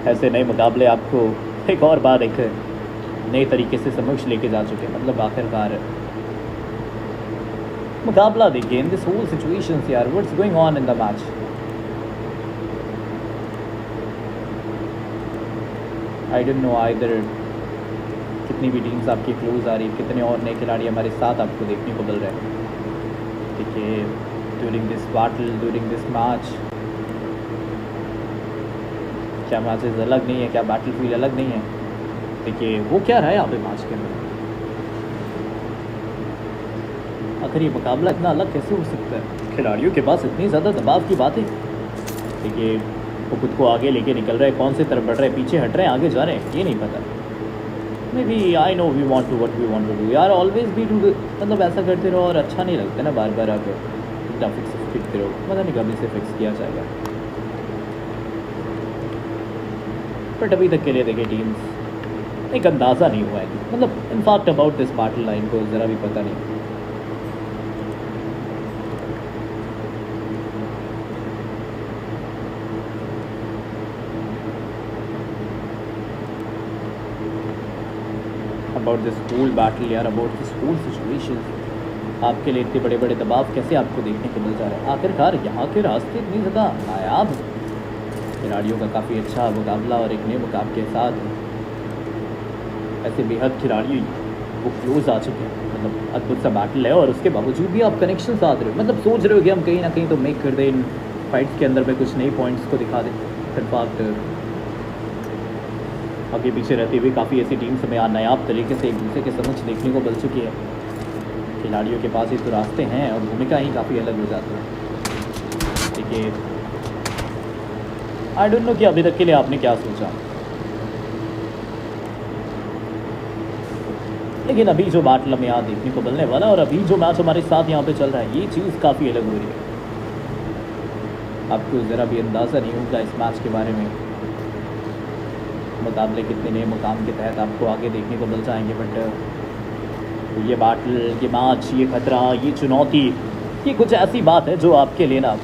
ऐसे नए मुकाबले आपको एक और बार एक नए तरीके से समक्ष लेके जा चुके हैं। मतलब आखिरकार मुकाबला देखिए इन दिस होल सिचुएशंस यार, what's going on in the match. I don't know either कितनी भी टीम्स आपकी क्लोज आ रही, कितने और नए खिलाड़ी हमारे साथ आपको देखने को मिल रहे हैं। देखिए, during this battle, during this match, क्या मैचेस अलग नहीं है, क्या बैटल फील्ड अलग नहीं है? देखिए, वो क्या रहा है यहाँ पे मैच के अंदर, आखिर ये मुकाबला इतना अलग कैसे हो सकता है? खिलाड़ियों के पास इतनी ज़्यादा दबाव की बात है। देखिए, वो खुद को आगे लेके निकल रहे हैं, कौन से तरफ बढ़ रहे हैं, पीछे हट रहे हैं, आगे जा रहे हैं, ये नहीं पता। Maybe I know we want to what we want to do यार, ऑलवेज बी टू, मतलब ऐसा करते रहो और अच्छा नहीं लगता ना, बार बार आप ग्राफिक्स फिक्स करो, पता नहीं कभी से फिक्स किया जाएगा। बट अभी तक के लिए देखिए टीम्स एक अंदाज़ा नहीं हुआ है, मतलब in fact about this battle line को ज़रा भी पता नहीं। अबाउट दिस होल बैटल यार, अबाउट दिस होल सिचुएशन, आपके लिए इतने बड़े बड़े दबाव कैसे आपको देखने को मिल जा रहा है? आखिरकार यहाँ के रास्ते इतनी ज़्यादा नायाब हैं। खिलाड़ियों का काफ़ी अच्छा मुकाबला और एक नए मुकाबले के साथ ऐसे बेहद खिलाड़ी वो क्लोज आ चुके हैं, मतलब अद्भुत सा बैटल है और उसके बावजूद भी आप कनेक्शन साध रहे हो, मतलब सोच रहे हो कि हम कहीं ना कहीं तो मेक कर दें इन फाइट्स के अंदर में, कुछ नई पॉइंट्स को दिखा दें। इनफैक्ट आगे पीछे रहती हुई काफ़ी ऐसी टीम्स हमें नायाब तरीके से एक दूसरे के समक्ष देखने को मिल चुकी है। खिलाड़ियों के पास ही तो रास्ते हैं और भूमिका ही काफ़ी अलग हो जाती है। देखिए, आई डोंट नो कि अभी तक के लिए आपने क्या सोचा, लेकिन अभी जो बैटल हमें यहाँ देखने को मिलने वाला है और अभी जो मैच हमारे साथ यहाँ पे चल रहा है, ये चीज़ काफ़ी अलग हो रही है। आपको ज़रा भी अंदाज़ा नहीं होगा इस मैच के बारे में, मुकाबले कितने नए मुकाम के तहत आपको आगे देखने को मिल जाएंगे। बट ये बैटल, ये मैच, ये खतरा, ये चुनौती, ये कुछ ऐसी बात है जो आपके लिए ना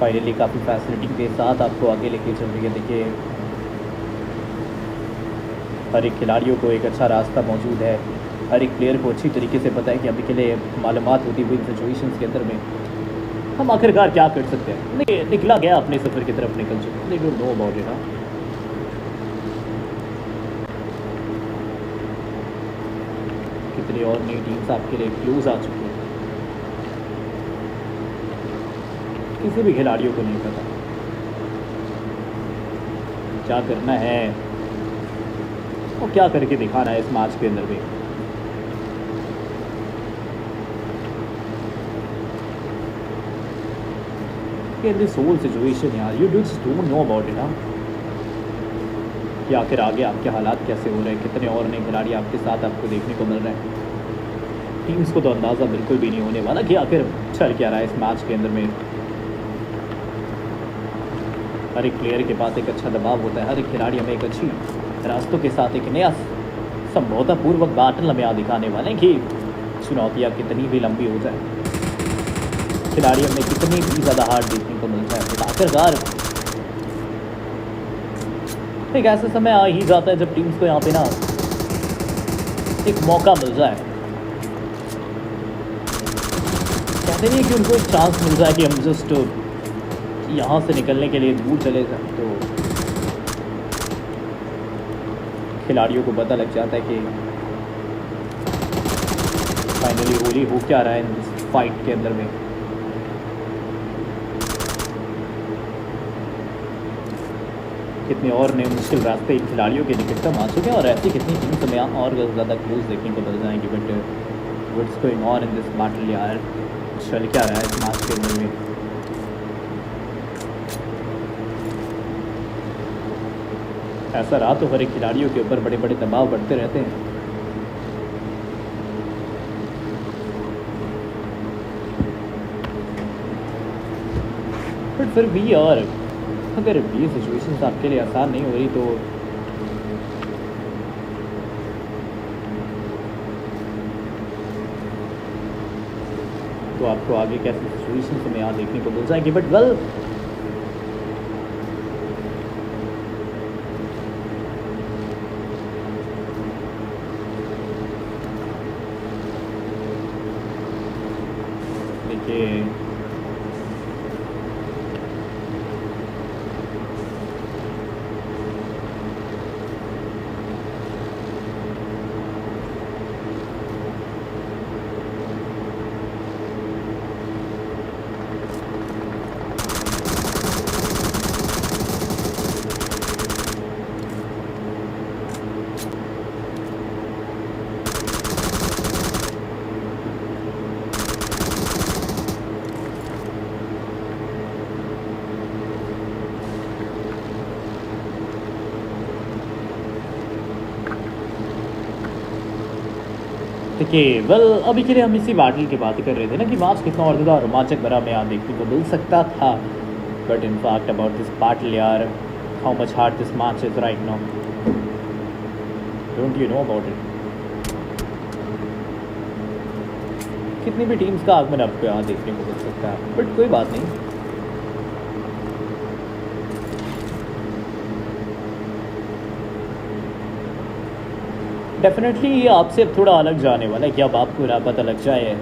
फाइनली काफ़ी फैसिलिटी के साथ आपको आगे लेके चल रही है। देखिए, हर एक खिलाड़ियों को एक अच्छा रास्ता मौजूद है, हर एक प्लेयर को अच्छी तरीके से पता है कि अभी के लिए मालूमात होती हुई सिचुएशंस के अंदर में हम आखिरकार क्या कर सकते हैं। निकला गया अपने सफ़र की तरफ निकल चुके, दे डोंट नो अबाउट इट। कितनी और नई टीम्स आपके लिए क्लोज आ चुकी है, किसी भी खिलाड़ियों को नहीं पता क्या करना है और क्या करके दिखाना है इस मैच के अंदर भी। In this whole situation यार, you just don't know about it, हाँ, कि आखिर आगे आपके हालात कैसे हो रहे हैं, कितने और नए खिलाड़ी आपके साथ आपको देखने को मिल रहे हैं। टीम्स को तो अंदाज़ा बिल्कुल भी नहीं होने वाला कि आखिर चल क्या रहा है इस मैच के अंदर में। हर एक प्लेयर के पास एक अच्छा दबाव होता है, हर एक खिलाड़ी हमें एक अच्छी रास्तों के साथ एक नया संभवतापूर्वक बैटल हमें यहाँ दिखाने वाले हैं कि चुनौतियाँ कितनी भी लंबी हो जाए, खिलाड़ी हमें कितनी भी ज़्यादा हार्ड देखने को मिल जाए, तो आखिरकार एक ऐसा समय आ ही जाता है जब टीम्स को यहाँ पे ना एक मौका मिल जाए, कहते नहीं कि उनको एक चांस मिल जाए कि हम जस्ट यहाँ से निकलने के लिए दूर चले जाए, तो खिलाड़ियों को पता लग जाता है कि फाइनली होली हो क्या रहा है इस फाइट के अंदर में। कितने और नए मुश्किल रास्ते इन खिलाड़ियों के निकटतम आ चुके हैं और ऐसी कितनी टीम्स हमें यहाँ और ज़्यादा क्लोज देखने को मिल जाएंगी। But what's going on in this battle यार, चल क्या रहा है इस मैच के अंदर में। ऐसा रहा तो हर एक खिलाड़ियों के ऊपर बड़े बड़े दबाव बढ़ते रहते हैं। बट फिर भी यार, अगर ये सिचुएशंस आपके लिए आसान नहीं हो रही तो आपको आगे कैसी सिचुएशंस हमें यहाँ देखने को मिल जाएंगी। बट वेल, देखिए देखिए वेल, अभी के लिए हम इसी बैटल की बात कर रहे थे ना कि मैच कितना और ज़्यादा रोमांचक भरा हमें यहाँ देखने को मिल सकता था। But in fact about this battle यार, how much hard this match is right now, don't you know about it. कितनी भी टीम्स का आगमन आपको यहाँ देखने को मिल सकता है, बट कोई बात नहीं। डेफिनेटली ये आपसे अब थोड़ा अलग जाने वाला है कि अब आपको पता लग जाए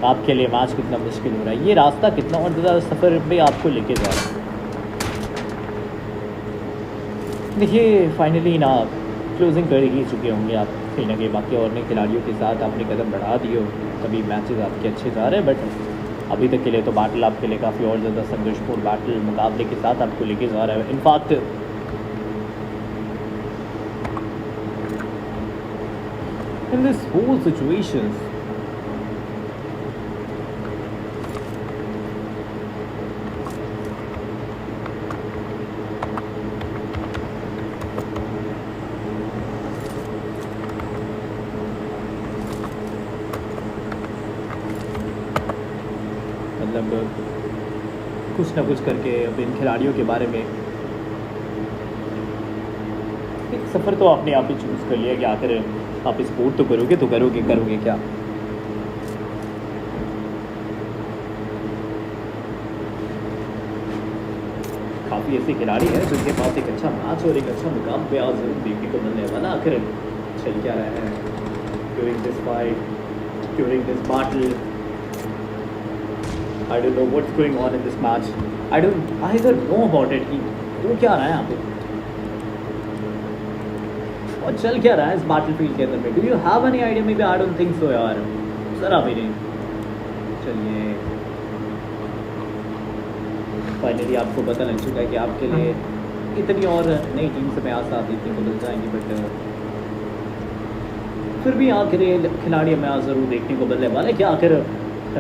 आपके लिए मैच कितना मुश्किल हो रहा है, ये रास्ता कितना और ज़्यादा सफ़र में आपको लेके जा रहा है। देखिए फाइनली ना क्लोजिंग कर ही चुके होंगे आप कहीं ना कहीं, बाकी और नए खिलाड़ियों के साथ आपने कदम बढ़ा दिए हो, तभी मैचेस आपके अच्छे जा रहे हैं। बट अभी तक के लिए तो बैटल आपके लिए काफ़ी और ज़्यादा संघर्षपूर्ण बैटल मुकाबले के साथ आपको लेके जा रहा है। In fact in this whole situation, मतलब कुछ ना कुछ करके अब इन खिलाड़ियों के बारे में एक सफ़र तो आपने आप ही चूज़ कर लिया कि आखिर आप स्पोर्ट तो करोगे क्या। काफ़ी ऐसे खिलाड़ी हैं जिनके पास एक अच्छा मैच और एक अच्छा मुकाबला आज जरूर देखने को मिलने वाला। आखिर चल क्या रहा है during this fight, during this battle. I don't know what's going on in this match, I don't know about it कि तो क्या रहा है यहाँ पे और चल क्या रहा है इस बैटलफील्ड के अंदर में। Do you have any idea? Maybe I don't think so यार, जरा भी नहीं। चलिए फाइनली आपको पता लग चुका है कि आपके लिए इतनी और नई टीम से मैं आज साथ देखने को मिल जाएंगी। बट फिर भी आखिर खिलाड़ी हमें आज ज़रूर देखने को मिलने वाले। क्या आखिर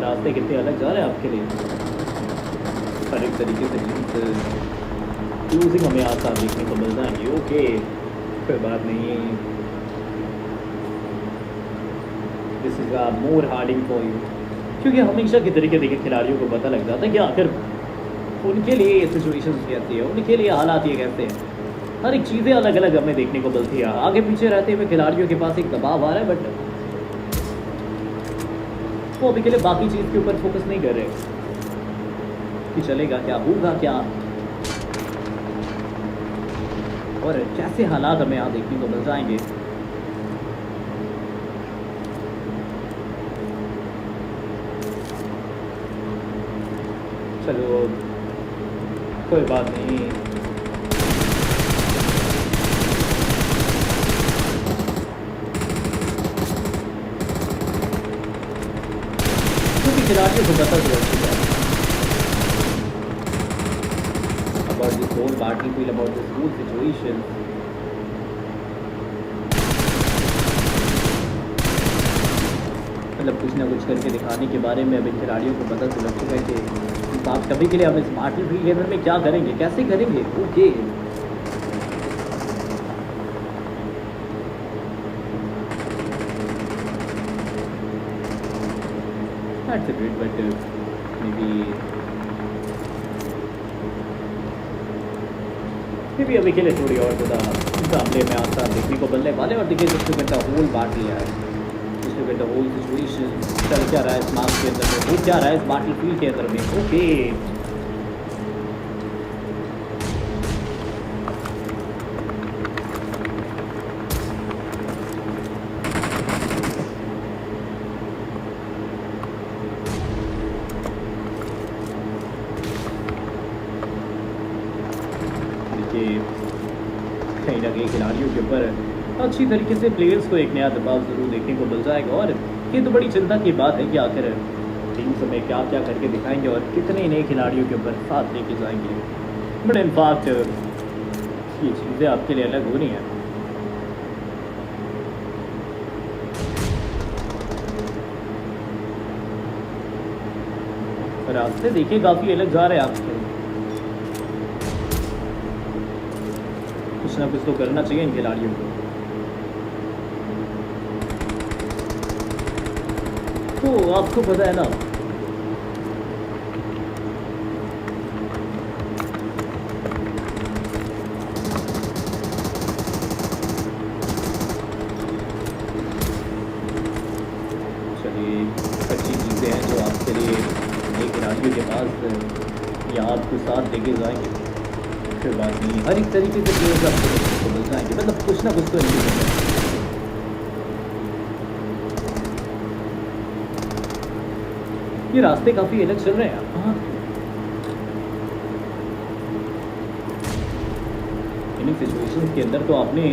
रास्ते कितने अलग जा रहे हैं आपके लिए, हर एक तरीके से टीम्स लूजिंग हमें आज साथ देखने को मिल जाएंगी। ओके कोई बात नहीं, this is a more harding for you, क्योंकि हमेशा की तरीके देखिए खिलाड़ियों को पता लग जाता है कि आखिर उनके लिए ये सिचुएशंस कैसी है, उनके लिए हालात ये कैसे हैं। हर एक चीज़ें अलग अलग हमें देखने को मिलती है। आगे पीछे रहते हुए खिलाड़ियों के पास एक दबाव आ रहा है, बट वो अभी के लिए बाकी चीज़ के ऊपर फोकस नहीं कर रहे कि चलेगा क्या, होगा क्या। और कैसे हालात हमें यहाँ देखने को मिल जाएंगे। चलो कोई बात नहीं, क्योंकि खिलाड़ियों को पता चल चुका है about this whole battlefield, about this whole situation. मतलब कुछ ना कुछ करके दिखाने के बारे में अब इन खिलाड़ियों को पता चल चुका है कि आप कभी के लिए हम इस battlefield के अंदर में क्या करेंगे, कैसे करेंगे। Okay that's a great, but maybe अभी के लिए थोड़ी और ज़्यादा मुकाबले में आसान देखने को मिलने वाले। और देखिए जिसको कहता है होल बैटल है, जिसको कहता है होल सिचुएशन चल क्या रहा है इस मैच के अंदर में, हो क्या रहा है इस बैटलफील्ड के अंदर में। ओके कहीं ना कहीं खिलाड़ियों के ऊपर अच्छी तरीके से प्लेयर्स को एक नया दबाव ज़रूर देखने को मिल जाएगा। और ये तो बड़ी चिंता की बात है कि आखिर टीम समय क्या क्या करके दिखाएंगे और कितने नए खिलाड़ियों के ऊपर साथ लेके जाएंगे। बट इनफैक्ट ये चीज़ें आपके लिए अलग हो रही हैं। रास्ते देखिए काफ़ी अलग जा रहे हैं आपके, कुछ ना कुछ तो करना चाहिए इन खिलाड़ियों को। तो आपको पता है ना चलिए अच्छी चीज़ें हैं जो आपके लिए नए खिलाड़ियों के पास या आपको साथ लेके जाएंगे। कोई बात नहीं, हर एक तरीके से प्लेयर्स आपको मिल जाएंगे, मतलब कुछ ना कुछ तो नहीं होगा। ये रास्ते काफ़ी अलग चल रहे हैं। हाँ इन सिचुएशंस के अंदर तो आपने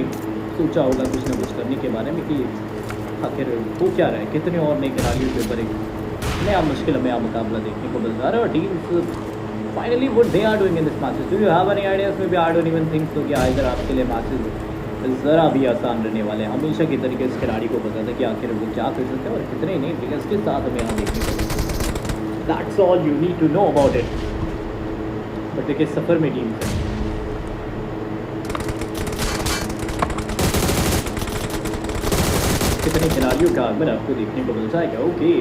सोचा होगा कुछ ना कुछ करने के बारे में कि आखिर हो क्या रहा है, कितने और नए खिलाड़ियों के ऊपर एक नया मुश्किल हमें मुकाबला देखने को मिल रहा है। और teams finally what they are doing in this matches, do you have any ideas में भी I don't even think so कि इधर आपके लिए मैचेस ज़रा भी आसान रहने वाले हैं। हमेशा की तरीके से खिलाड़ी को पता था कि आखिर वो क्या कर सकते हैं और कितने नए प्लेयर्स के साथ हमें यहाँ देखने को मिलते हैं। That's all you need to know about it. But देखिए सफ़र में टीम है, कितने खिलाड़ियों का आगमन आपको देखने को मिल जाएगा। ओके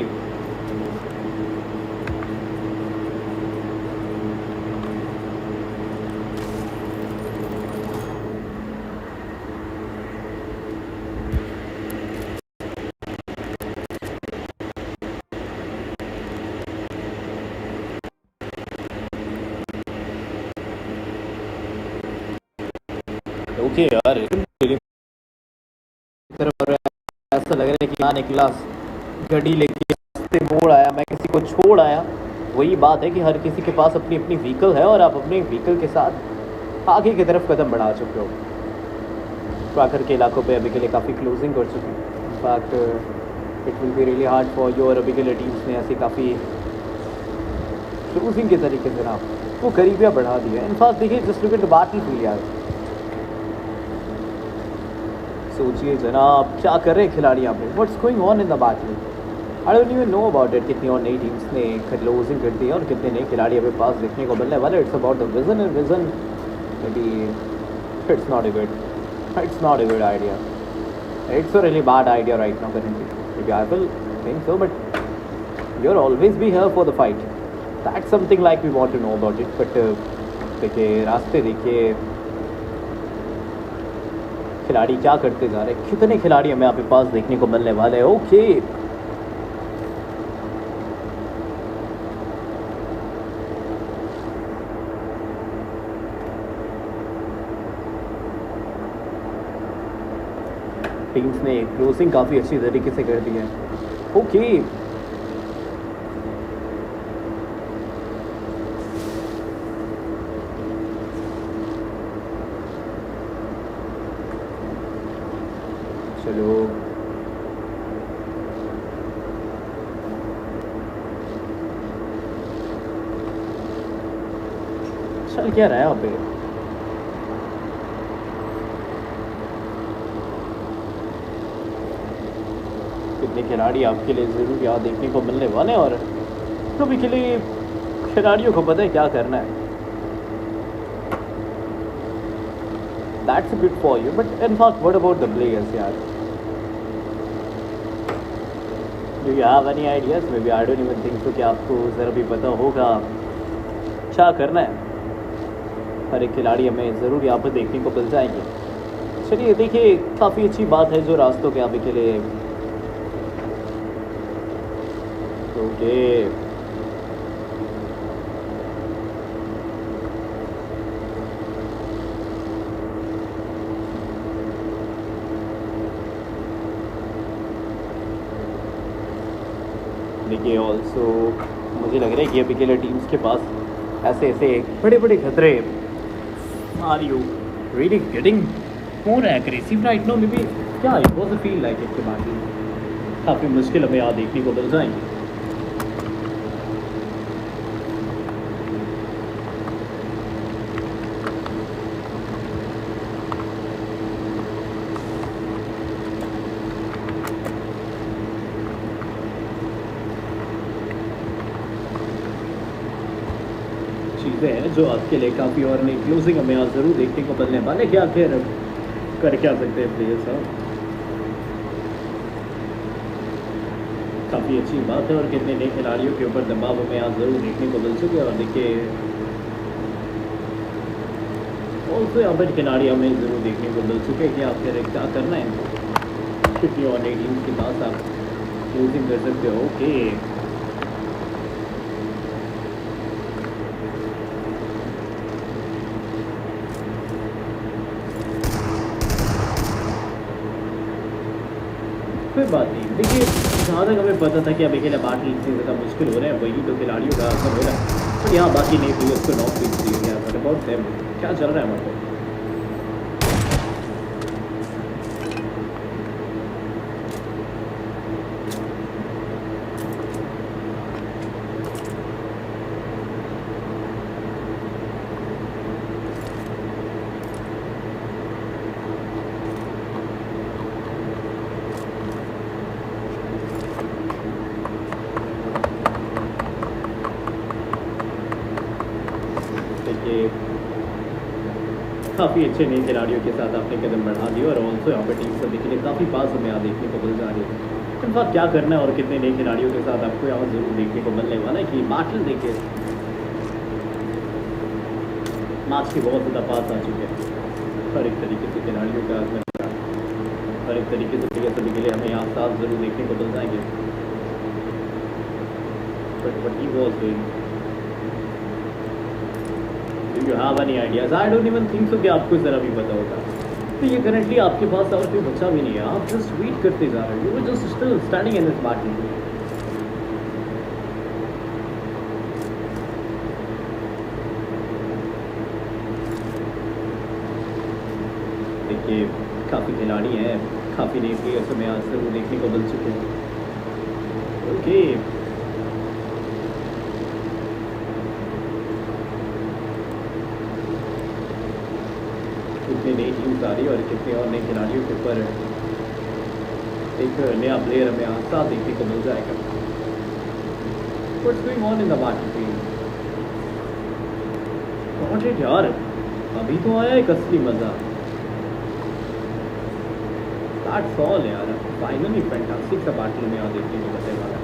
ओके यार ऐसा लग रहा है कि यहाँ निकला गाड़ी लेके रास्ते मोड़ आया, मैं किसी को छोड़ आया। वही बात है कि हर किसी के पास अपनी अपनी व्हीकल है और आप अपने व्हीकल के साथ आगे की तरफ कदम बढ़ा चुके हो। तो आखिर के इलाकों पे अभी के लिए काफ़ी क्लोजिंग कर चुके हैं। In fact it will be really hard for you. और अभी के लिए टीम्स ने ऐसी काफ़ी क्लोजिंग के तरीके से ना वो करीबियाँ बढ़ा दी है। इनफैक्ट देखिए just look at the battlefield यार, सोचिए जनाब क्या कर रहे हैं खिलाड़ी यहाँ पे, what's going on in the battle. I don't even know about it, कितनी और नई टीम्स ने क्लोजिंग कर दी है और कितने नए खिलाड़ी अभी पास देखने को मिलने वाले। It's about the vision and vision may be it's not a good idea, it's a really bad idea right now currently. Maybe I will think so, but you'll always be here for the fight. That's something like we want to know about it. But देखिए रास्ते देखिए खिलाड़ी क्या करते जा रहे हैं, कितने खिलाड़ी हमें यहाँ पे पास देखने को मिलने वाले हैं। ओके टीम्स ने क्लोजिंग काफ़ी अच्छी तरीके से कर दी है। ओके, चलो चल क्या रहा है यहाँ पे? कितने खिलाड़ी आपके लिए ज़रूर यहाँ देखने को मिलने वाले हैं, और अभी के लिए खिलाड़ियों को पता है क्या करना है। That's a bit for you, but in fact, what about the players, यार? Do you have any ideas? Maybe I don't even think so कि आपको ज़रा भी पता होगा क्या करना है। हर एक खिलाड़ी हमें ज़रूर यहाँ पर देखने को मिल जाएंगे। चलिए देखिए, काफ़ी अच्छी बात है जो रास्तों के अभी के लिए। ओके, देखिए ऑल्सो मुझे लग रहा है कि अभी के लिए टीम्स के पास ऐसे ऐसे बड़े बड़े खतरे। Are you really getting more aggressive right now? Maybe क्या it was a feel like it के बाद काफ़ी मुश्किल हमें यहाँ देखने को मिल जाएंगे। चीज़ें हैं जो आपके लिए काफ़ी और नई क्लोजिंग हमें यहाँ ज़रूर देखने को मिलने वाले। क्या आखिर कर क्या सकते हैं प्लेयर्स साहब? काफ़ी अच्छी बात है, और कितने नए खिलाड़ियों के ऊपर दबाव हमें यहाँ ज़रूर देखने को मिल चुके हैं। और देखिए ऑल्सो यहाँ पर खिलाड़ी हमें ज़रूर देखने को मिल चुके हैं कि आखिर क्या करना है। कितनी और नई टीम के पास आप क्लोजिंग कर सकते हो। ओके, कोई बात नहीं। देखिए जहाँ तक हमें पता था कि अभी के लिए बाकी इतने ज़्यादा मुश्किल हो रहे हैं, वही तो खिलाड़ियों का असर हो रहा है। पर यहाँ बाकी नए प्लेयर्स को नॉक पीस दिया गया। बट अबाउट देम क्या चल रहा है वहाँ पर? देखिए काफ़ी अच्छे नए खिलाड़ियों के साथ आपने कदम बढ़ा दिया, और ऑल्सो यहाँ पर टीम सभी के लिए काफ़ी पास हमें यहाँ देखने को मिल जा रही है। इनफैक्ट क्या करना है और कितने नए खिलाड़ियों के साथ आपको यहाँ ज़रूर देखने को मिलने वाला है कि बैटल देखिए मैच के बहुत ज़्यादा पास आ चुके हैं। हर एक तरीके से खिलाड़ियों का हर एक तरीके से प्लेयर सभी के लिए हमें यहाँ साथ ज़रूर देखने को मिल जाएंगे। But what he was doing, do you have any ideas? I don't even think so कि आपको ज़रा भी पता होगा। तो ये करंटली आपके पास और कोई बच्चा भी नहीं है, आप जस्ट वेट करते जा रहे हो। You just still standing in this battle. देखिए काफ़ी खिलाड़ी हैं, काफ़ी नए प्लेयर्स हमें आज ज़रूर देखने को मिल चुके हैं। ओके, कितनी नई टीम्स आ रही है और कितने और नए खिलाड़ियों के ऊपर एक नया प्लेयर हमें आस्था देखने को मिल जाएगा। What's going on in the battlefield? Got it यार, अभी तो आया एक असली मजा। That's all यार, फाइनली फैंटास्टिक सा बैटल में यहाँ देखने को मिलने वाला है।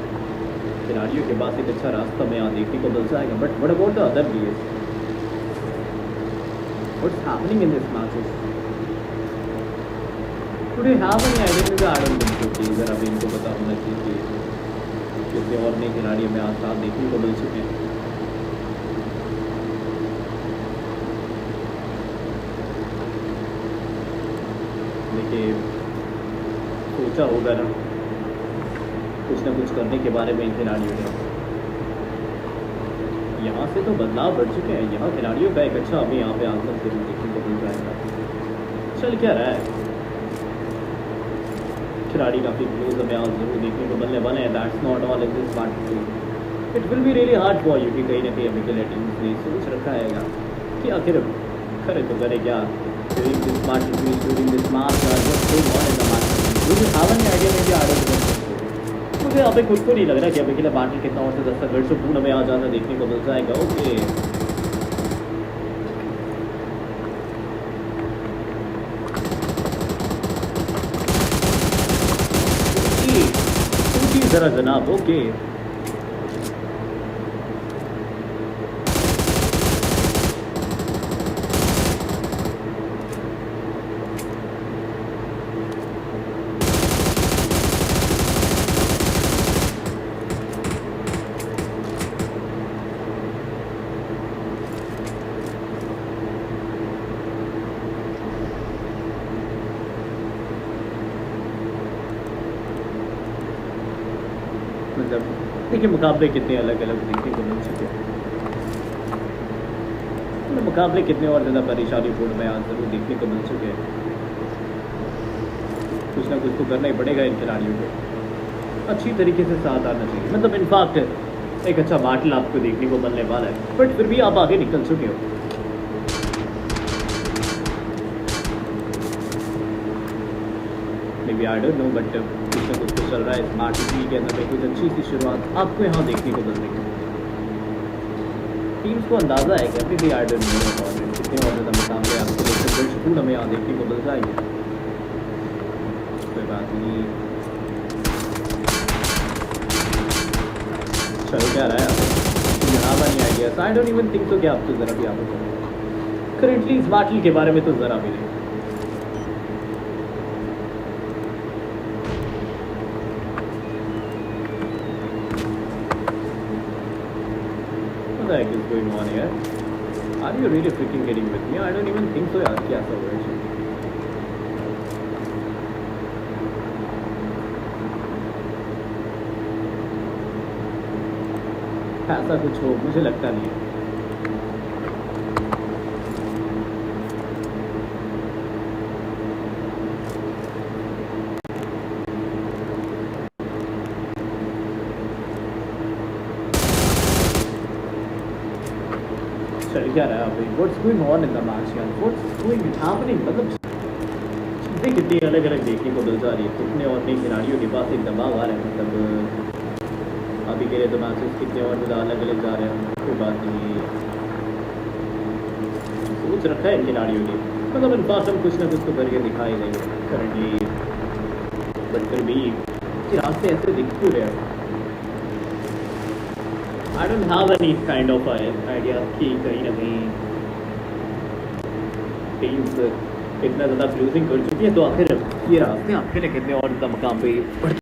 खिलाड़ियों के पास एक अच्छा रास्ता में यहाँ देखने को मिल जाएगा। But what about the other players? What's happening in this matches? Do you have any idea? I don't think so कि अगर अभी इनको पता होना चाहिए कि कितने और नए खिलाड़ी हमें आज साथ देखने को मिल चुके हैं। देखिए सोचा होगा ना कुछ करने के बारे में इन खिलाड़ियों ने। यहाँ से तो बदलाव बढ़ चुके हैं। यहाँ खिलाड़ियों का एक अच्छा हमें यहाँ पे आंसर से देखने को मिल जाएगा। चल क्या रहा है, खिलाड़ी काफ़ी क्लोज हमें आज जरूर देखने को मिलने वाले हैं। That's not all in this part. It will be really hard for you कि कहीं ना कहीं अभी के लिए टीम्स ने सोच रखा है कि आखिर करे तो करे क्या during this match, during this match, what's going on in the match? Do you have any idea maybe I don't know. मुझे यहाँ पे खुद को नहीं लग रहा कि अभी के लिए बैटल कितना और से 10 तक से पूर्ण हमें आ जाना देखने को मिल जाएगा। ओके जरा जनाब। ओके मतलब देखिए मुकाबले कितने अलग अलग देखने को मिल चुके हैं। मतलब मुकाबले कितने और ज़्यादा परेशानीपूर्ण में आज जरूर देखने को मिल चुके हैं। कुछ ना कुछ तो करना ही पड़ेगा इन खिलाड़ियों को, अच्छी तरीके से साथ आना चाहिए। मतलब इनफैक्ट एक अच्छा बैटल आपको देखने को मिलने वाला है, बट फिर भी आप आगे निकल चुके हो। Maybe I don't know, but कुछ ना कुछ तो चल रहा है इस मैच के अंदर में। कुछ अच्छी सी शुरुआत आपको यहाँ देखने को मिल रही है। टीम्स को अंदाजा है कि अभी भी आई डोंट नो कितने और ज़्यादा मुकाबले आपको बिल्कुल हमें यहाँ देखने को मिल जाएंगे। कोई बात नहीं, चलो क्या रहा है यहाँ बनी idea. I don't even think तो कि आप तो ज़रा भी आप करेंटली इस बैटल के बारे में तो ज़रा भी नहीं। What the heck is going on here? Are you really freaking kidding with me? I don't even think so यार क्या सब है। ऐसा कुछ हो मुझे लगता नहीं है। चल क्या रहा है अभी? What's going on in the match यार? What's going happening? मतलब चीज़ें कितनी अलग अलग देखने को मिल जा रही है। कितने और नए खिलाड़ियों के पास एक दबाव आ रहा है। मतलब अभी के लिए तो मैचेस कितने और ज़्यादा अलग अलग जा रहे हैं। कोई बात नहीं, सोच रखा है इन खिलाड़ियों ने। मतलब इन पास हम कुछ ना कुछ तो करके दिखाई देंगे करेंटली, बट फिर भी रास्ते ऐसे दिख क्यों रहे हैं? I don't have any kind of idea कि कहीं ना कहीं टीम्स इतना ज़्यादा लूजिंग कर चुकी है, तो आखिर ये रास्ते आपके लिए कितने और ज़्यादा मकाम पे